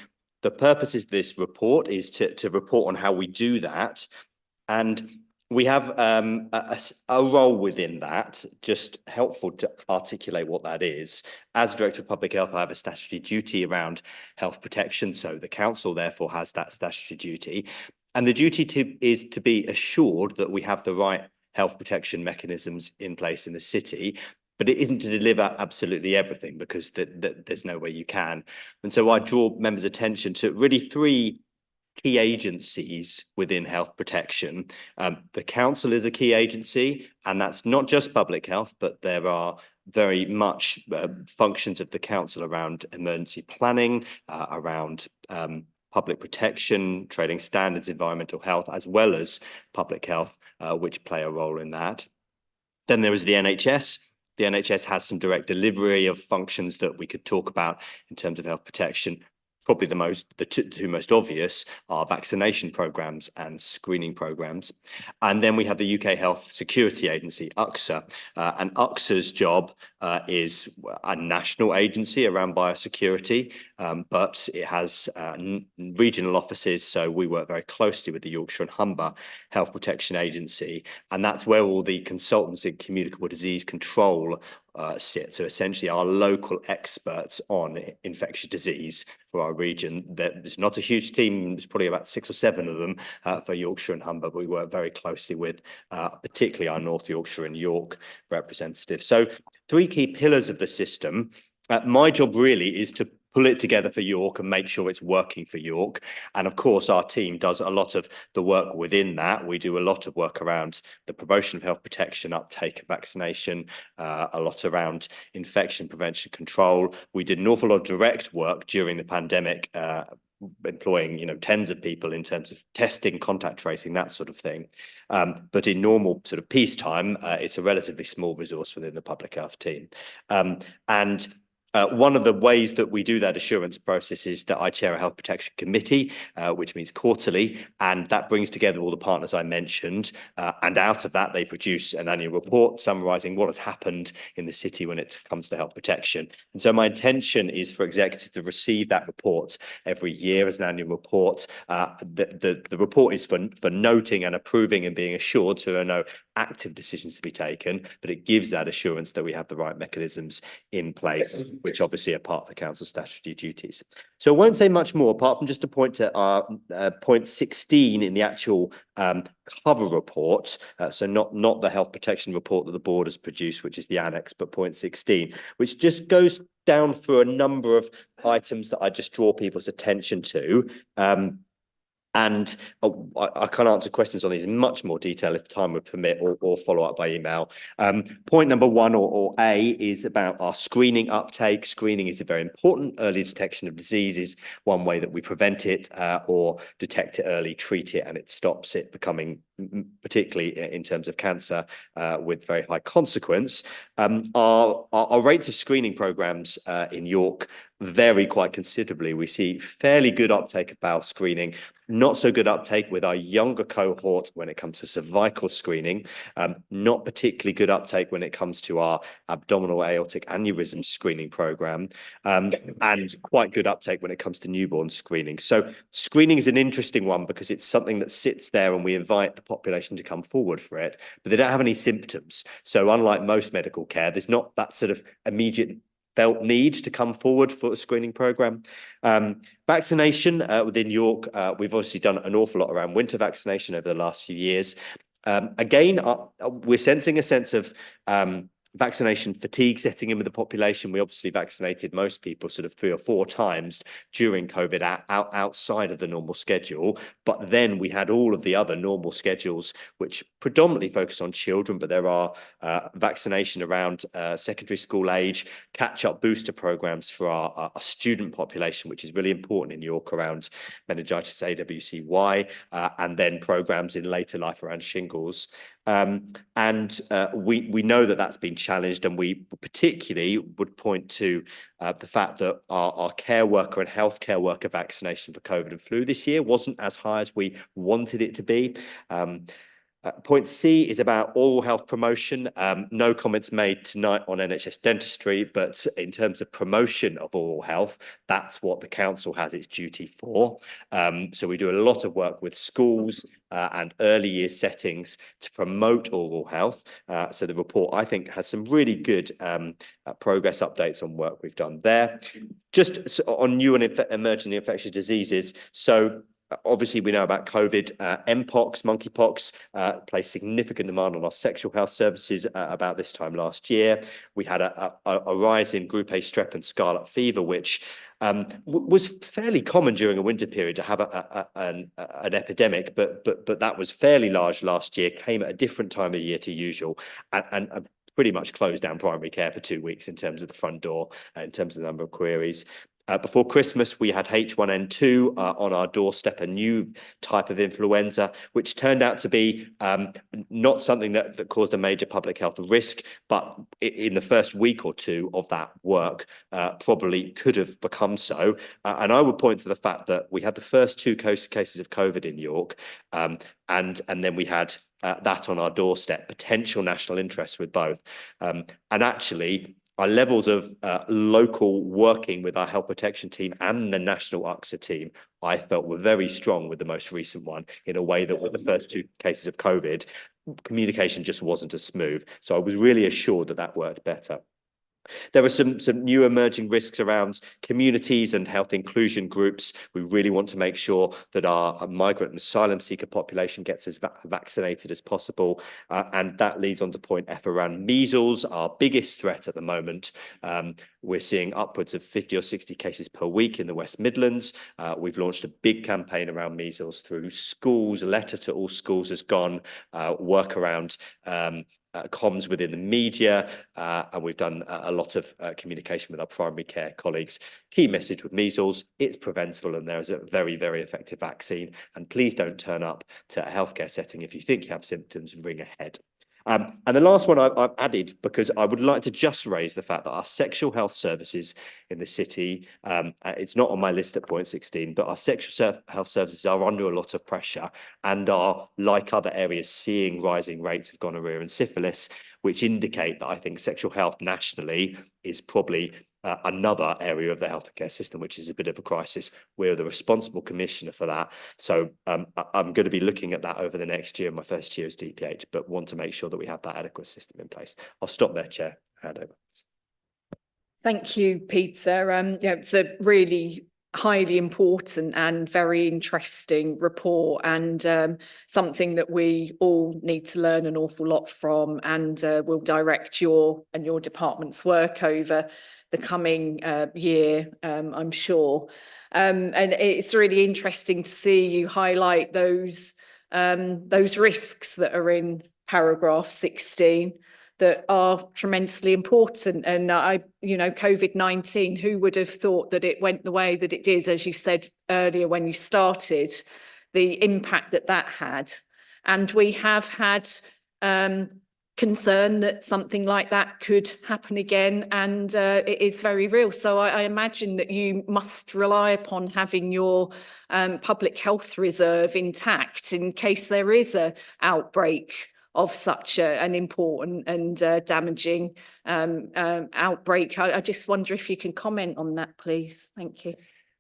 Speaker 3: purpose of this report, is to report on how we do that. And we have a role within that, just helpful to articulate what that is. As Director of Public Health, I have a statutory duty around health protection, so the Council therefore has that statutory duty. And the duty is to be assured that we have the right health protection mechanisms in place in the city, but it isn't to deliver absolutely everything, because there's no way you can. And so I draw members' attention to really 3 key agencies within health protection. The Council is a key agency, and that's not just public health, but there are very much functions of the Council around emergency planning, around public protection, trading standards, environmental health, as well as public health, which play a role in that. Then there is the NHS. The NHS has some direct delivery of functions that we could talk about in terms of health protection. Probably the two most obvious are vaccination programmes and screening programmes. And then we have the UK Health Security Agency, UCSA. And UCSA's job is a national agency around biosecurity, but it has regional offices. So we work very closely with the Yorkshire and Humber Health Protection Agency. And that's where all the consultants in communicable disease control sit. So essentially our local experts on infectious disease for our region. There's not a huge team, there's probably about 6 or 7 of them for Yorkshire and Humber, but we work very closely with particularly our North Yorkshire and York representatives. So 3 key pillars of the system. My job really is to pull it together for York and make sure it's working for York. And of course, our team does a lot of the work within that. We do a lot of work around the promotion of health protection, uptake of vaccination, a lot around infection prevention control. We did an awful lot of direct work during the pandemic, employing tens of people in terms of testing, contact tracing, that sort of thing. But in normal sort of peacetime, it's a relatively small resource within the public health team. And one of the ways that we do that assurance process is that I chair a health protection committee, which means quarterly, and that brings together all the partners I mentioned. And out of that, they produce an annual report summarising what has happened in the city when it comes to health protection. And so my intention is for executives to receive that report every year as an annual report. The report is for noting and approving and being assured, so there are no active decisions to be taken, but it gives that assurance that we have the right mechanisms in place, which obviously are part of the council's statutory duties. So I won't say much more apart from just to point to our point 16 in the actual cover report. So not the health protection report that the board has produced, which is the annex, but point 16, which just goes down through a number of items that I just draw people's attention to. And I can't answer questions on these in much more detail if time would permit, or follow up by email. Point number one, or A, is about our screening uptake. Screening is a very important. Early detection of disease is one way that we prevent it, or detect it early, treat it, and it stops it becoming, particularly in terms of cancer, with very high consequence. Our rates of screening programs in York vary quite considerably. We see fairly good uptake of bowel screening, not so good uptake with our younger cohort when it comes to cervical screening, not particularly good uptake when it comes to our abdominal aortic aneurysm screening program, and quite good uptake when it comes to newborn screening. So screening is an interesting one because it's something that sits there and we invite the population to come forward for it, but they don't have any symptoms. So unlike most medical care, there's not that sort of immediate felt need to come forward for a screening program. Vaccination within York, we've obviously done an awful lot around winter vaccination over the last few years. Again, we're sensing a sense of vaccination fatigue setting in with the population. We obviously vaccinated most people sort of 3 or 4 times during COVID outside of the normal schedule. But then we had all of the other normal schedules, which predominantly focus on children, but there are vaccination around secondary school age, catch-up booster programs for our student population, which is really important in York around meningitis, AWCY, and then programs in later life around shingles. We know that that's been challenged, and we particularly would point to the fact that our care worker and healthcare worker vaccination for COVID and flu this year wasn't as high as we wanted it to be. Point C is about oral health promotion. No comments made tonight on NHS dentistry, but in terms of promotion of oral health, that's what the council has its duty for. So we do a lot of work with schools and early years settings to promote oral health. So the report, I think, has some really good progress updates on work we've done there. Just on new and emerging infectious diseases. So obviously, we know about COVID, mpox, monkeypox, placed significant demand on our sexual health services about this time last year. We had a rise in Group A strep and scarlet fever, which was fairly common during a winter period to have an epidemic, but that was fairly large last year, came at a different time of year to usual, and pretty much closed down primary care for 2 weeks in terms of the front door, in terms of the number of queries. Before Christmas, we had H1N2 on our doorstep, a new type of influenza, which turned out to be not something that caused a major public health risk, but in the first week or two of that work, probably could have become so. And I would point to the fact that we had the first 2 cases of COVID in York, and then we had that on our doorstep, potential national interest with both. And actually, our levels of local working with our health protection team and the national UXA team, I felt, were very strong with the most recent one, in a way that with the first 2 cases of COVID, communication just wasn't as smooth. So I was really assured that that worked better. There are some new emerging risks around communities and health inclusion groups. We really want to make sure that our migrant and asylum seeker population gets as vaccinated as possible. And that leads on to point F around measles, our biggest threat at the moment. We're seeing upwards of 50 or 60 cases per week in the West Midlands. We've launched a big campaign around measles through schools. A letter to all schools has gone, work around comms within the media, and we've done a lot of communication with our primary care colleagues. Key message with measles, it's preventable and there's a very, very effective vaccine. And please don't turn up to a healthcare setting if you think you have symptoms and ring ahead. And the last one I've added, because I would like to just raise the fact that our sexual health services in the city, it's not on my list at point 16, but our sexual health services are under a lot of pressure and are, like other areas, seeing rising rates of gonorrhea and syphilis, which indicate that I think sexual health nationally is probably another area of the healthcare system, which is a bit of a crisis. We're the responsible commissioner for that. So I'm going to be looking at that over the next year, my first year as DPH, but want to make sure that we have that adequate system in place. I'll stop there, Chair. Hand over.
Speaker 1: Thank you, Peter. Yeah, it's a really highly important and very interesting report, and something that we all need to learn an awful lot from, and will direct your and your department's work over the coming year, I'm sure. And it's really interesting to see you highlight those risks that are in paragraph 16 that are tremendously important. And COVID-19, who would have thought that it went the way that it did, as you said earlier when you started, the impact that that had. And we have had concern that something like that could happen again, and it is very real. So I imagine that you must rely upon having your public health reserve intact in case there is an outbreak of such an important and damaging outbreak. I just wonder if you can comment on that, please. Thank you.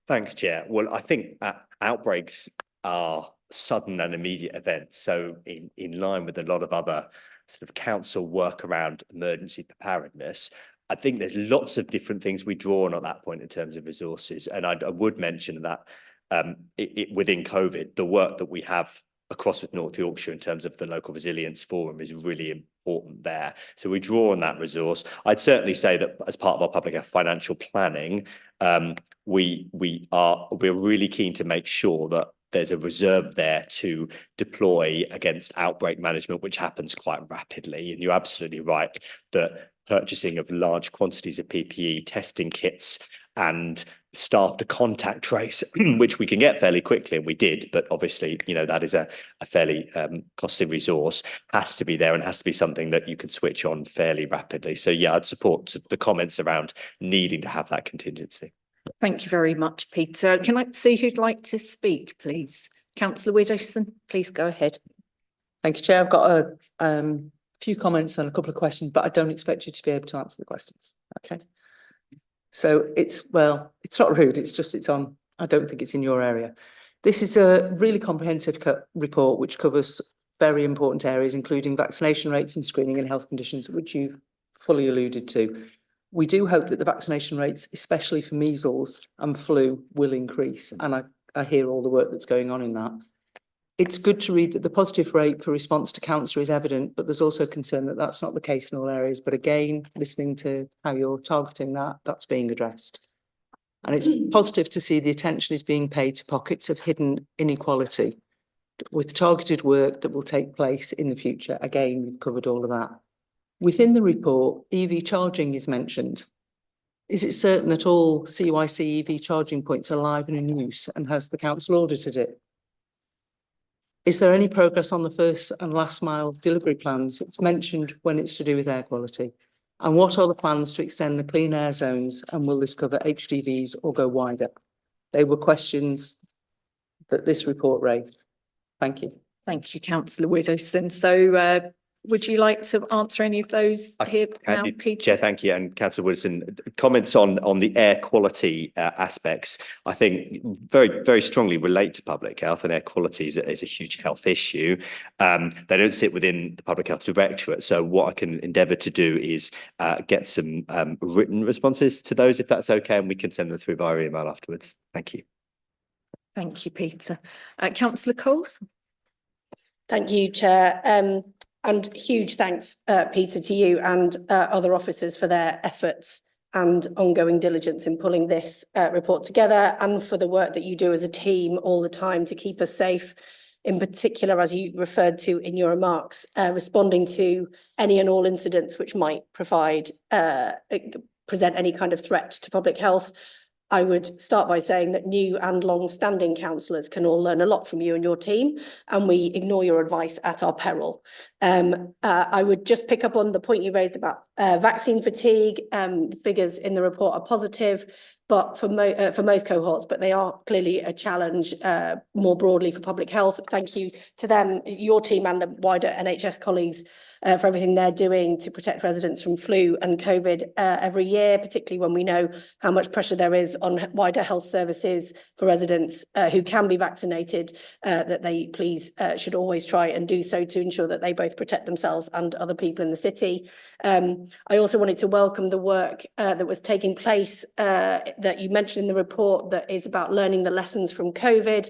Speaker 3: Thanks, Chair. Well, I think outbreaks are sudden and immediate events. So in line with a lot of other sort of council work around emergency preparedness, I think there's lots of different things we draw on at that point in terms of resources. And I would mention that within COVID, the work that we have across with North Yorkshire in terms of the local resilience forum is really important there. So we draw on that resource. I'd certainly say that as part of our public health financial planning, we're really keen to make sure that there's a reserve there to deploy against outbreak management, which happens quite rapidly. And you're absolutely right that purchasing of large quantities of PPE, testing kits, and staff to contact trace, which we can get fairly quickly, and we did, but obviously, that is a fairly costly resource, has to be there and has to be something that you can switch on fairly rapidly. So yeah, I'd support the comments around needing to have that contingency.
Speaker 1: Thank you very much, Peter. Can I see who'd like to speak, please? Councillor Widdowson, please go ahead.
Speaker 10: Thank you, Chair. I've got a few comments and a couple of questions, but I don't expect you to be able to answer the questions. Okay. So it's not rude, it's on, I don't think it's in your area. This is a really comprehensive report which covers very important areas, including vaccination rates and screening and health conditions, which you've fully alluded to. We do hope that the vaccination rates, especially for measles and flu, will increase. And I hear all the work that's going on in that. It's good to read that the positive rate for response to cancer is evident, but there's also concern that that's not the case in all areas. But again, listening to how you're targeting that, that's being addressed. And it's positive to see the attention is being paid to pockets of hidden inequality with targeted work that will take place in the future. Again, we've covered all of that. Within the report, EV charging is mentioned. Is it certain that all CYC EV charging points are live and in use, and has the council audited it? Is there any progress on the first and last mile delivery plans? It's mentioned when it's to do with air quality. And what are the plans to extend the clean air zones, and will this cover HDVs or go wider? They were questions that this report raised. Thank you.
Speaker 1: Thank you, Councillor Widdowson. So would you like to answer any of those here now, Peter?
Speaker 3: Chair, thank you. And Councillor Woodson, comments on the air quality aspects, I think very strongly relate to public health, and air quality is a huge health issue. They don't sit within the Public Health Directorate. So what I can endeavour to do is get some written responses to those, if that's okay, and we can send them through via email afterwards. Thank you.
Speaker 1: Thank you, Peter. Councillor Coles.
Speaker 2: Thank you, Chair. And huge thanks, Peter, to you and other officers for their efforts and ongoing diligence in pulling this report together, and for the work that you do as a team all the time to keep us safe, in particular, as you referred to in your remarks, responding to any and all incidents which might present any kind of threat to public health. I would start by saying that new and long-standing councillors can all learn a lot from you and your team, and we ignore your advice at our peril. I would just pick up on the point you raised about vaccine fatigue. The figures in the report are positive, but for most cohorts, but they are clearly a challenge more broadly for public health. Thank you to them, your team and the wider NHS colleagues for everything they're doing to protect residents from flu and COVID every year, particularly when we know how much pressure there is on wider health services for residents who can be vaccinated, that they please should always try and do so to ensure that they both protect themselves and other people in the city. I also wanted to welcome the work that was taking place that you mentioned in the report, that is about learning the lessons from COVID.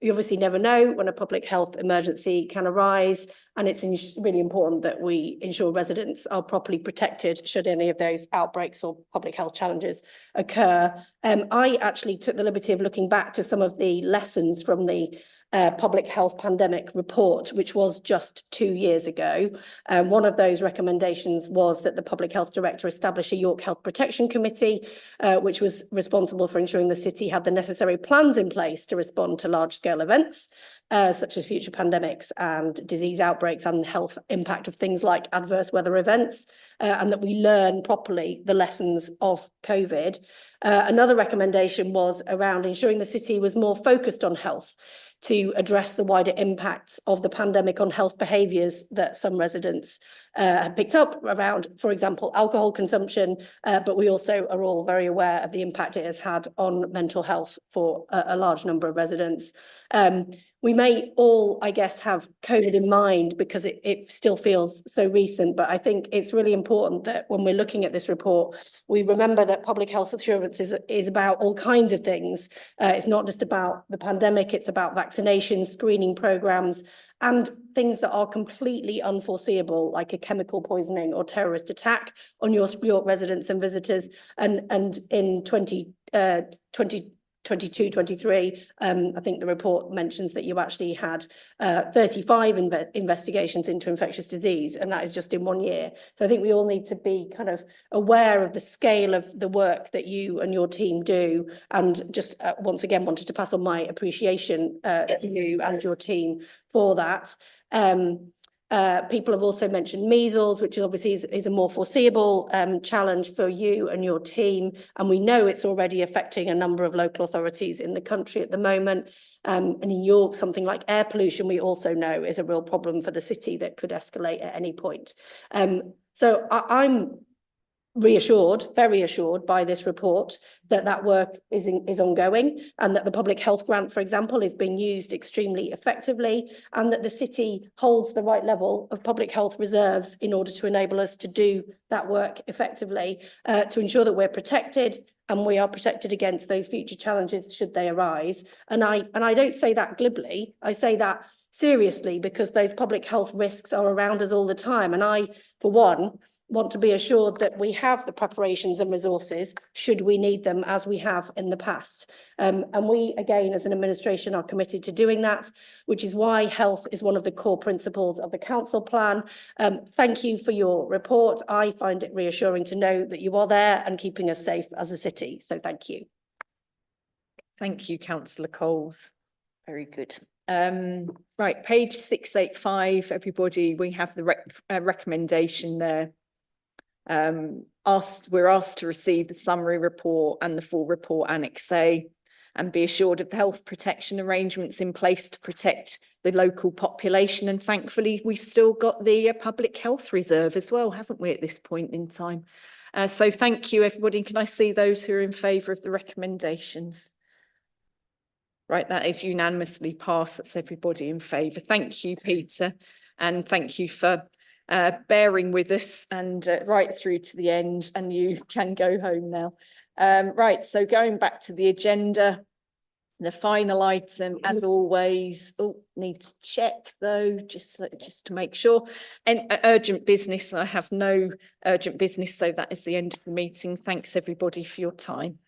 Speaker 2: We obviously never know when a public health emergency can arise, and it's really important that we ensure residents are properly protected should any of those outbreaks or public health challenges occur. I actually took the liberty of looking back to some of the lessons from the public health pandemic report, which was just 2 years ago. One of those recommendations was that the Public Health Director establish a York Health Protection Committee, which was responsible for ensuring the city had the necessary plans in place to respond to large-scale events, such as future pandemics and disease outbreaks and health impact of things like adverse weather events, and that we learn properly the lessons of COVID. Another recommendation was around ensuring the city was more focused on health, to address the wider impacts of the pandemic on health behaviours that some residents have picked up around, for example, alcohol consumption, but we also are all very aware of the impact it has had on mental health for a large number of residents. We may all, I guess, have COVID in mind because it still feels so recent, but I think it's really important that when we're looking at this report, we remember that public health assurance is about all kinds of things. It's not just about the pandemic, it's about vaccinations, screening programmes, and things that are completely unforeseeable, like a chemical poisoning or terrorist attack on your York residents and visitors. And in 2022-23, I think the report mentions that you actually had 35 investigations into infectious disease, and that is just in 1 year. So I think we all need to be kind of aware of the scale of the work that you and your team do, and just once again wanted to pass on my appreciation to you and your team for that. People have also mentioned measles, which obviously is a more foreseeable challenge for you and your team. And we know it's already affecting a number of local authorities in the country at the moment. And in York, something like air pollution, we also know is a real problem for the city that could escalate at any point. So I'm reassured, very assured by this report that work is ongoing, and that the public health grant, for example, is being used extremely effectively, and that the city holds the right level of public health reserves in order to enable us to do that work effectively, to ensure that we're protected and we are protected against those future challenges should they arise. And I don't say that glibly, I say that seriously, because those public health risks are around us all the time. And I, for one, want to be assured that we have the preparations and resources should we need them, as we have in the past. And we, again, as an administration, are committed to doing that, which is why health is one of the core principles of the council plan. Thank you for your report. I find it reassuring to know that you are there and keeping us safe as a city. So thank you.
Speaker 1: Thank you, Councillor Coles. Very good. Right, page 685, everybody, we have the recommendation there. We're asked to receive the summary report and the full report Annex A. and be assured of the health protection arrangements in place to protect the local population. And thankfully, we've still got the public health reserve as well, haven't we, at this point in time? So thank you, everybody. Can I see those who are in favour of the recommendations? Right, that is unanimously passed. That's everybody in favour. Thank you, Peter, and thank you for bearing with us and right through to the end, and you can go home now. Right, so going back to the agenda, the final item, as always, need to check though, just to make sure. And urgent business, I have no urgent business, so that is the end of the meeting. Thanks everybody for your time.